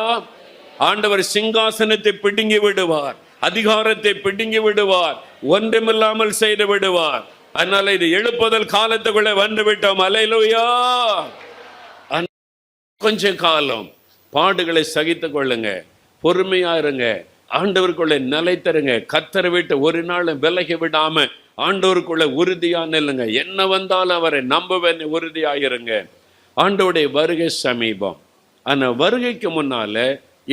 ஆண்டவர் சிங்காசனத்தை பிடுங்கி விடுவார், அதிகாரத்தை பிடுங்கி விடுவார், ஒன்றுமில்லாமல் செய்து விடுவார். அதனால இது எழுப்புதல் காலத்துக்குள்ள வந்து விட்டோம். அல்லேலூயா. கொஞ்ச காலம் பாடுகளை சகித்துக் கொள்ளுங்க, பொறுமையா இருங்க, ஆண்டவருக்குள்ள நிலைத்தருங்க. கர்த்தரை விட்டு ஒரு நாளும் விலகி விடாம ஆண்டவருக்குள்ள உறுதியா நில்லுங்க. என்ன வந்தாலும் அவரை நம்புவேன் உறுதியாயிருங்க. ஆண்டவருடைய வருகை சமீபம். ஆனா வருகைக்கு முன்னால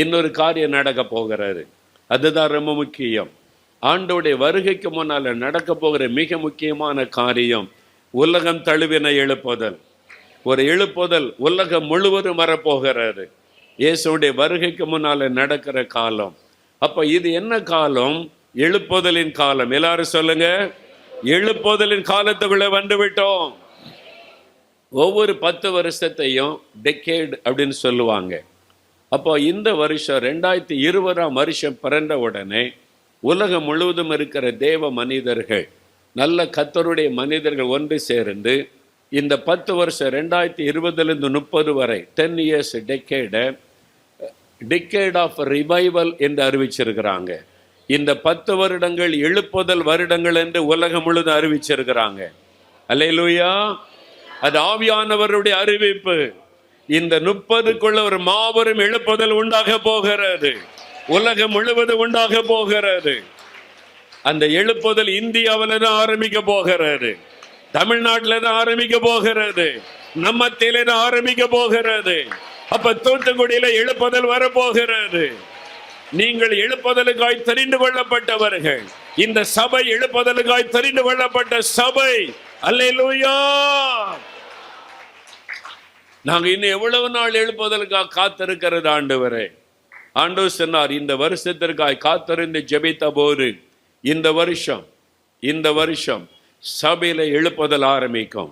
இன்னொரு காரியம் நடக்க போகிறாரு. அதுதான் ரொம்ப முக்கியம். ஆண்டவருடைய வருகைக்கு முன்னால நடக்க போகிற மிக முக்கியமான காரியம் உலகம் தழுவின எழுப்புதல். ஒரு எழுப்புதல் உலகம் முழுவதும் வரப்போகிறாரு. இயேசுடைய வருகைக்கு முன்னால நடக்கிற காலம். அப்ப இது என்ன காலம்? எழுப்புதலின் காலம். எல்லாரும் சொல்லுங்க, எழுப்புதலின் காலத்துக்குள்ள வந்து விட்டோம். ஒவ்வொரு 10 வருஷத்தையும் டெக்கேட் அப்படின்னு சொல்லுவாங்க. அப்போ இந்த வருஷம் 2020 வருஷம் பிறந்த உடனே உலகம் முழுவதும் இருக்கிற தேவ மனிதர்கள் நல்ல கர்த்தருடைய மனிதர்கள் ஒன்று சேர்ந்து இந்த 10 வருஷம் 2020 30 வரை 10 years டிகேட் ஆஃப் ரிவைவல் என்று அறிவிச்சிருக்கிறாங்க. இந்த 10 வருடங்கள் எழுப்புதல் வருடங்கள் என்று உலகம் முழுதும் அறிவிச்சிருக்கிறாங்க. அல்லேலூயா. அது ஆவியானவருடைய அறிவிப்பு. இந்த 30க்குள்ள ஒரு மாபெரும் எழுப்புதல் உண்டாக போகிறது. உலகம் முழுவதும் உண்டாக போகிறது. அந்த எழுப்புதல் இந்தியாவில் தான் ஆரம்பிக்க போகிறது, தமிழ்நாட்டில் தான் ஆரம்பிக்க போகிறது, நம்மத்தில தான் ஆரம்பிக்க போகிறது. அப்ப தூத்துக்குடியில எழுப்புதல் வரப்போகிறது. நீங்கள் எழுப்புதலுக்காய் தெரிந்து கொள்ளப்பட்டவர்கள். இந்த சபை எழுப்புதலுக்காய் தெரிந்து கொள்ளப்பட்ட சபை. அல்லேலூயா. நாங்க இன்னும் எவ்வளவு நாள் எழுப்புதலுக்காக காத்திருக்கிறது ஆண்டவரே? ஆண்டவர் சொன்னார், இந்த வருஷத்திற்காய் காத்திருந்து ஜெபித்த போது இந்த வருஷம் சபையில எழுப்புதல் ஆரம்பிக்கும்.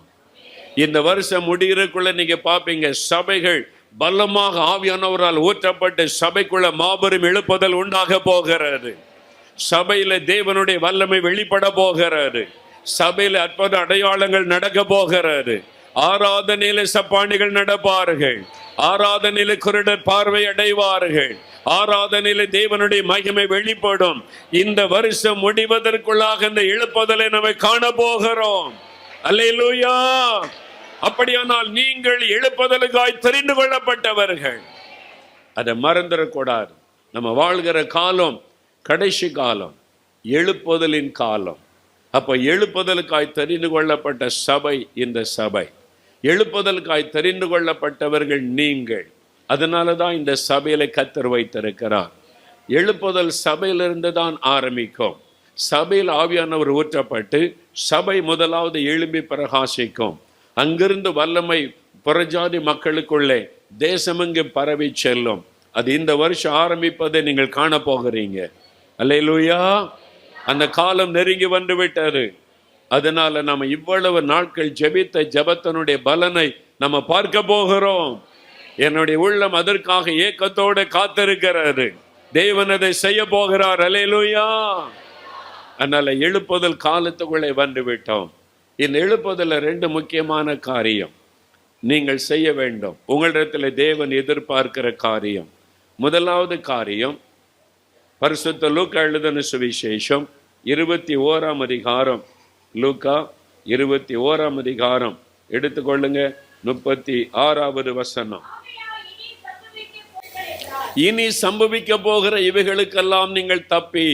இந்த வருஷம் முடிகிறதுக்குள்ள நீங்க பாப்பீங்க, சபைகள் பலமாக ஆவியானவரால் ஊற்றப்பட்டு சபைக்குள்ள மாபெரும் எழுப்புதல் உண்டாக போகிறது. சபையில தேவனுடைய வல்லமை வெளிப்பட போகிறது. சபையில அற்புத அடையாளங்கள் நடக்க போகிறது. ஆராதனையில சப்பானிகள் நடப்பார்கள். ஆராதனையில குருடர் பார்வை அடைவார்கள். ஆராதனையில தேவனுடைய மகிமை வெளிப்படும். இந்த வருஷம் முடிவதற்குள்ளாக இந்த எழுப்புதலை நம்ம காண போகிறோம். அல்லேலூயா. அப்படியானால் நீங்கள் எழுப்புதலுக்காய் தெரிந்து கொள்ளப்பட்டவர்கள். அதை மறந்துடக்கூடாது. நம்ம வாழ்கிற காலம் கடைசி காலம், எழுப்புதலின் காலம். அப்ப எழுப்புதலுக்காய் தெரிந்து கொள்ளப்பட்ட சபை இந்த சபை. எழுப்புதலுக்காய் தெரிந்து கொள்ளப்பட்டவர்கள் நீங்கள். அதனாலதான் இந்த சபையில கர்த்தர் வைத்திருக்கிறார். எழுப்புதல் சபையிலிருந்து தான் ஆரம்பிக்கும். சபையில் ஆவியானவர் ஊற்றப்பட்டு சபை முதலாவது எழும்பி பிரகாசிக்கும். அங்கிருந்து வல்லமை புறஜாதி மக்களுக்குள்ளே தேசமெங்கு பரவி செல்லும். அது இந்த வருஷம் ஆரம்பிப்பதை நீங்கள் காண போகிறீங்க. அல்லேலூயா. அந்த காலம் நெருங்கி வந்து விட்டது. அதனால நம்ம இவ்வளவு நாட்கள் ஜெபித்த ஜெபத்தினுடைய பலனை நம்ம பார்க்க போகிறோம். என்னுடைய உள்ளம் அதற்காக ஏக்கத்தோடு காத்திருக்கிறது. தேவன் அதை செய்ய போகிறார். அல்லேலூயா. அதனால எழுப்புதல் காலத்துக்குள்ளே வந்து விட்டோம். இந்த எழுப்புதல 2 முக்கியமான காரியம் நீங்கள் செய்ய வேண்டும். உங்களிடத்தில் தேவன் எதிர்பார்க்கிற காரியம். முதலாவது காரியம், பரிசுத்த லூக்கா எழுதின சுவிசேஷம் 21ஆம் அதிகாரம். லூக்கா 21ஆம் அதிகாரம் எடுத்துக்கொள்ளுங்க. 36வது வசனம். இனி சம்பவிக்க போகிற இவைகளுக்கெல்லாம் நீங்கள் தப்பி.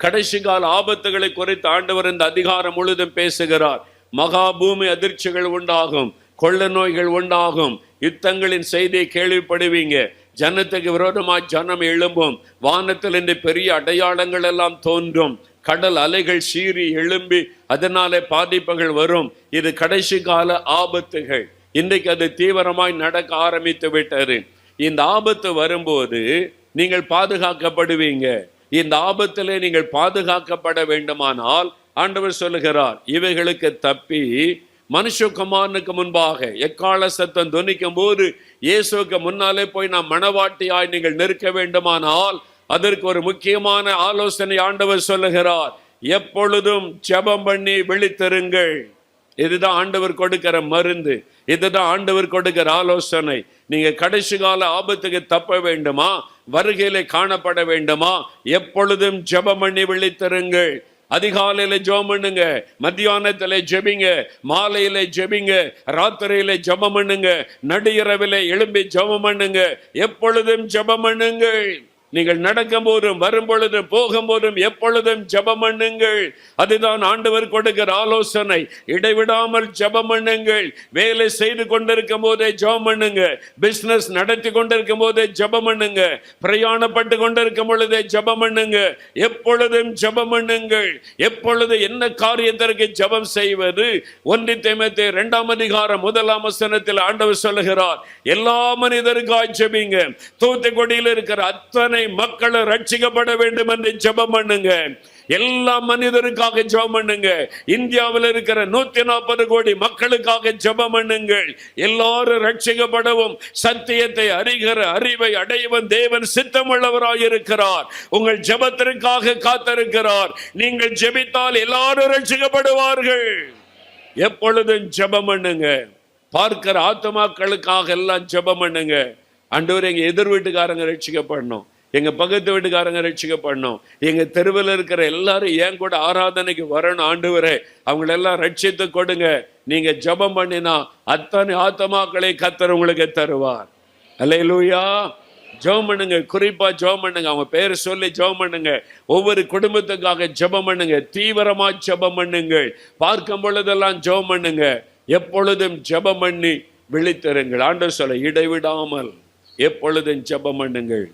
கடைசி கால ஆபத்துகளை குறித்து ஆண்டவர் இந்த அதிகாரம் முழுதும் பேசுகிறார். மகா பூமி அதிர்ச்சிகள் உண்டாகும், கொள்ள நோய்கள் உண்டாகும், யுத்தங்களின் செய்தியை கேள்விப்படுவீங்க. ஜனத்துக்கு விரோதமாய் ஜனம் எழும்பும். வானத்தில் இந்த பெரிய அடையாளங்கள் எல்லாம் தோன்றும். கடல் அலைகள் சீறி எழும்பி அதனாலே பாதிப்புகள் வரும். இது கடைசி கால ஆபத்துகள். இன்றைக்கு அது தீவிரமாய் நடக்க ஆரம்பித்து விட்டது. இந்த ஆபத்து வரும்போது நீங்கள் பாதுகாக்கப்படுவீங்க. இந்த ஆபத்திலே நீங்கள் பாதுகாக்கப்பட வேண்டுமானால் ஆண்டவர் சொல்லுகிறார், இவைகளுக்கு தப்பி மனுஷகுமாரனுக்கு முன்பாக எக்கால சத்தம் தொனிக்கும் போது இயேசுக்கு முன்னாலே போய் நாம் மணவாட்டியாய் நீங்கள் நிற்க வேண்டுமானால் அதற்கு ஒரு முக்கியமான ஆலோசனை ஆண்டவர் சொல்லுகிறார். எப்பொழுதும் ஜெபம் பண்ணி விழித்திருங்கள். இதுதான் ஆண்டவர் கொடுக்கிற மருந்து. இதுதான் ஆண்டவர் கொடுக்கிற ஆலோசனை. நீங்க கடைசி கால ஆபத்துக்கு தப்ப வேண்டுமா, வருகையிலே காணப்பட வேண்டுமா, எப்பொழுதும் ஜெபம் பண்ணி விழித்திருங்கள். அதிகாலையில ஜெபம் பண்ணுங்க, மத்தியானத்திலே ஜெபிங்க, மாலையில ஜெபிங்க, ராத்திரியில ஜெபம் பண்ணுங்க, நடுஇரவிலே எழும்பி ஜெபம் பண்ணுங்க. எப்பொழுதும் ஜெபம் பண்ணுங்கள். நீங்கள் நடக்கும் போதும் வரும் பொழுதும் போகும் போதும் எப்பொழுதும் ஜெபம் பண்ணுங்கள். அதுதான் ஆண்டவர் கொடுக்கிற ஆலோசனை. இடைவிடாமல் ஜெபம் பண்ணுங்கள். வேலை செய்து கொண்டிருக்கும் போதே ஜெபம் பண்ணுங்க. பிசினஸ் நடத்தி கொண்டிருக்கும் போதே ஜெபம் பண்ணுங்க. பிரயாணப்பட்டு கொண்டிருக்கும் பொழுதே ஜெபம் பண்ணுங்க. எப்பொழுதும் ஜெபம் பண்ணுங்கள். எப்பொழுது என்ன காரியத்திற்கு ஜெபம் செய்வது? 1 தீமோத்தேயு 2ஆம் அதிகாரம் 1ஆம் வசனத்தில் ஆண்டவர் சொல்லுகிறார், எல்லா மனிதருக்காய் ஜெபிங்க. தூத்துக்குடியில் இருக்கிற அத்தனை மக்கள் ரட்சிக்கப்பட வேண்டும் என்று ஜெபம் பண்ணுங்க. எல்லா மனிதருக்காக ஜெபம் பண்ணுங்க. இந்தியாவில் இருக்கிற 140 கோடி மக்களுக்காக ஜெபம் பண்ணுங்கள். எல்லாரும் ரட்சிக்கப்படவும் சத்தியத்தை அறிகிற அறிவை அடையவும் தேவன் சித்தமுள்ளவராயிருக்கிறார். உங்கள் ஜெபத்திற்காக காத்திருக்கிறார். நீங்கள் ஜெபித்தால் எல்லாரும் ரட்சிக்கப்படுவார்கள். எப்பொழுதும் ஜெபம் பண்ணுங்க. பார்க்கிற ஆத்துமாக்களுக்காக எல்லாம் ஜெபம் பண்ணுங்க. ஆண்டவரே, எங்க எதிர் வீட்டுக்காரங்க ரட்சிக்கப்படணும், எங்க பக்கத்து வீட்டுக்காரங்க ரட்சிக்கப்படணும், எங்க தெருவில் இருக்கிற எல்லாரும் ஏன் கூட ஆராதனைக்கு வரணும். ஆண்டவரே, அவங்களெல்லாம் ரட்சித்து கொடுங்க. நீங்க ஜெபம் பண்ணினா அத்தனை ஆத்துமாக்களை கர்த்தர் உங்களுக்கு தருவார். அல்லேலூயா. ஜெபம் பண்ணுங்க. குறிப்பா ஜெபம் பண்ணுங்க. அவங்க பேரை சொல்லி ஜெபம் பண்ணுங்க. ஒவ்வொரு குடும்பத்துக்காக ஜெபம் பண்ணுங்க. தீவிரமா ஜெபம் பண்ணுங்கள். பார்க்கும் பொழுதெல்லாம் ஜெபம் பண்ணுங்க. எப்பொழுதும் ஜெபம் பண்ணி விழித்திருங்கள். ஆண்டவர் சொல்ல, இடைவிடாமல் எப்பொழுதும் ஜெபம் பண்ணுங்கள்.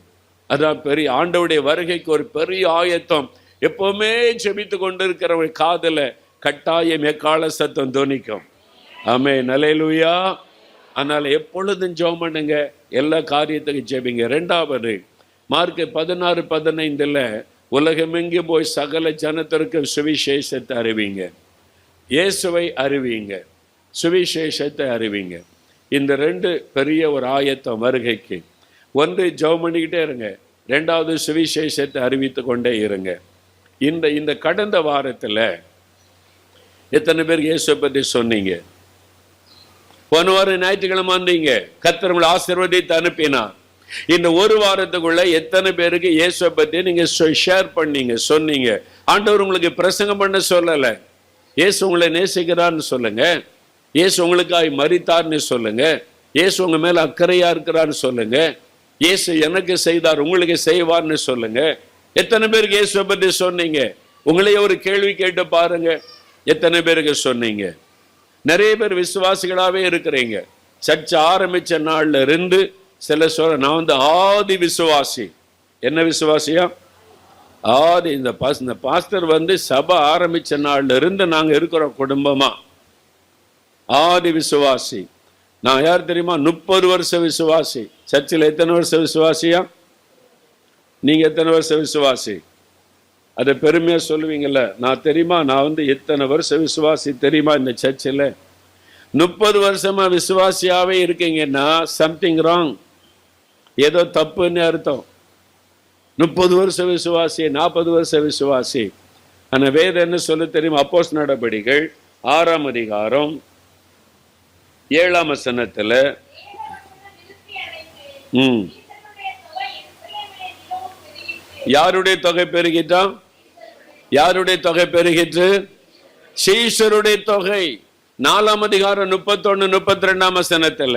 அதான் பெரிய ஆண்டவருடைய வருகைக்கு ஒரு பெரிய ஆயத்தம். எப்பவுமே ஜெபித்து கொண்டிருக்கிறவங்க காதுல கட்டாயம் எக்கால சத்தம் துணிக்கும். ஆமென். அல்லேலூயா. அதனால எப்பொழுதும் ஜெபம் பண்ணுங்க. எல்லா காரியத்துக்கும் ஜெபிங்க. 2வது மார்க் 16:15 உலகமெங்கும் போய் சகல ஜனத்திற்கு சுவிசேஷத்தை அறிவிங்க. இயேசுவை அறிவிங்க, சுவிசேஷத்தை அறிவிங்க. இந்த 2 பெரிய ஒரு ஆயத்தம் வருகைக்கு. ஒன்று ஜெபம் பண்ணிக்கிட்டே இருங்க. 2வது சுவிசேஷத்தை அறிவித்து கொண்டே இருங்க. இந்த கடந்த வாரத்தில் எத்தனை பேர் இயேசுவை பற்றி சொன்னீங்க? போன வாரம் ஞாயிற்றுக்கிழமை வந்தீங்க, கர்த்தர் உங்களை ஆசீர்வதித்து அனுப்பினார். இந்த ஒரு வாரத்துக்குள்ள எத்தனை பேருக்கு இயேசுவை பற்றி நீங்க ஷேர் பண்ணீங்க, சொன்னீங்க? ஆண்டவர் உங்களுக்கு பிரசங்கம் பண்ண சொல்லல. இயேசு உங்களை நேசிக்கிறார்னு சொல்லுங்க. இயேசு உங்களுக்காக மரித்தார்னு சொல்லுங்க. இயேசு உங்க மேல அக்கறையா இருக்கிறார்னு சொல்லுங்க. இயேசு எனக்கு செய்தார், உங்களுக்கு செய்வார்னு சொல்லுங்க. எத்தனை பேருக்கு இயேசுவை பற்றி சொன்னீங்க? உங்களையே ஒரு கேள்வி கேட்டு பாருங்க, எத்தனை பேருக்கு சொன்னீங்க? நிறைய பேர் விசுவாசிகளாவே இருக்கிறீங்க. சர்ச்சை ஆரம்பிச்ச நாள்ல இருந்து சில சொல்ல, நான் ஆதி விசுவாசி. என்ன விசுவாசியா? ஆதி. இந்த பாஸ்டர் சபை ஆரம்பிச்ச நாள்ல இருந்து நாங்க இருக்கிறோம் குடும்பமா. ஆதி விசுவாசி. நான் யார் தெரியுமா? 30 வருஷ விசுவாசி. சர்ச்சில் எத்தனை வருஷம் விசுவாசியா? நீங்க எத்தனை வருஷம் விசுவாசி? அதை பெருமையா சொல்லுவீங்கல்ல. நான் தெரியுமா, நான் எத்தனை வருஷம் விசுவாசி தெரியுமா? இந்த சர்ச்சில் 30 வருஷமா விசுவாசியாவே இருக்கீங்கன்னா சம்திங் ராங், ஏதோ தப்புன்னு அர்த்தம். 30 வருஷ விசுவாசி, 40 வருஷ விசுவாசி. ஆனா வேதம் என்ன சொல்ல தெரியுமா? அப்போஸ்தலர் நடபடிகள் 6ஆம் அதிகாரம் 7ஆம் வசனத்துல யாருடைய தொகை பெருகிட்டான்? யாருடைய தொகை பெருகிற்று? சீஷருடைய தொகை. 4ஆம் அதிகாரம் 31, 32ஆம் வசனத்துல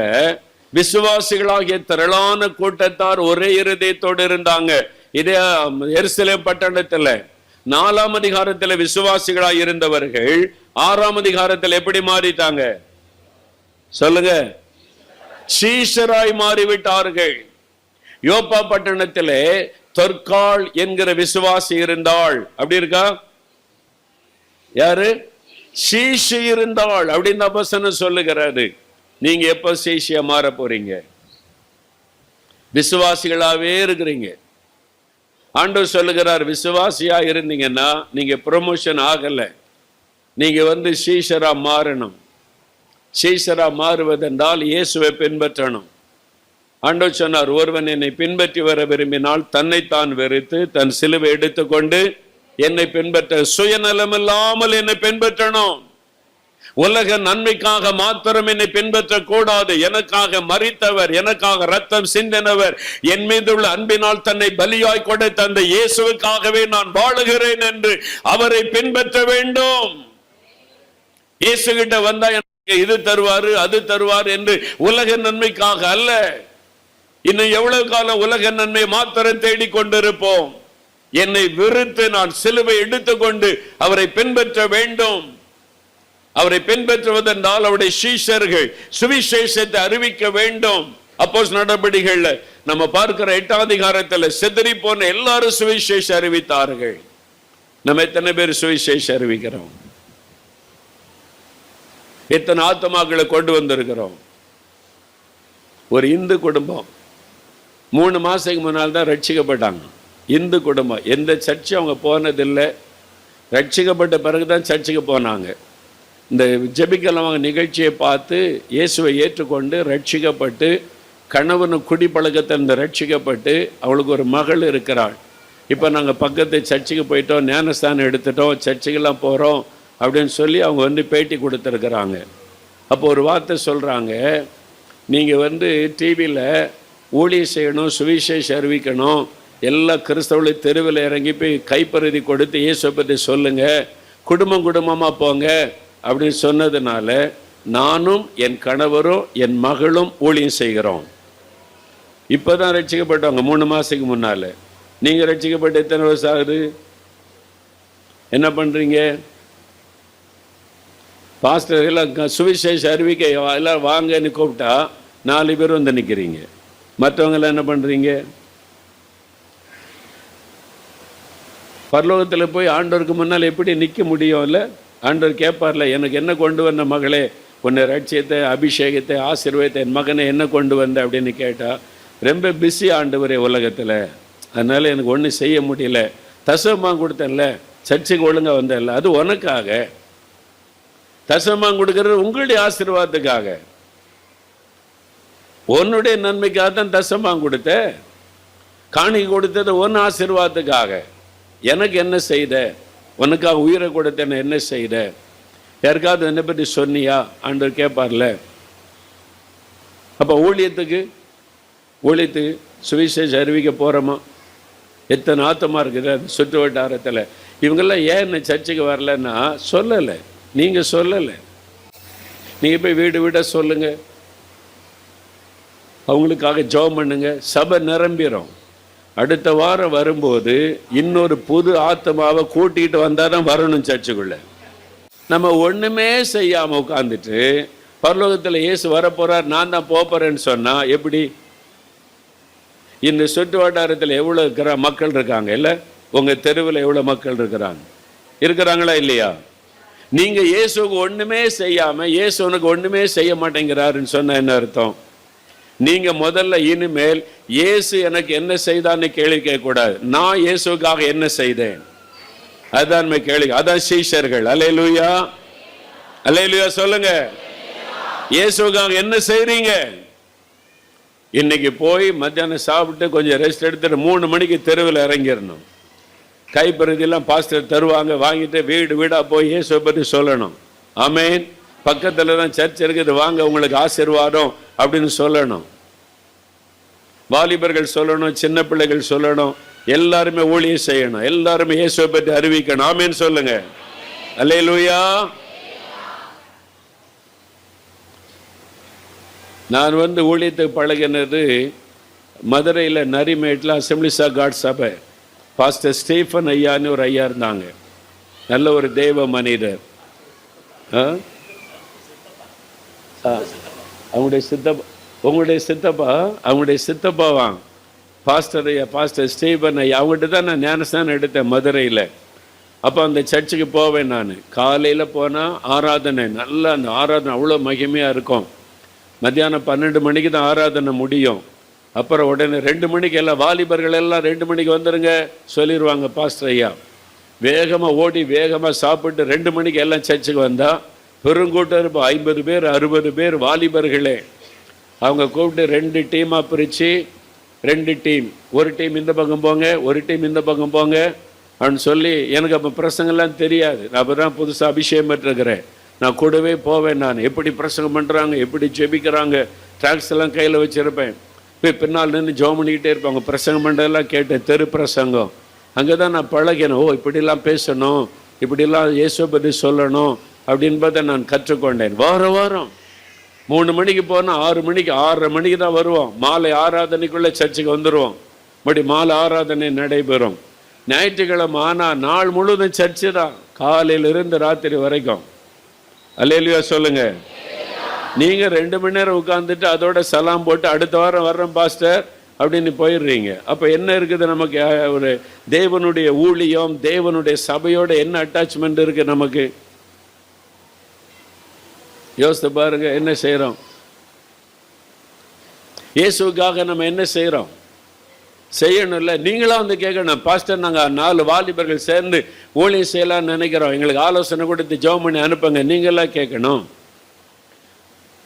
விசுவாசிகளாகிய திரளான கூட்டத்தார் ஒரே இருதயத்தோடு இருந்தாங்க. இதே எருசலேம் பட்டணத்துல 4ஆம் அதிகாரத்துல விசுவாசிகளாய் இருந்தவர்கள் 6ஆம் அதிகாரத்தில் எப்படி மாறிட்டாங்க? சொல்லுங்க. சீஷராய் மாறிவிட்டார்கள். யோப்பா பட்டணத்திலே தொற்காள் என்கிற விசுவாசி இருந்தாள். அப்படி இருக்கா? யாரு? சீஷி இருந்தாள் அப்படின்னு வசனம் சொல்லுகிறது. நீங்க எப்ப சீஷியா மாற போறீங்க? விசுவாசிகளாவே இருக்கிறீங்க. ஆண்டவர் சொல்லுகிறார், விசுவாசியா இருந்தீங்கன்னா நீங்க ப்ரமோஷன் ஆகல. நீங்க சீஷரா மாறணும். சீஷரா மாறுவதென்றால் இயேசுவை பின்பற்றணும். ஆண்டவர் சொன்னார், ஒருவன் என்னை பின்பற்றி வர விரும்பினால் தன்னைத்தான் வெறுத்து தன் சிலுவை எடுத்துக்கொண்டு என்னை பின்பற்ற, சுயநலமில்லாமல் என்னை பின்பற்றணும். உலக நன்மைக்காக மாத்திரம் என்னை பின்பற்ற கூடாது. எனக்காக மரித்தவர், எனக்காக ரத்தம் சிந்தினவர், என் மீது உள்ள அன்பினால் தன்னை பலியாய் கொடுத்த அந்த இயேசுவுக்காகவே நான் வாழுகிறேன் என்று அவரை பின்பற்ற வேண்டும். இயேசு கிட்ட வந்தா எனக்கு இது தருவாரு அது தருவார் என்று உலக நன்மைக்காக அல்ல. இன்னும் எவ்வளவு காலம் உலக நன்மை மாத்திரம் தேடிக் கொண்டிருப்போம்? என்னை வெறுத்து நான் சிலுவை எடுத்துக்கொண்டு அவரை பின்பற்ற வேண்டும். அவரை பின்பற்றுவதென்றால் அவருடைய சீஷர்கள் சுவிசேஷத்தை அறிவிக்க வேண்டும். அப்போஸ்தலர் நடபடிகள்ல நம்ம பார்க்கிற 8ஆம் அதிகாரத்துல சிதறி போன எல்லாரும் சுவிசேஷம் அறிவித்தார்கள். நம்ம எத்தனை பேர் சுவிசேஷம் அறிவிக்கிறோம்? எத்தனை ஆத்மாக்களை கொண்டு வந்திருக்கிறோம்? ஒரு இந்து குடும்பம் 3 மாசத்துக்கு முன்னால் தான் ரட்சிக்கப்பட்டாங்க. இந்து குடும்பம். எந்த சர்ச்சை அவங்க போனதில்லை, ரட்சிக்கப்பட்ட பிறகு தான் சர்ச்சுக்கு போனாங்க. இந்த ஜெபிக்கலாம் நிகழ்ச்சியை பார்த்து இயேசுவை ஏற்றுக்கொண்டு ரட்சிக்கப்பட்டு கணவனு குடிப்பழக்கத்தில் இந்த ரட்சிக்கப்பட்டு அவளுக்கு ஒரு மகள் இருக்கிறாள். இப்போ நாங்கள் பக்கத்து சர்ச்சுக்கு போயிட்டோம், ஞானஸ்தானம் எடுத்துட்டோம், சர்ச்சுக்கெல்லாம் போகிறோம் அப்படின்னு சொல்லி அவங்க வந்து பேட்டி கொடுத்துருக்குறாங்க. அப்போ ஒரு வார்த்தை சொல்கிறாங்க, நீங்கள் டிவியில் ஊழியம் செய்யணும், சுவிசேஷம் அறிவிக்கணும், எல்லா கிறிஸ்தவர்களையும் தெருவில் இறங்கி போய் கைப்பறுதி கொடுத்து இயேசுவை பற்றி சொல்லுங்கள், குடும்பம் குடும்பமாக போங்க அப்படின்னு சொன்னதுனால நானும் என் கணவரும் என் மகளும் ஊழியம் செய்கிறோம். இப்போ தான் ரட்சிக்கப்பட்டவங்க 3 மாதத்துக்கு முன்னால். நீங்கள் ரட்சிக்கப்பட்டு எத்தனை வருஷம் ஆகுது? என்ன பண்ணுறீங்க? பாஸ்டர் எல்லாம் சுவிசேஷ அறிவிக்க எல்லாம் வாங்கன்னு கூப்பிட்டா 4 பேர் வந்து நிற்கிறீங்க. மற்றவங்கெல்லாம் என்ன பண்ணுறீங்க? பரலோகத்தில் போய் ஆண்டவருக்கு முன்னால் எப்படி நிற்க முடியும்? இல்லை, ஆண்டவர் கேட்பார்ல, எனக்கு என்ன கொண்டு வந்த மகளே, உன்னை ரட்சியத்தை, அபிஷேகத்தை, ஆசீர்வாதத்தை, என் மகனை என்ன கொண்டு வந்த அப்படின்னு கேட்டால், ரொம்ப பிஸி ஆண்டவரே உலகத்தில், அதனால் எனக்கு ஒன்றும் செய்ய முடியல, தசமாக கொடுத்தேன்ல, சர்ச்சுக்கு ஒழுங்காக வந்தேன்ல, அது உனக்காக. தசமாக கொடுக்கறது உங்களுடைய ஆசீர்வாதத்துக்காக, உன்னுடைய நன்மைக்காக தான் தசமாக கொடுத்த. காணிக்கை கொடுத்தது ஒன்று ஆசீர்வாதத்துக்காக. எனக்கு என்ன செய்த? உனக்காக உயிரை கொடுத்தேன்னு என்ன செய்த? யாருக்காவது என்னை பற்றி சொன்னியா? ஆண்டவர் கேட்பார்ல. அப்போ ஊழியத்துக்கு சுவிசேஷ அறிவிக்க போகிறோமா? எத்தனை ஆத்தமாக இருக்குது அந்த சுற்று வட்டாரத்தில். இவங்கெல்லாம் ஏன் என்ன சர்ச்சுக்கு வரலன்னா சொல்லலை, நீங்கள் சொல்லலை. நீங்கள் போய் வீடு வீடாக சொல்லுங்கள், அவங்களுக்காக ஜெபம் பண்ணுங்க, சபை நிரம்பிடும். அடுத்த வாரம் வரும்போது இன்னொரு புது ஆத்மாவை கூட்டிகிட்டு வந்தால் தான் வரணும் சர்ச்சுக்குள்ளே. நம்ம ஒன்றுமே செய்யாமல் உட்காந்துட்டு பரலோகத்தில் இயேசு வரப்போகிறார், நான் தான் போகிறேன்னு சொன்னால் எப்படி? இந்த சுற்று வட்டாரத்தில் எவ்வளோ மக்கள் இருக்காங்க? இல்லை, உங்கள் தெருவில் எவ்வளோ மக்கள் இருக்கிறாங்களா இல்லையா? நீங்கள் இயேசுக்கு ஒன்றுமே செய்யாமல் இயேசு உனக்கு ஒன்றுமே செய்ய மாட்டேங்கிறாருன்னு சொன்னால் என்ன அர்த்தம்? நீங்கள் முதல்ல இனிமேல் இயேசு எனக்கு என்ன செய்தான்னு கேள்வி கேட்கக்கூடாது, நான் இயேசுக்காக என்ன செய்தேன் அதுதான் கேள்வி. அதான் சீஷர்கள். அல்லேலூயா, அல்லேலூயா சொல்லுங்க. இயேசுக்காக என்ன செய்றீங்க? இன்னைக்கு போய் மத்தியானம் சாப்பிட்டு கொஞ்சம் ரெஸ்ட் எடுத்துட்டு 3 மணிக்கு தெருவில் இறங்கிடணும். கைப்பறுதியெல்லாம் பாஸ்டர் தருவாங்க, வாங்கிட்டு வீடு வீடாக போய் இயேசுவை பற்றி சொல்லணும். ஆமேன். பக்கத்தில் தான் சர்ச் இருக்குது, வாங்க உங்களுக்கு ஆசீர்வாதம் அப்படின்னு சொல்லணும். வாலிபர்கள் சொல்லணும், சின்ன பிள்ளைகள் சொல்லணும், எல்லாருமே ஊழியம் செய்யணும், எல்லாருமே இயேசுவை பற்றி அறிவிக்கணும். ஆமேன் சொல்லுங்க. அல்லேலூயா. நான் ஊழியத்துக்கு பழகினது மதுரையில் நரிமேட்டில் அசம்பிளிஸ் ஆஃப் காட் சபை. பாஸ்டர் ஸ்டீஃபன் ஐயான்னு ஒரு ஐயா இருந்தாங்க, நல்ல ஒரு தெய்வ மனிதர். உங்களுடைய சித்தப்பாவா பாஸ்டர் ஐயா, பாஸ்டர் ஸ்டீஃபன் ஐயா, அவங்ககிட்ட தான் நான் ஞானஸ்தானம் எடுத்தேன் மதுரையில். அப்போ அந்த சர்ச்சுக்கு போவேன் நான். காலையில் போனால் ஆராதனை, நல்லா அந்த ஆராதனை அவ்வளோ மகிமையாக இருக்கும். மத்தியானம் 12 மணிக்கு தான் ஆராதனை முடியும். அப்புறம் உடனே 2 மணிக்கு எல்லாம் வாலிபர்கள் எல்லாம் 2 மணிக்கு வந்துடுங்க சொல்லிடுவாங்க பாஸ்டர் ஐயா. வேகமாக ஓடி வேகமாக சாப்பிட்டு 2 மணிக்கு எல்லாம் சர்ச்சுக்கு வந்தால் பெருங்கூட்டம் இருப்போம், 50 பேர் 60 பேர் வாலிபர்களே. அவங்க கூப்பிட்டு 2 டீமாக பிரித்து 2 டீம், ஒரு டீம் இந்த பக்கம் போங்க, ஒரு டீம் இந்த பக்கம் போங்க அப்படின்னு சொல்லி, எனக்கு அப்போ பிரசங்கெல்லாம் தெரியாது, நான் அப்போ தான் புதுசாக அபிஷேகம் பெற்றிருக்கிறேன். நான் கூடவே போவேன். நான் எப்படி பிரசங்கம் பண்ணுறாங்க, எப்படி ஜெபிக்கிறாங்க, ட்ராக்ஸ் எல்லாம் கையில் வச்சுருப்பேன். போய் பின்னால் நின்று ஜெபம் பண்ணிக்கிட்டே இருப்பாங்க. பிரசங்கம் பண்ணுறதெல்லாம் கேட்டேன், தெரு பிரசங்கம். அங்கே தான் நான் பழகினேன். ஓ, இப்படிலாம் பேசணும், இப்படிலாம் இயேசுவை பற்றி சொல்லணும் அப்படின்பதை நான் கற்றுக்கொண்டேன். வாரம் 3 மணிக்கு போனால் 6 மணிக்கு 6:30 மணிக்கு தான் வருவோம். மாலை ஆராதனைக்குள்ளே சர்ச்சுக்கு வந்துடுவோம். மறுபடி மாலை ஆராதனை நடைபெறும். ஞாயிற்றுக்கிழமை ஆனால் நாள் முழுவதும் சர்ச்சு தான், காலையிலிருந்து ராத்திரி வரைக்கும். அல்லேலூயா சொல்லுங்க. நீங்கள் 2 மணி நேரம் உட்காந்துட்டு அதோட சலாம் போட்டு அடுத்த வாரம் வர்றோம் பாஸ்டர் அப்படின்னு போயிடுறீங்க. அப்போ என்ன இருக்குது நமக்கு? ஒரு தேவனுடைய ஊழியம், தேவனுடைய சபையோட என்ன அட்டாச்மெண்ட் இருக்குது நமக்கு? யோசித்து பாருங்க, என்ன செய்கிறோம்? இயேசுக்காக நம்ம என்ன செய்கிறோம்? செய்யணும்ல. நீங்களாம் வந்து கேட்கணும், பாஸ்டர் நாங்கள் 4 வாலிபர்கள் சேர்ந்து ஊழியம் செய்யலாம்னு நினைக்கிறோம், எங்களுக்கு ஆலோசனை கொடுத்து ஜெபம் பண்ணி அனுப்புங்க. நீங்களாம் கேட்கணும்.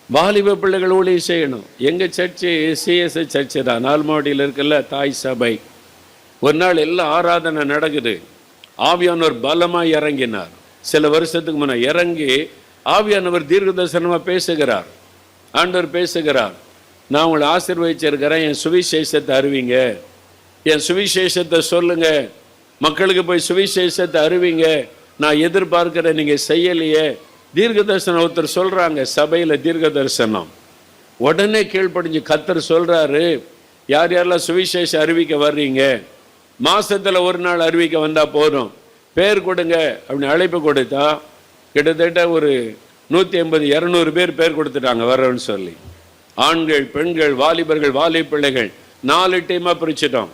வாலிப பிள்ளைகள் ஊழியம் செய்யணும். எங்கள் சர்ச்சு சிஎஸ்ஐ சர்ச்சு தான், நால்மாடியில் இருக்குல்ல தாய் சபை. ஒரு நாள் எல்லாம் ஆராதனை நடக்குது. ஆவியானவர் பலமாக இறங்கினார். சில வருஷத்துக்கு முன்னே இறங்கி ஆவியானவர் தீர்க்க தரிசனமாக பேசுகிறார். ஆண்டவர் பேசுகிறார், நான் உங்களை ஆசீர்வதிச்சிருக்கிறேன், என் சுவிசேஷத்தை அறிவிங்க, என் சுவிசேஷத்தை சொல்லுங்க, மக்களுக்கு போய் சுவிசேஷத்தை அறிவிங்க, நான் எதிர்பார்க்கிறேன், நீங்கள் செய்யலையே. தீர்க்க தரிசனம் ஒருத்தர் சொல்கிறாங்க சபையில், தீர்க்க தரிசனம். உடனே கீழ்ப்படிஞ்சு கர்த்தர் சொல்கிறாரு, யார் யாரெல்லாம் சுவிசேஷம் அறிவிக்க வர்றீங்க, மாதத்தில் ஒரு நாள் அறிவிக்க வந்தால் போதும், பேர் கொடுங்க அப்படின்னு அழைப்பு கொடுத்தா கிட்டத்தட்ட ஒரு 150-200 பேர் கொடுத்துட்டாங்க வர்றோன்னு சொல்லி. ஆண்கள், பெண்கள், வாலிபர்கள், வாலிப்பிள்ளைகள் 4 டீமாக பிரிச்சிட்டோம்.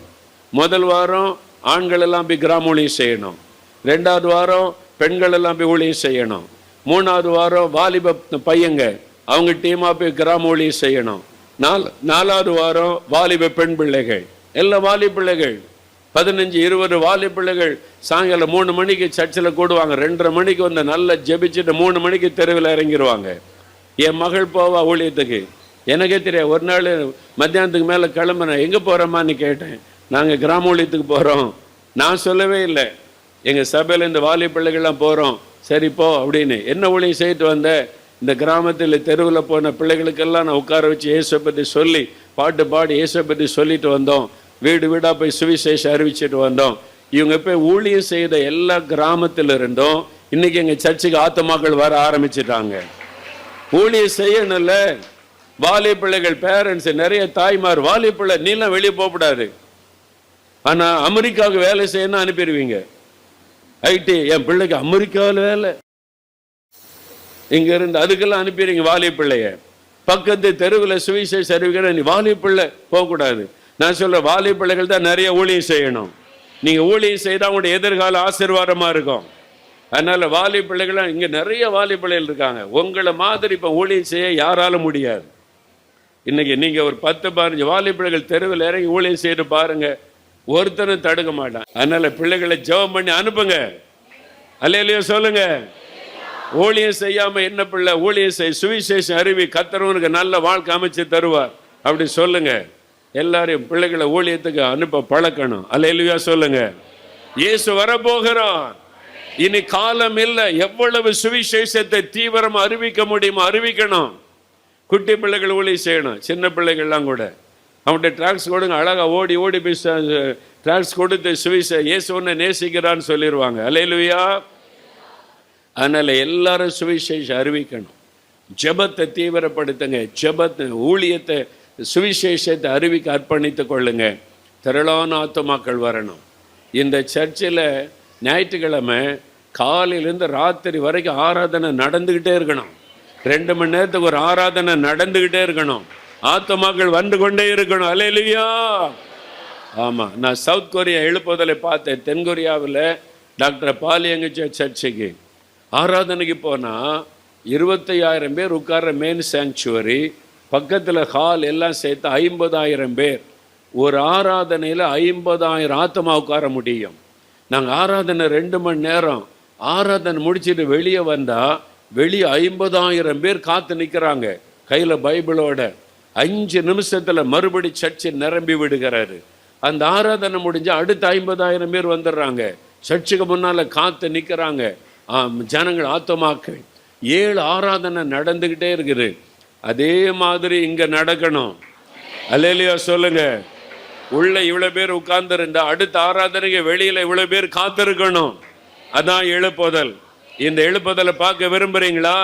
முதல் வாரம் ஆண்கள் எல்லாம் போய் கிராம ஊழியம் செய்யணும். 2வது வாரம் பெண்கள் எல்லாம் போய் ஊழியம் செய்யணும். 3வது வாரம் வாலிப பையங்க அவங்க டீமாக போய் கிராம ஊழியம் செய்யணும். 4வது வாரம் வாலிப பெண் பிள்ளைகள், எல்லாம் வாலிப்பிள்ளைகள் 15-20 வாலிப்பிள்ளைகள் சாயங்காலம் 3 மணிக்கு சர்ச்சில் கூடுவாங்க. 2:30 மணிக்கு வந்து நல்லா ஜெபிச்சுட்டு 3 மணிக்கு தெருவில் இறங்கிடுவாங்க. என் மகள் போவா ஊழியத்துக்கு. எனக்கே தெரியாது. ஒரு நாள் மத்தியானத்துக்கு மேலே கிளம்புனேன், எங்கே போகிறோமான்னு கேட்டேன். நாங்கள் கிராம ஊழியத்துக்கு போகிறோம். நான் சொல்லவே இல்லை, எங்கள் சபையில் இந்த வாலி பிள்ளைகள்லாம் போகிறோம். சரி போ அப்படின்னு. என்ன ஊழியம் செய்துட்டு வந்தேன், இந்த கிராமத்தில் தெருவில் போன பிள்ளைகளுக்கெல்லாம் நான் உட்கார வச்சு இயேசுவை பற்றி சொல்லி பாட்டு பாடி இயேசுவை பற்றி சொல்லிட்டு வந்தோம். வீடு வீடாக போய் சுவிசேஷம் அறிவிச்சிட்டு வந்தோம். இவங்க போய் ஊழியம் செய்த எல்லா கிராமத்தில் இருந்தும் இன்னைக்கு எங்கள் சர்ச்சுக்கு ஆத்துமாக்கள் வர ஆரம்பிச்சிட்டாங்க. ஊழியம் செய்யணும்ல. வாலி பிள்ளைகள் பேரண்ட்ஸ் நிறைய தாய்மார், வாலி பிள்ளை நீலாம் வெளியே போகக்கூடாது, ஆனால் அமெரிக்காவுக்கு வேலை செய்யணும் அனுப்பிடுவீங்க. ஐடி, என் பிள்ளைக்கு அமெரிக்காவில் வேலை, இங்க இருந்து அதுக்கெல்லாம் அனுப்பிடுறீங்க வாலி பிள்ளைய. பக்கத்து தெருவில் சுவிசேஷம் அறிவிக்கிற நீ வாலி பிள்ளை போகக்கூடாது. நான் சொல்ல, வாலி பிள்ளைகள் தான் நிறைய ஊழியம் செய்யணும். நீங்க ஊழியம் செய்தால் உங்களுடைய எதிர்கால ஆசீர்வாதமா இருக்கும். அதனால வாலி பிள்ளைகள் இங்க நிறைய வாலி பிள்ளைகள் இருக்காங்க. உங்களை மாதிரி இப்ப ஊழியம் செய்ய யாராலும் முடியாது. இன்னைக்கு நீங்க ஒரு 10-15 வாலி பிள்ளைகள் தெருவில் இறங்கி ஊழியம் செய்து பாருங்க, ஒருத்தரும் தடுக்க மாட்டான். அதனால பிள்ளைகளை ஜெபம் பண்ணி அனுப்புங்க. அல்லேலூயா சொல்லுங்க. ஊழியம் செய்யாம என்ன பிள்ளை, ஊழியம் செய், சுவிசேஷம் அறிவி, கர்த்தர் நல்ல வாழ்க்கை அமைச்சு தருவார் அப்படி சொல்லுங்க. எல்லாரையும் பிள்ளைகளை ஊழியத்துக்கு அனுப்ப பழக்கணும். அல்லேலூயா சொல்லுங்க. இயேசு வரப்போகிறான். இனி காலம் இல்லை. எவ்வளவு சுவிசேஷத்தை தீவிரமா அறிவிக்க முடியுமோ அறிவிக்கணும். குட்டி பிள்ளைகள் ஊழியம் செய்யணும். சின்ன பிள்ளைகள்லாம் கூட அவங்கள்ட்ட டிராக்ஸ் கொடுங்க, அழகா ஓடி ஓடி போய் டிராக்ஸ் கொடுத்து இயேசு ஒன்றை நேசிக்கிறான்னு சொல்லிடுவாங்க. அல்லேலூயா. அதனால எல்லாரும் சுவிசேஷம் அறிவிக்கணும். ஜெபத்தை தீவிரப்படுத்துங்க. ஜெபத்தை, ஊழியத்தை, சுவிசேஷத்தை அறிவிக்க அர்ப்பணித்துக் கொள்ளுங்க. திரளான ஆத்துமாக்கள் வரணும். இந்த சர்ச்சில் ஞாயிற்றுக்கிழமை காலையிலேருந்து ராத்திரி வரைக்கும் ஆராதனை நடந்துக்கிட்டே இருக்கணும். 2 மணி நேரத்துக்கு ஒரு ஆராதனை நடந்துக்கிட்டே இருக்கணும். ஆத்துமாக்கள் வந்து கொண்டே இருக்கணும். அல்லேலூயா. ஆமாம், நான் சவுத் கொரியா எழுப்புதலை பார்த்தேன். தென்கொரியாவில் டாக்டர் பாலியங்க சர்ச்சுக்கு ஆராதனைக்கு போனால் 25,000 பேர் உட்கார்ற மெயின் சாங்சுவரி, பக்கத்தில் ஹால் எல்லாம் சேர்த்து 50,000 பேர். ஒரு ஆராதனையில் 50,000 ஆத்மா உட்கார முடியும். நாங்கள் ஆராதனை 2 மணி நேரம் ஆராதனை முடிச்சுட்டு வெளியே வந்தால் வெளியே 50,000 பேர் காத்து நிற்கிறாங்க கையில் பைபிளோட. 5 நிமிஷத்தில் மறுபடி சர்ச்சை நிரம்பி விடுகிறாரு. அந்த ஆராதனை முடிஞ்சால் அடுத்த 50,000 பேர் வந்துடுறாங்க. சர்ச்சுக்கு முன்னால் காத்து நிற்கிறாங்க ஜனங்கள், ஆத்துமாக்கள். 7 ஆராதனை நடந்துக்கிட்டே இருக்குது. அதே மாதிரி இங்கே நடக்கணும். அல்லேலூயா சொல்லுங்க. உள்ள இவ்வளோ பேர் உட்கார்ந்துருந்தா அடுத்த ஆராதனைக்கு வெளியில் இவ்வளோ பேர் காத்திருக்கணும். அதான் எழுப்புதல். இந்த எழுப்புதலை பார்க்க விரும்புகிறீங்களா?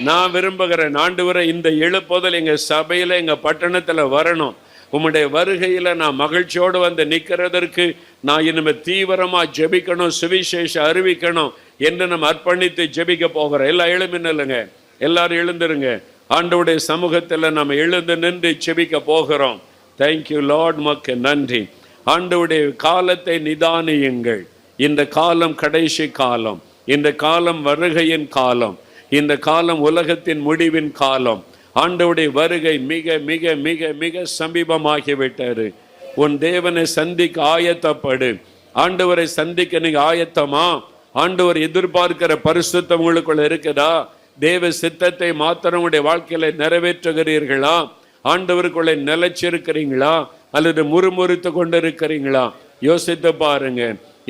நான் விரும்புகிறேன். ஆண்டவரே, இந்த எழுப்புதல் எங்கள் சபையில், எங்கள் பட்டணத்தில் வரணும். உம்முடைய வருகையில் நான் மகிழ்ச்சியோடு வந்து நிற்கிறதற்கு நான் இனிமேல் தீவிரமாக ஜெபிக்கணும், சுவிசேஷம் அறிவிக்கணும் என்று நம்ம அர்ப்பணித்து ஜெபிக்க போகிறோம். எல்லாம் எழுமின்னுங்க, எல்லாரும் எழுந்துருங்க. ஆண்டவருடைய சமூகத்தில் நம்ம எழுந்து நின்று ஜெபிக்க போகிறோம். Thank you Lord. மக்கு நன்றி. ஆண்டவருடைய காலத்தை நிதானியுங்கள். இந்த காலம் கடைசி காலம். இந்த காலம் வருகையின் காலம். இந்த காலம் உலகத்தின் முடிவின் காலம். ஆண்டவருடைய வருகை மிக மிக மிக மிக சமீபமாகிவிட்டாரு. உன் தேவனை சந்திக்க ஆயத்தப்படு. ஆண்டவரை சந்திக்க நீங்க ஆயத்தமா? ஆண்டவர் எதிர்பார்க்கிற பரிசுத்தம் உங்களுக்குள்ள இருக்குதா? தேவ சித்தத்தை மாத்திரம் உடைய வாழ்க்கையில நிறைவேற்றுகிறீர்களா? ஆண்டவருக்குள்ள நிலைச்சிருக்கிறீங்களா அல்லது முறுமுறுத்து கொண்டு இருக்கிறீங்களா? யோசித்து பாருங்க.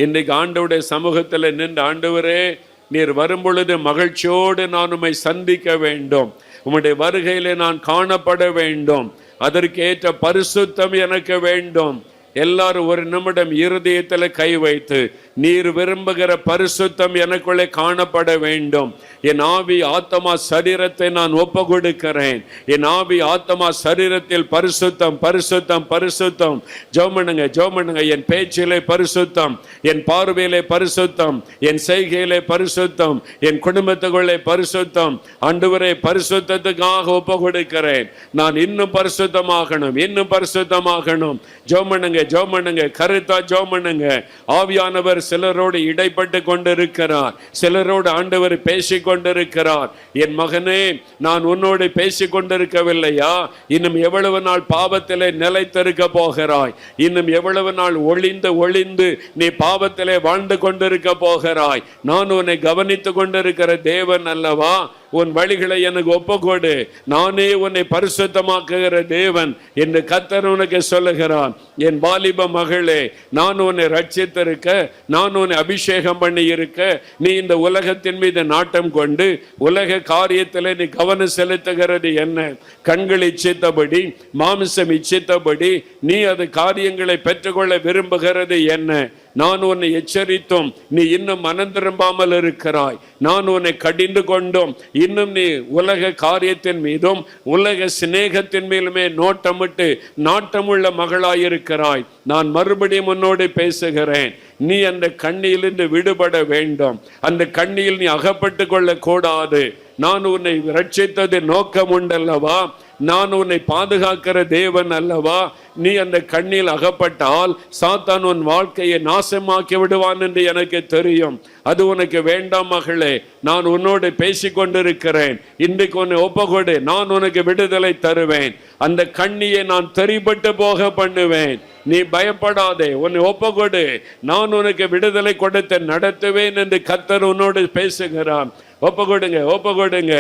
இன்றைக்கு ஆண்டவருடைய சமூகத்தில் நின்று, ஆண்டவரே நீர் வரும் பொழுது மகிழ்ச்சியோடு நான் உம்மை சந்திக்க வேண்டும், உம்முடைய வருகையிலே நான் காணப்பட வேண்டும், அதற்கேற்ற பரிசுத்தம் எனக்கு வேண்டும். எல்லாரும் ஒரு நிமிடம் இருதயத்தில் கை வைத்து, நீர் விரும்புகிற பரிசுத்தம் எனக்குள்ளே காணப்பட வேண்டும். என் ஆவி ஆத்மா சரீரத்தை நான் ஒப்பு கொடுக்கிறேன். என் ஆவி ஆத்மா சரீரத்தில் பரிசுத்தம் பரிசுத்தம் பரிசுத்தம். ஜெபம்னுங்க ஜெபம்னுங்க. என் பேச்சிலே பரிசுத்தம், என் பார்வையிலே பரிசுத்தம், என் செய்கையிலே பரிசுத்தம், என் குடும்பத்துக்குள்ளே பரிசுத்தம். ஆண்டவரே பரிசுத்தத்துக்காக ஒப்பு கொடுக்கிறேன். நான் இன்னும் பரிசுத்தமாகணும், இன்னும் பரிசுத்தமாகணும். ஜெபம்னுங்க ஜெபம்னுங்க. கருத்தா ஜெபம்னுங்க. ஆவியானவர் சிலரோடு இடைப்பட்டு கொண்டிருக்கிறார், சிலரோடு ஆண்டவர் பேசிக் கொண்டிருக்கிறார். என் மகனே, நான் உன்னோடு பேசிக் கொண்டிருக்கவில்லையா? இன்னும் எவ்வளவு நாள் பாவத்திலே நிலைத்திருக்க போகிறாய்? இன்னும் எவ்வளவு நாள் ஒளிந்து ஒளிந்து நீ பாவத்திலே வாழ்ந்து கொண்டிருக்க போகிறாய்? நான் உன்னை கவனித்து கொண்டிருக்கிற தேவன் அல்லவா? உன் வழிகளை எனக்கு ஒப்புக்கொடு, நானே உன்னை பரிசுத்தமாக்குகிற தேவன் என்று கர்த்தர் உனக்கு சொல்லுகிறான். என் வாலிப மகளே, நான் உன்னை ரட்சித்திருக்க, நான் உன்னை அபிஷேகம் பண்ணி இருக்க, நீ இந்த உலகத்தின் மீது நாட்டம் கொண்டு உலக காரியத்தில் நீ கவனம் செலுத்துகிறது என்ன? கண்கள் இச்சித்தபடி, மாமிசம் இச்சித்தபடி நீ அது காரியங்களை பெற்றுக்கொள்ள விரும்புகிறது என்ன? நான் உன்னை எச்சரித்தும் நீ இன்னும் மனம் திரும்பாமல் இருக்கிறாய். நான் உன்னை கடிந்து கொண்டும் இன்னும் நீ உலக காரியத்தின் மீதும் உலக சிநேகத்தின் மேலுமே நோட்டமிட்டு நாட்டமுள்ள மகளாயிருக்கிறாய். நான் மறுபடியும் உன்னோடு பேசுகிறேன். நீ அந்த கண்ணியிலிருந்து விடுபட வேண்டும். அந்த கண்ணியில் நீ அகப்பட்டு கொள்ள கூடாது. நான் உன்னை ரட்சித்தது நோக்கம் உண்டல்லவா? நான் உன்னை பாதுகாக்கிற தேவன் அல்லவா? நீ அந்த கண்ணில் அகப்பட்டால் சாத்தான் உன் வாழ்க்கையை நாசமாக்கி விடுவான் என்று எனக்கு தெரியும். அது உனக்கு வேண்டாம் மகளே. நான் உன்னோடு பேசிக்கொண்டிருக்கிறேன். இன்றைக்கு உன்னை ஒப்புக்கொடு, நான் உனக்கு விடுதலை தருவேன். அந்த கண்ணியை நான் தெரிபட்டு போக பண்ணுவேன். நீ பயப்படாதே, உன்னை ஒப்புக்கொடு, நான் உனக்கு விடுதலை கொடுத்து நடத்துவேன் என்று கர்த்தர் உன்னோடு பேசுகிறான். ஒப்புக்கொடுங்க ஒப்புக்கொடுங்க.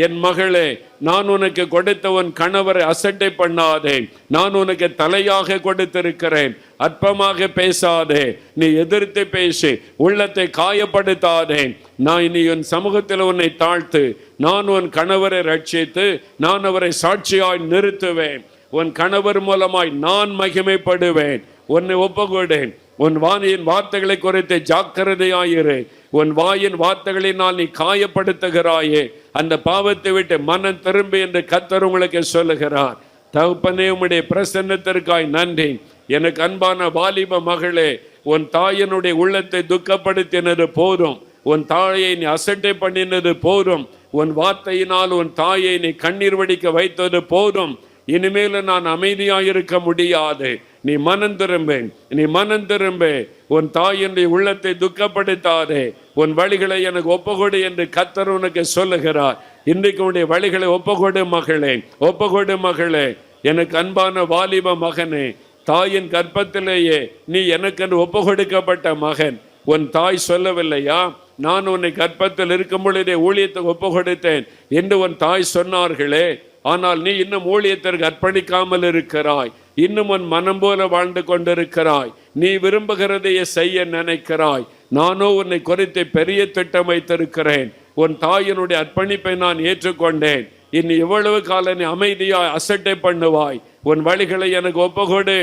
என் மகளே, நான் உனக்கு கொடுத்த உன் கணவரை அசட்டை பண்ணாதே. நான் உனக்கு தலையாக கொடுத்திருக்கிறேன். அற்பமாக பேசாதே, நீ எதிர்த்து பேசி உள்ளத்தை காயப்படுத்தாதே. நான் இனி உன் சமூகத்தில் உன்னை தாழ்த்து, நான் உன் கணவரை ரட்சித்து நான் அவரை சாட்சியாய் நிறுத்துவேன். உன் கணவர் மூலமாய் நான் மகிமைப்படுவேன். உன்னை ஒப்புக்கொடேன். உன் வாயின் வார்த்தைகளை குறித்து ஜாக்கிரதையாயிரு. உன் வாயின் வார்த்தைகளினால் நீ காயப்படுத்துகிறாயே, அந்த பாவத்தை விட்டு மனம் திரும்பி என்று கர்த்தர் உங்களுக்கு சொல்லுகிறார். தகப்பனே, உம்முடைய பிரசன்னத்திற்காய் நன்றி. எனக்கு அன்பான வாலிப மகளே, உன் தாயினுடைய உள்ளத்தை துக்கப்படுத்தினது போதும். உன் தாயை நீ அசட்டை பண்ணினது போதும். உன் வார்த்தையினால் உன் தாயை நீ கண்ணீர் வடிக்க வைத்தது போதும். இனிமேல் நான் அமைதியாயிருக்க முடியாது. நீ மனம் திரும்பு, நீ மனம் திரும்பு. உன் தாயினுடைய உள்ளத்தை துக்கப்படுத்தாதே. உன் வழிகளை எனக்கு ஒப்புக்கொடு என்று கர்த்தர் உனக்கு சொல்லுகிறார். இன்றைக்கு உன்னுடைய வழிகளை ஒப்புக்கொடு மகளே, ஒப்புக்கொடு மகளே. எனக்கு அன்பான வாலிப மகனே, தாயின் கர்ப்பத்திலேயே நீ எனக்கு ஒப்பு கொடுக்கப்பட்ட மகன். உன் தாய் சொல்லவில்லையா, நான் உன்னை கர்ப்பத்தில் இருக்கும் பொழுதே ஊழியத்துக்கு ஒப்பு கொடுத்தேன் என்று உன் தாய் சொன்னார்களே? ஆனால் நீ இன்னும் ஊழியத்திற்கு அர்ப்பணிக்காமல் இருக்கிறாய். இன்னும் உன் மனம் போல வாழ்ந்து கொண்டிருக்கிறாய். நீ விரும்புகிறதையே செய்ய நினைக்கிறாய். நானோ உன்னை குறித்து பெரிய திட்டம் வைத்திருக்கிறேன். உன் தாயினுடைய அர்ப்பணிப்பை நான் ஏற்றுக்கொண்டேன். இனி எவ்வளவு காலம் நீ அமைதியாய் அசட்டை பண்ணுவாய்? உன் வழிகளை எனக்கு ஒப்புக்கொடு,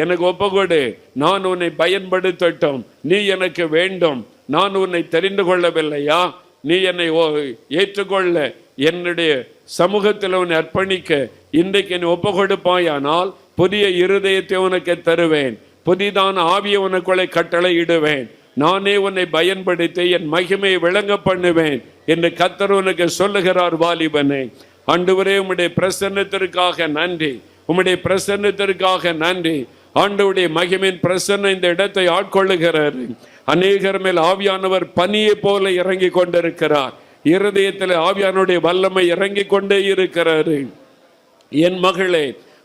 எனக்கு ஒப்புக்கொடு. நான் உன்னை பயன்படுத்தட்டும். நீ எனக்கு வேண்டும். நான் உன்னை தெரிந்து கொள்ளவில்லையா? நீ என்னை ஏற்றுக்கொள்ள, என்னுடைய சமூகத்தில் உன்னை அர்ப்பணிக்க இன்றைக்கு நீ ஒப்பு கொடுப்பாயானால் புதிய இருதயத்தை உனக்கு தருவேன். புதிதான ஆவியை உனக்குள்ளே கட்டளை இடுவேன். நானே உன்னை பயன்படுத்தி என் மகிமையை விளங்க பண்ணுவேன் என்று கர்த்தர் உனக்கு சொல்லுகிறார். வாலிபனே, ஆண்டவரே, உம்முடைய பிரசன்னத்திற்காக நன்றி, உம்முடைய பிரசன்னத்திற்காக நன்றி. ஆண்டவருடைய மகிமையின் பிரசன்னம் இந்த இடத்தை ஆட்கொள்ளுகிறார். அநேகர் மேல் ஆவியானவர் பனியை போல இறங்கி கொண்டிருக்கிறார். இருதயத்தில் ஆவியானுடைய வல்லமை இறங்கி கொண்டே இருக்கிறாரு. என் மகளே,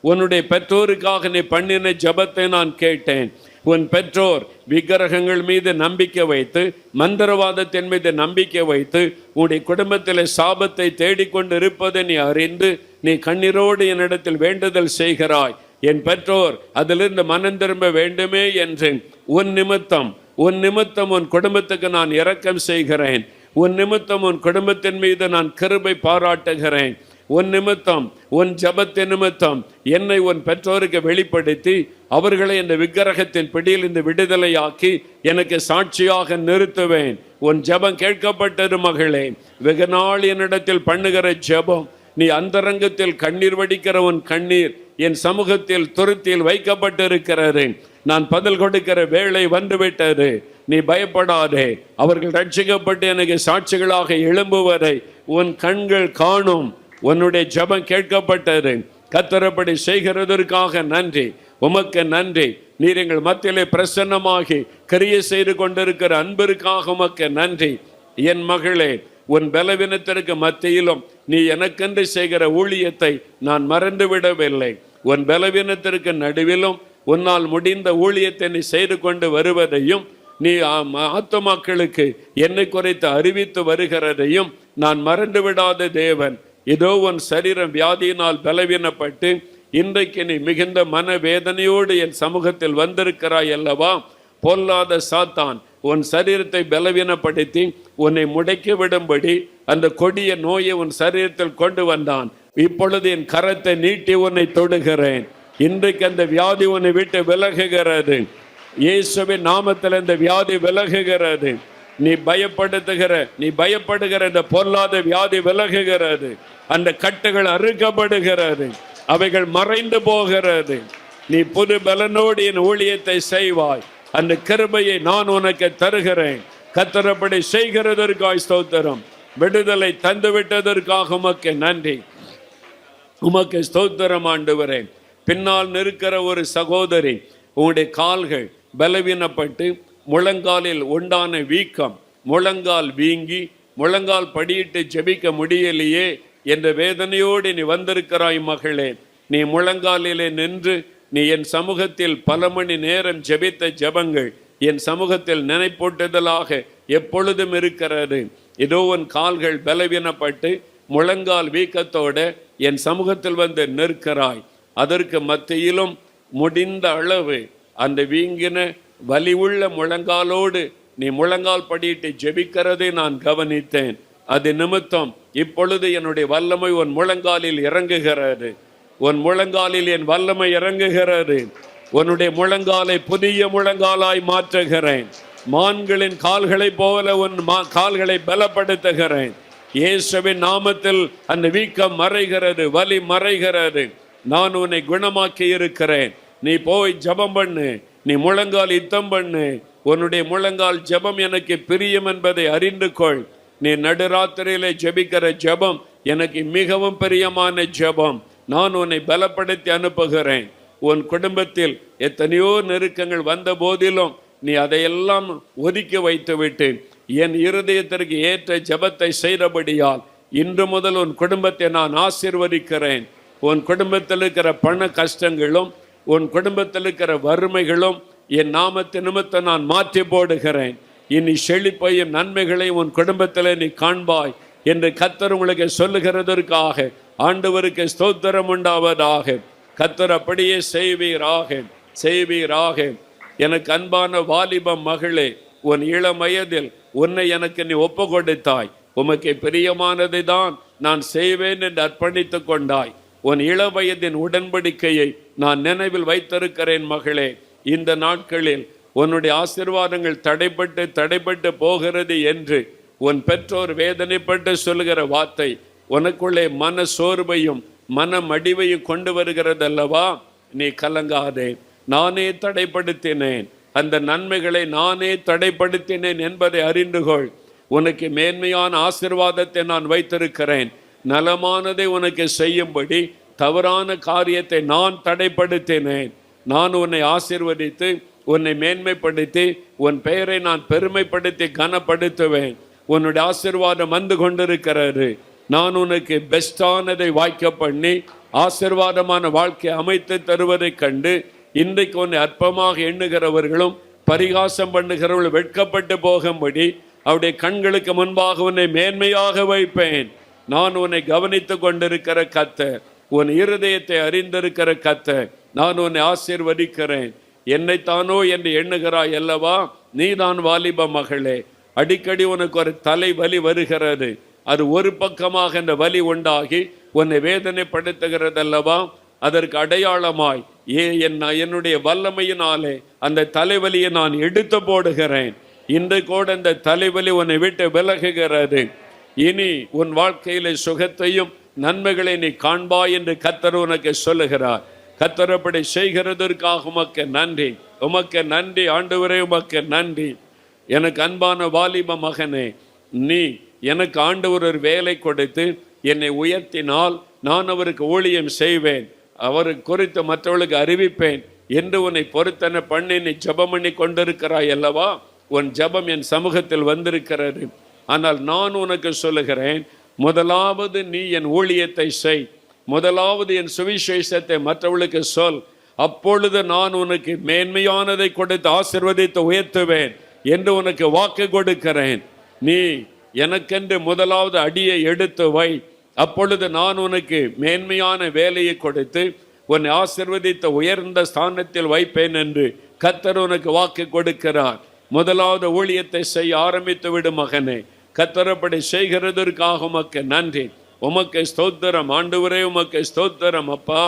உன்னுடைய பெற்றோருக்காக நீ பண்ணின ஜெபத்தை நான் கேட்டேன். உன் பெற்றோர் விக்கிரகங்கள் மீது நம்பிக்கை வைத்து, மந்திரவாதத்தின் மீது நம்பிக்கை வைத்து உன்னுடைய குடும்பத்தில் சாபத்தை தேடிக்கொண்டு இருப்பதை நீ அறிந்து நீ கண்ணீரோடு என்னிடத்தில் வேண்டுதல் செய்கிறாய். என் பெற்றோர் அதிலிருந்து மனம் திரும்ப வேண்டுமே என்று உன் நிமித்தம் உன் குடும்பத்துக்கு நான் இரக்கம் செய்கிறேன். உன் நிமித்தம் உன் குடும்பத்தின் மீது நான் கிருபை பாராட்டுகிறேன். உன் நிமித்தம், உன் ஜபத்தின் நிமித்தம் என்னை உன் பெற்றோருக்கு வெளிப்படுத்தி அவர்களை இந்த விக்கிரகத்தின் பிடியில் இந்த விடுதலையாக்கி எனக்கு சாட்சியாக நிறுத்துவேன். உன் ஜபம் கேட்கப்பட்டது மகளே. வெகு நாள் என்னிடத்தில் பண்ணுகிற ஜபம், நீ அந்தரங்கத்தில் கண்ணீர் வடிக்கிற உன் கண்ணீர் என் சமூகத்தில் துருத்தியில் வைக்கப்பட்டிருக்கிறது. நான் பதில் கொடுக்கிற வேளை வந்துவிட்டது. நீ பயப்படாதே. அவர்கள் ரட்சிக்கப்பட்டு எனக்கு சாட்சிகளாக எழும்புவதை உன் கண்கள் காணும். உன்னுடைய ஜெபம் கேட்கப்பட்டது. கர்த்தரப்படி செய்கிறதற்காக நன்றி. உமக்கு நன்றி. நீர் எங்கள் மத்தியிலே பிரசன்னமாகி கிரியை செய்து கொண்டிருக்கிற அன்பிற்காக உமக்கு நன்றி. என் மகளே, உன் பலவீனத்திற்கு மத்தியிலும் நீ எனக்கென்று செய்கிற ஊழியத்தை நான் மறந்து விடவில்லை. உன் பலவீனத்திற்கு நடுவிலும் உன்னால் முடிந்த ஊழியத்தை நீ செய்து கொண்டு வருவதையும் நீ ஆத்துமாக்களுக்கு என்னை குறித்து அறிவித்து வருகிறதையும் நான் மறந்து விடாத தேவன். இதோ உன் சரீரம் வியாதியினால் பலவீனப்பட்டு இன்றைக்கு நீ மிகுந்த மனவேதனையோடு என் சமூகத்தில் வந்திருக்கிறாய் அல்லவா? பொல்லாத சாத்தான் உன் சரீரத்தை பலவீனப்படுத்தி உன்னை முடக்கி விடும்படி அந்த கொடிய நோயை உன் சரீரத்தில் கொண்டு வந்தான். இப்பொழுது என் கரத்தை நீட்டி உன்னை தொடுகிறேன். இன்றைக்கு அந்த வியாதி உன்னை விட்டு விலகுகிறது. இயேசுவின் நாமத்தில் இந்த வியாதி விலகுகிறது. நீ பயப்படுகிற இந்த பொல்லாத வியாதி விலகுகிறது. அந்த கட்டுகள் அறுக்கப்படுகிறது. அவைகள் மறைந்து போகிறது. நீ புது பலனோடு என் ஊழியத்தை செய்வாய். அந்த கிருபையை நான் உனக்கு தருகிறேன். கர்த்தரப்படி செய்கிறதற்காய் ஸ்தோத்திரம். விடுதலை தந்து விட்டதற்காக உமக்கு நன்றி. உமக்கு ஸ்தோத்திரம் ஆண்டவரே. பின்னால் நிற்கிற ஒரு சகோதரி, உங்களுடைய கால்கள் பலவீனப்பட்டு முழங்காலில் உண்டான வீக்கம், முழங்கால் வீங்கி முழங்கால் படியிட்டு ஜெபிக்க முடியலையே என்ற வேதனையோடு நீ வந்திருக்கிறாய் மகளே. நீ முழங்காலிலே நின்று நீ என் சமூகத்தில் பல மணி நேரம் ஜெபித்த ஜெபங்கள் என் சமூகத்தில் நினைப்பூட்டுதலாக எப்பொழுதும் இருக்கிறது. இதோ உன் கால்கள் பலவீனப்பட்டு முழங்கால் வீக்கத்தோட என் சமூகத்தில் வந்து நிற்கிறாய். அதற்கு மத்தியிலும் முடிந்த அளவு அந்த வீங்கின வலி உள்ள முழங்காலோடு நீ முழங்கால் படியிட்டு ஜெபிக்கிறதை நான் கவனித்தேன். அது நிமித்தம் இப்பொழுது என்னுடைய வல்லமை உன் முழங்காலில் இறங்குகிறது. உன் முழங்காலில் என் வல்லமை இறங்குகிறது. உன்னுடைய முழங்காலை புதிய முழங்காலாய் மாற்றுகிறேன். மான்களின் கால்களை போல உன் கால்களை பலப்படுத்துகிறேன். இயேசுவின் நாமத்தில் அந்த வீக்கம் மறைகிறது, வலி மறைகிறது. நான் உன்னை குணமாக்கி இருக்கிறேன். நீ போய் ஜெபம் பண்ணு. நீ முழங்கால் யுத்தம் பண்ணு. உன்னுடைய முழங்கால் ஜெபம் எனக்கு பிரியம் என்பதை அறிந்து கொள். நீ நடுராத்திரியிலே ஜெபிக்கிற ஜெபம் எனக்கு மிகவும் பிரியமான ஜெபம். நான் உன்னை பலப்படுத்தி அனுப்புகிறேன். உன் குடும்பத்தில் எத்தனையோ நெருக்கங்கள் வந்த போதிலும் நீ அதையெல்லாம் ஒதுக்கி வைத்துவிட்டு என் இருதயத்திற்கு ஏற்ற ஜெபத்தை செய்தபடியால் இன்று முதல் உன் குடும்பத்தை நான் ஆசீர்வதிக்கிறேன். உன் குடும்பத்தில் இருக்கிற பண கஷ்டங்களும் உன் குடும்பத்தில் இருக்கிற வறுமைகளும் என் நாமத்து நிமித்தம் நான் மாற்றி போடுகிறேன். இனி செழிப்பையும் நன்மைகளையும் உன் குடும்பத்தில் நீ காண்பாய் என்று கர்த்தர் உங்களுக்கு சொல்லுகிறதற்காக ஆண்டவருக்கு ஸ்தோத்திரம் உண்டாவதாக. கர்த்தர் அப்படியே செய்வீராக. எனக்கு அன்பான வாலிப மகளே, உன் இளம் வயதில் உன்னை எனக்கு நீ ஒப்பு கொடுத்தாய். உமக்கு பிரியமானதை தான் நான் செய்வேன் என்று அர்ப்பணித்து கொண்டாய். உன் இளம் வயதின் உடன்படிக்கையை நான் நினைவில் வைத்திருக்கிறேன் மகளே. இந்த நாட்களில் உன்னுடைய ஆசீர்வாதங்கள் தடைப்பட்டு போகிறது என்று உன் பெற்றோர் வேதனைப்பட்டு சொல்லுகிற வார்த்தை உனக்குள்ளே மன சோர்வையும் மன மடிவையும் கொண்டு வருகிறதல்லவா? நீ கலங்காதே. நானே தடைப்படுத்தினேன். அந்த நன்மைகளை நானே தடைப்படுத்தினேன் என்பதை அறிந்து கொள். உனக்கு மேன்மையான ஆசீர்வாதத்தை நான் வைத்திருக்கிறேன். நலமானதை உனக்கு செய்யும்படி தவறான காரியத்தை நான் தடைப்படுத்தினேன். நான் உன்னை ஆசீர்வதித்து உன்னை மேன்மைப்படுத்தி உன் பெயரை நான் பெருமைப்படுத்தி கனப்படுத்துவேன். உன்னுடைய ஆசீர்வாதம் வந்து கொண்டிருக்கிறது. நான் உனக்கு பெஸ்டானதை வாய்க்க பண்ணி ஆசீர்வாதமான வாழ்க்கை அமைத்து தருவதை கண்டு இன்றைக்கு உன்னை அற்பமாக எண்ணுகிறவர்களும் பரிகாசம் பண்ணுகிறவர்கள் வெட்கப்பட்டு போகும்படி அவருடைய கண்களுக்கு முன்பாக உன்னை மேன்மையாக வைப்பேன். நான் உன்னை கவனித்து கொண்டிருக்கிற கர்த்தர், உன் இருதயத்தை அறிந்திருக்கிற கர்த்தர், நான் உன்னை ஆசீர்வதிக்கிறேன். என்னைத்தானோ என்று எண்ணுகிறாய் அல்லவா? நீதான் வாலிப மகளே, அடிக்கடி உனக்கு ஒரு தலை வலி வருகிறது. அது ஒரு பக்கமாக இந்த வலி உண்டாகி உன்னை வேதனைப்படுத்துகிறது அல்லவா? அதற்கு அடையாளமாய் என்னுடைய வல்லமையினாலே அந்த தலைவலியை நான் எடுத்து போடுகிறேன். இன்று கூட அந்த தலைவலி உன்னை விட்டு விலகுகிறது. இனி உன் வாழ்க்கையிலே சுகத்தையும் நன்மைகளை நீ காண்பாய் என்று கர்த்தர் உனக்கு சொல்லுகிறார். கர்த்தர் அப்படி செய்கிறதற்காக உமக்கு நன்றி, உமக்கு நன்றி ஆண்டவரே, உமக்கு நன்றி. எனக்கு அன்பான வாலிப மகனே, நீ எனக்கு ஆண்டவர் ஒரு வேலை கொடுத்து என்னை உயர்த்தினால் நான் அவருக்கு ஊழியம் செய்வேன், அவருக்கு குறித்து மற்றவர்களுக்கு அறிவிப்பேன் என்று உன்னை பொருத்தனை பண்ணி நீ ஜெபம் பண்ணி கொண்டிருக்கிறாய் அல்லவா? உன் ஜெபம் என் சமூகத்தில் வந்திருக்கிறது. ஆனால் நான் உனக்கு சொல்லுகிறேன், முதலாவது நீ என் ஊழியத்தை செய், முதலாவது என் சுவிசேஷத்தை மற்றவர்களுக்கு சொல். அப்பொழுது நான் உனக்கு மேன்மையானதை கொடுத்து ஆசீர்வதித்து உயர்த்துவேன் என்று உனக்கு வாக்கு கொடுக்கிறேன். நீ எனக்கென்று முதலாவது அடியை எடுத்து வை, அப்பொழுது நான் உனக்கு மேன்மையான வேலையை கொடுத்து உன்னை ஆசீர்வதித்த உயர்ந்த ஸ்தானத்தில் வைப்பேன் என்று கர்த்தர் உனக்கு வாக்கு கொடுக்கிறார். முதலாவது ஊழியத்தை செய்ய ஆரம்பித்து விடு மகனே. கர்த்தர் அப்படி செய்கிறதற்காக உமக்கு நன்றி, உமக்கு ஸ்தோத்திரம் ஆண்டவரே, உமக்கு ஸ்தோத்திரம் அப்பா,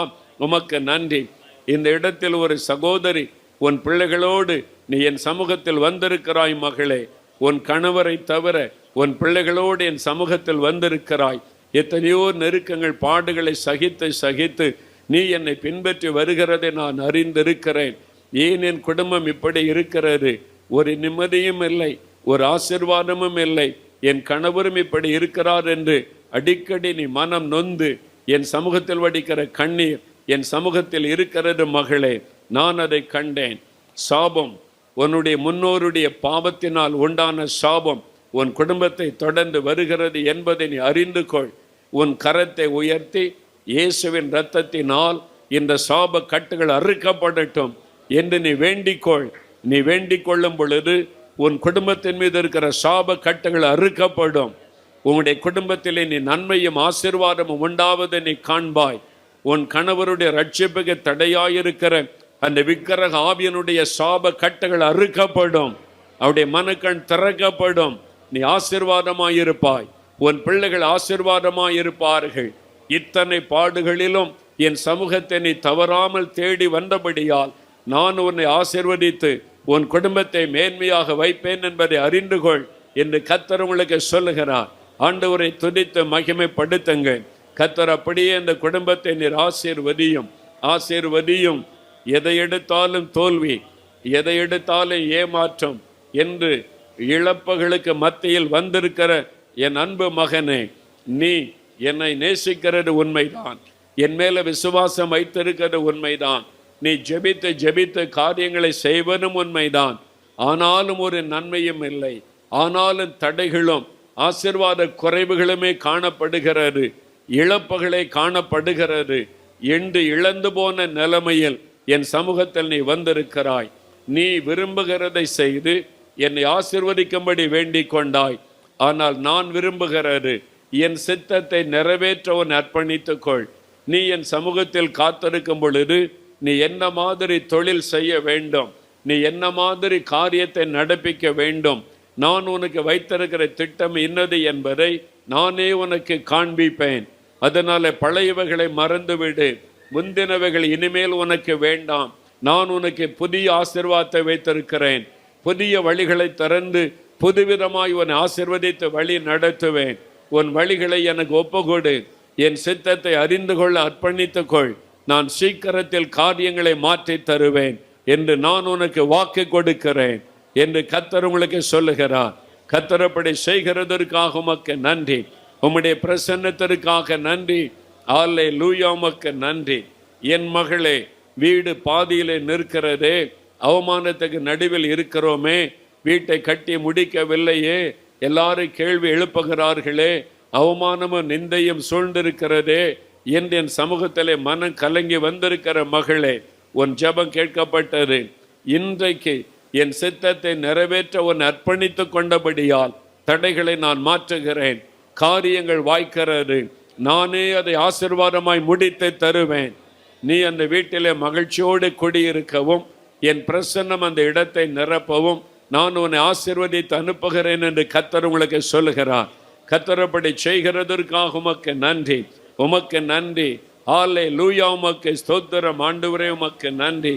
உமக்கு நன்றி. இந்த இடத்தில் ஒரு சகோதரி உன் பிள்ளைகளோடு நீ என் சமூகத்தில் வந்திருக்கிறாய் மகளே. உன் கணவரை தவிர உன் பிள்ளைகளோடு என் சமூகத்தில் வந்திருக்கிறாய். எத்தனையோ நெருக்கங்கள் பாடுகளை சகித்து சகித்து நீ என்னை பின்பற்றி வருகிறதை நான் அறிந்திருக்கிறேன். ஏன் என் குடும்பம் இப்படி இருக்கிறது? ஒரு நிம்மதியும் இல்லை, ஒரு ஆசீர்வாதமும் இல்லை, என் கணவரும் இப்படி இருக்கிறார் என்று அடிக்கடி நீ மனம் நொந்து என் சமூகத்தில் வடிக்கிற கண்ணீர் என் சமூகத்தில் இருக்கிறது மகளே. நான் அதை கண்டேன். சாபம், உன்னுடைய முன்னோருடைய பாவத்தினால் உண்டான சாபம் உன் குடும்பத்தை தொடர்ந்து வருகிறது என்பதை நீ அறிந்து கொள். உன் கரத்தை உயர்த்தி இயேசுவின் இரத்தத்தினால் இந்த சாப கட்டுகள் அறுக்கப்படட்டும் என்று நீ வேண்டிக்கொள். நீ வேண்டிக் கொள்ளும் பொழுது உன் குடும்பத்தின் மீது இருக்கிற சாப கட்டுகள் அறுக்கப்படும். உன்னுடைய குடும்பத்திலே நீ நன்மையும் ஆசீர்வாதமும் உண்டாவதை நீ காண்பாய். உன் கணவருடைய ரட்சிப்புக்கு தடையாயிருக்கிற அந்த விக்கிரக ஆவியனுடைய சாப கட்டுகள் அறுக்கப்படும். அவருடைய மனக்கண் திறக்கப்படும். நீ ஆசீர்வாதமாயிருப்பாய், உன் பிள்ளைகள் ஆசீர்வாதமாயிருப்பார்கள். இத்தனை பாடுகளிலும் என் சமூகத்தை நீ தவறாமல் தேடி வந்தபடியால் நான் உன்னை ஆசீர்வதித்து உன் குடும்பத்தை மேன்மையாக வைப்பேன் என்பதை அறிந்து கொள் என்று கர்த்தர் உங்களுக்கு சொல்லுகிறார். ஆண்டவரை துதித்து மகிமைப்படுத்துங்கள். கர்த்தர் அப்படியே அந்த குடும்பத்தை நீர் ஆசீர்வதியும், ஆசீர்வதியும். எதை எடுத்தாலும் தோல்வி, எதை எடுத்தாலும் ஏமாற்றம் என்று இழப்புகளுக்கு மத்தியில் வந்திருக்கிற என் அன்பு மகனே, நீ என்னை நேசிக்கிறது உண்மைதான், என் மேல விசுவாசம் வைத்திருக்கிறது உண்மைதான், நீ ஜெபித்து ஜெபித்து காரியங்களை செய்வதும் உண்மைதான். ஆனாலும் ஒரு நன்மையும் இல்லை, ஆனாலும் தடைகளும் ஆசீர்வாத குறைவுகளுமே காணப்படுகிறது, இழப்புகளே காணப்படுகிறது என்று இழந்து போன நிலைமையில் என் சமூகத்தில் நீ வந்திருக்கிறாய். நீ விரும்புகிறதை செய்து என்னை ஆசீர்வதிக்கும்படி வேண்டிக் கொண்டாய். ஆனால் நான் விரும்புகிறது என் சித்தத்தை நிறைவேற்ற உன் அர்ப்பணித்துக்கொள். நீ என் சமூகத்தில் காத்திருக்கும் பொழுது நீ என்ன மாதிரி தொழில் செய்ய வேண்டும், நீ என்ன மாதிரி காரியத்தை நடப்பிக்க வேண்டும், நான் உனக்கு வைத்திருக்கிற திட்டம் இன்னது என்பதை நானே உனக்கு காண்பிப்பேன். அதனால பழையவைகளை மறந்துவிடு, முந்தினவைகள் இனிமேல் உனக்கு வேண்டாம். நான் உனக்கு புதிய ஆசீர்வாதத்தை வைத்திருக்கிறேன். புதிய வழிகளை திறந்து புதுவிதமாய் உன்னை ஆசீர்வதித்து வழி நடத்துவேன். உன் வழிகளை எனக்கு ஒப்புக்கொடு, என் சித்தத்தை அறிந்து கொள்ள அர்ப்பணித்துக்கொள். நான் சீக்கிரத்தில் காரியங்களை மாற்றி தருவேன் என்று நான் உனக்கு வாக்கு கொடுக்கிறேன் என்று கர்த்தர் உங்களுக்கு சொல்லுகிறார். கர்த்தர் அப்படி செய்கிறதற்காக உமக்கு நன்றி, உம்முடைய பிரசன்னத்திற்காக நன்றி. அல்லேலூயா, உமக்கு நன்றி. என் மகளே, வீடு பாதியிலே நிற்கிறதே, அவமானத்துக்கு நடுவில் இருக்கிறோமே, வீட்டை கட்டி முடிக்கவில்லையே, எல்லாரும் கேள்வி எழுப்புகிறார்களே, அவமானமும் நிந்தையும் சூழ்ந்திருக்கிறதே என்று என் சமூகத்திலே மனம் கலங்கி வந்திருக்கிற மகளே, உன் ஜெபம் கேட்கப்பட்டது. இன்றைக்கு என் சித்தத்தை நிறைவேற்ற உன் அர்ப்பணித்து கொண்டபடியால் தடைகளை நான் மாற்றுகிறேன். காரியங்கள் வாய்க்கிறது. நானே அதை ஆசீர்வாதமாய் முடித்து தருவேன். நீ அந்த வீட்டிலே மகிழ்ச்சியோடு குடியிருக்கவும், என் பிரசன்னம் அந்த இடத்தை நிரப்பவும் நான் உன்னை ஆசீர்வதித்து அனுப்புகிறேன் என்று கர்த்தர் உங்களுக்கு சொல்லுகிறார். கர்த்தர் அப்படி செய்கிறதற்காக உமக்கு நன்றி, உமக்கு நன்றி. ஹல்லேலூயா, உமக்கு ஸ்தோத்திரம் ஆண்டவரே, உமக்கு நன்றி.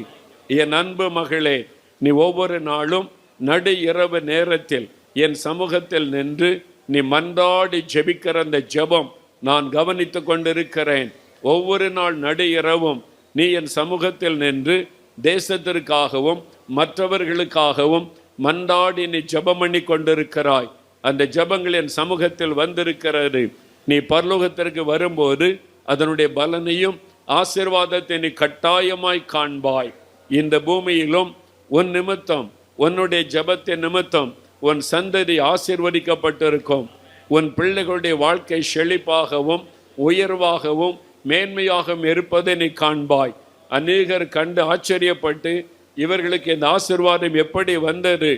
என் அன்பு மகளே, நீ ஒவ்வொரு நாளும் நடு இரவு நேரத்தில் என் சமூகத்தில் நின்று நீ மன்றாடி ஜெபிக்கிற அந்த ஜெபம் நான் கவனித்து கொண்டிருக்கிறேன். ஒவ்வொரு நாள் நடு இரவும் நீ என் சமூகத்தில் நின்று தேசத்திற்காகவும் மற்றவர்களுக்காகவும் மன்றாடி நீ ஜெபம் பண்ணி கொண்டிருக்கிறாய். அந்த ஜெபங்கள் என் சமூகத்தில் வந்திருக்கிறது. நீ பரலோகத்திற்கு வரும்போது அதனுடைய பலனையும் ஆசீர்வாதத்தை நீ கட்டாயமாய் காண்பாய். இந்த பூமியிலும் உன் நிமித்தம், உன்னுடைய ஜெபத்தின் நிமித்தம் உன் சந்ததி ஆசீர்வதிக்கப்பட்டிருக்கும். உன் பிள்ளைகளுடைய வாழ்க்கை செழிப்பாகவும் உயர்வாகவும் மேன்மையாகவும் இருப்பதை நீ காண்பாய். அநேகர் கண்டு ஆச்சரியப்பட்டு இவர்களுக்கு இந்த ஆசீர்வாதம் எப்படி வந்தது,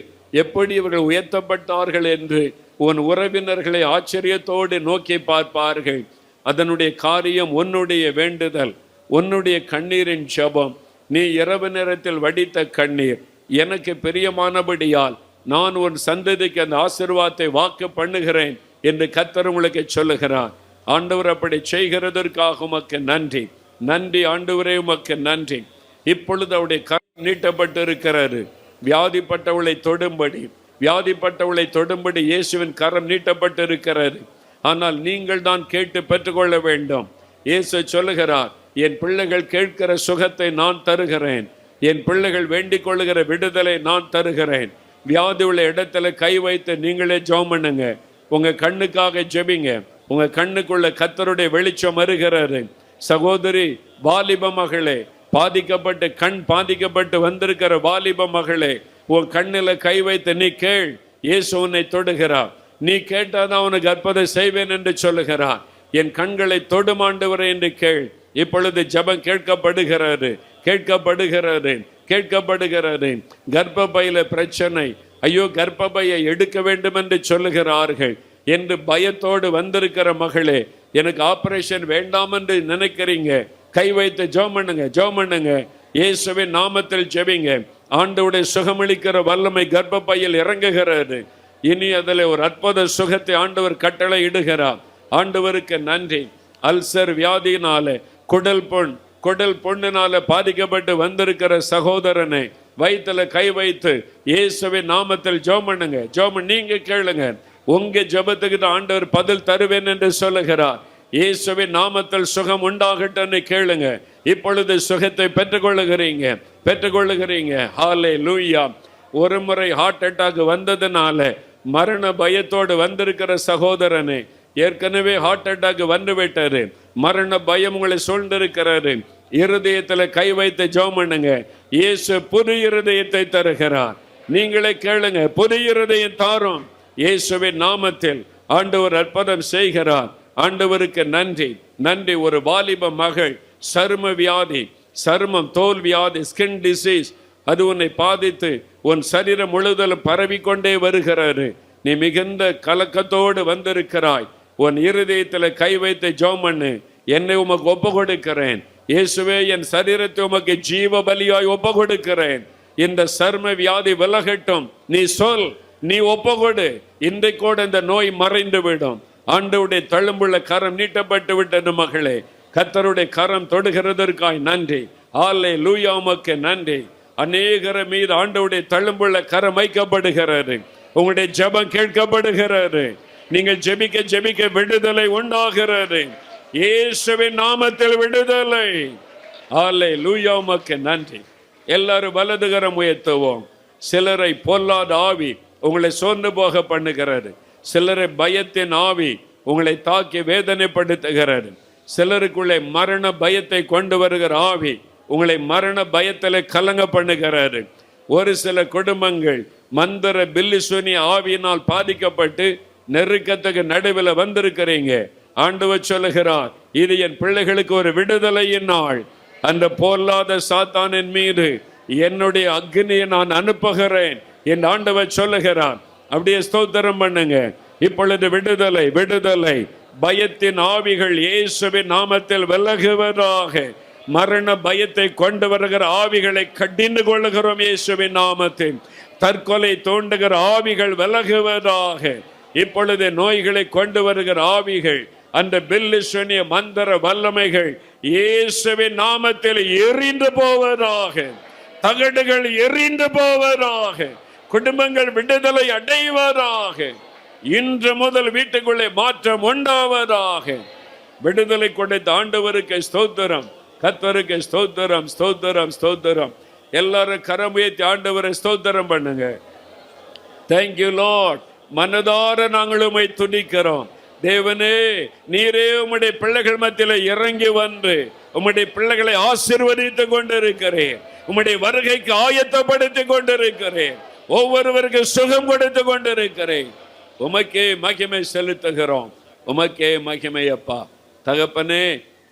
எப்படி இவர்கள் உயர்த்தப்பட்டார்கள் என்று உன் உறவினர்களை ஆச்சரியத்தோடு நோக்கி பார்ப்பார்கள். அதனுடைய காரியம் உன்னுடைய வேண்டுதல், உன்னுடைய கண்ணீரின் ஜெபம். நீ இரவு நேரத்தில் வடித்த கண்ணீர் எனக்கு பிரியமானபடியால் நான் உன் சந்ததிக்கு அந்த ஆசீர்வாதத்தை வாக்கு பண்ணுகிறேன் என்று கர்த்தர் உங்களுக்கு சொல்லுகிறார். ஆண்டவர் அப்படி செய்கிறதற்காக உமக்கு நன்றி. நன்றி ஆண்டவரே, உமக்கு நன்றி. இப்பொழுது அவருடைய கரம் நீட்டப்பட்டிருக்கிறாரு. வியாதிப்பட்டவளை தொடும்படி, வியாதிப்பட்டவளை தொடும்படி இயேசுவின் கரம் நீட்டப்பட்டிருக்கிறது. ஆனால் நீங்கள் தான் கேட்டு பெற்றுக்கொள்ள வேண்டும். இயேசு சொல்லுகிறார், என் பிள்ளைகள் கேட்கிற சுகத்தை நான் தருகிறேன், என் பிள்ளைகள் வேண்டிக் கொள்ளுகிற விடுதலை நான் தருகிறேன். வியாதி உள்ள இடத்துல கை வைத்து நீங்களே ஜெபம் பண்ணுங்க. உங்க கண்ணுக்காக ஜெபிங்க. உங்க கண்ணுக்குள்ள கர்த்தருடைய வெளிச்சம் வருகிறாரு. சகோதரி, வாலிப மகளே, பாதிக்கப்பட்டு கண் பாதிக்கப்பட்டு வந்திருக்கிற வாலிப மகளே, உன் கண்ணில் கை வைத்து நீ கேள். இயேசு உன்னை தொடுகிறார். நீ கேட்டாதான் உனக்கு அற்புதம் செய்வேன் என்று சொல்லுகிறார். என் கண்களை தொடுமாண்டவரே என்று கேள். இப்பொழுது ஜெபம் கேட்கப்படுகிறது, கேட்கப்படுகிறது, கேட்கப்படுகிறது. கர்ப்பப்பையில பிரச்சனை, ஐயோ கர்ப்பப்பையை எடுக்க வேண்டும் என்று சொல்லுகிறார்கள் என்று பயத்தோடு வந்திருக்கிற மகளே, எனக்கு ஆபரேஷன் வேண்டாம் என்று நினைக்கிறீங்க, கை வைத்து ஜெபம் பண்ணுங்க, ஜெபம் பண்ணுங்க. இயேசுவின் நாமத்தில் ஜெபிங்க. ஆண்டவருடைய சுகமளிக்கிற வல்லமை கர்ப்பப்பையில் இறங்குகிறது. இனி அதில் ஒரு அற்புத சுகத்தை ஆண்டவர் கட்டளை இடுகிறார். ஆண்டவருக்கு நன்றி. அல்சர் வியாதியினால, குடல் பொண்ணினால பாதிக்கப்பட்டு வந்திருக்கிற சகோதரனை வயிற்றுல கை வைத்து இயேசுவின் நாமத்தில் ஜெபம் பண்ணுங்க. ஜெபம் நீங்க கேளுங்க. உங்க ஜெபத்துக்கு தான் ஆண்டவர் பதில் தருவேன் என்று சொல்லுகிறார். இயேசுவின் நாமத்தில் சுகம் உண்டாகட்டும்னு கேளுங்க. இப்பொழுது சுகத்தை பெற்றுக்கொள்ளுகிறீங்க. ஹல்லேலூயா. ஒரு முறை ஹார்ட் அட்டாக் வந்ததுனால மரண பயத்தோடு வந்திருக்கிற சகோதரனை, ஏற்கனவே ஹார்ட் அட்டாக் வந்து விட்டாரு, மரண பயம் உங்களை சூழ்ந்திருக்கிறாரு. இருதயத்துல கை வைத்து ஜெபம் பண்ணுங்க. இயேசு புது இருதயத்தை தருகிறார். நீங்களே கேளுங்க. புது இருதயம் தாரும். இயேசுவின் நாமத்தில் ஆண்டவர் அற்புதம் செய்கிறார். ஆண்டவருக்கு நன்றி, நன்றி. ஒரு வாலிப மகள், சரும வியாதி, சருமம், தோல் வியாதி, ஸ்கின் டிசீஸ், அது உன்னை பாதித்து உன் சரீரம் முழுவதும் பரவிக்கொண்டே வருகிறாரு. நீ மிகுந்த கலக்கத்தோடு வந்திருக்கிறாய். உன் இருதயத்தில் கை வைத்து ஜெபம் பண்ணு. என்னை உமக்கு ஒப்பு கொடுக்கிறேன். இயேசுவே, என் சரீரத்தை உமக்கு ஜீவ பலியாய் ஒப்பு கொடுக்கிறேன். இந்த சர்ம வியாதி விலகட்டும். நீ சொல், நீ ஒப்பு கொடு. இன்றைக்கோடு இந்த நோய் மறைந்து விடும். ஆண்டவருடைய தழும்புள்ள கரம் நீட்டப்பட்டு விட்டது மகளே. கர்த்தருடைய கரம் தொடுகிறதற்காய் நன்றி. ஹல்லேலூயா, உமக்கு நன்றி. அநேகர மீது ஆண்டவருடைய தழும்புள்ள கரம் வைக்கப்படுகிறது. உங்களுடைய ஜெபம் கேட்கப்படுகிறது. நீங்கள் ஜெபிக்க ஜெபிக்க விடுதலை உண்டாகிறது. இயேசுவின் நாமத்தில் விடுதலை. ஹல்லேலூயா, உமக்கு நன்றி. எல்லாரும் வலதுகரம் உயர்த்துவோம். சிலரை பொல்லாத ஆவி உங்களை சோர்ந்து போக பண்ணுகிறது. சிலரை பயத்தின் ஆவி உங்களை தாக்கி வேதனைப்படுத்துகிறது. சிலருக்குள்ளே மரண பயத்தை கொண்டு வருகிற ஆவி உங்களை மரண பயத்தில் கலங்க பண்ணுகிறாரு. ஒரு சில குடும்பங்கள் மந்திர பில்லிசுனி ஆவியினால் பாதிக்கப்பட்டு நெருக்கத்துக்கு நடுவில் வந்திருக்கிறீங்க. ஆண்டவர் சொல்லுகிறார், இது என் பிள்ளைகளுக்கு ஒரு விடுதலையின் நாள். அந்த பொல்லாத சாத்தானின் மீது என்னுடைய அக்னியை நான் அனுப்புகிறேன் என்று ஆண்டவர் சொல்லுகிறார். அப்படியே ஸ்தோத்திரம் பண்ணுங்க. இப்பொழுது விடுதலை, விடுதலை. பயத்தின் ஆவிகள் இயேசுவின் நாமத்தில் விலகுவதாக. மரண பயத்தை கொண்டு வருகிற ஆவிகளை கடிந்து கொள்ளுகிறோம் இயேசுவின் நாமத்தில். தற்கொலை தோண்டுகிற ஆவிகள் விலகுவதாக. இப்பொழுது நோய்களை கொண்டு வருகிற ஆவிகள், அந்த பில்லிசனிய மந்திர வல்லமைகள் இயேசுவின் நாமத்தில் எரிந்து போவதாக. தகடுகள் எரிந்து போவதாக. குடும்பங்கள் விடுதலை அடைவதாக. இன்று முதல் வீட்டுக்குள்ளே மாற்றம் உண்டாவதாக. விடுதலை கொடுத்த ஆண்டவருக்கு ஸ்தோத்திரம், கர்த்தருக்கு ஸ்தோத்திரம், ஸ்தோத்திரம், ஸ்தோத்திரம். எல்லாரும் கரம் உயர்த்தி ஆண்டவரை ஸ்தோத்திரம் பண்ணுங்க. Thank you Lord. மனதார நாங்கள் உம்மை துதிக்கிறோம். தேவனே, நீரே உம்முடைய பிள்ளைகள் மத்தியில் இறங்கி வந்து உம்முடைய பிள்ளைகளை ஆசீர்வதித்து கொண்டிருக்கிறேன். உம்முடைய வருகைக்கு ஆயத்தப்படுத்தி கொண்டிருக்கிறேன். ஒவ்வொருவருக்கு சுகம் கொடுத்து கொண்டிருக்கிறேன். உமக்கே மகிமை செலுத்துகிறோம். உமக்கே மகிமை அப்பா. தகப்பனே,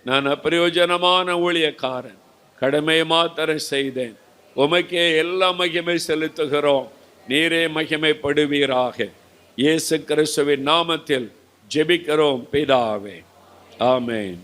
நான் அப்பிரயோஜனமான ஊழியக்காரன், கடமையை மாத்திரம் செய்தேன். உமக்கே எல்லா மகிமை செலுத்துகிறோம். நீரே மகிமைப்படுவீராக. இயேசு கிறிஸ்துவின் நாமத்தில் ஜெபிக்கிறோம் பிதாவே, ஆமென்.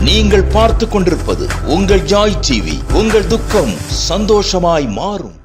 நீங்கள் பார்த்து கொண்டிருப்பது உங்கள் ஜாய் டிவி. உங்கள் துக்கம் சந்தோஷமாய் மாறும்.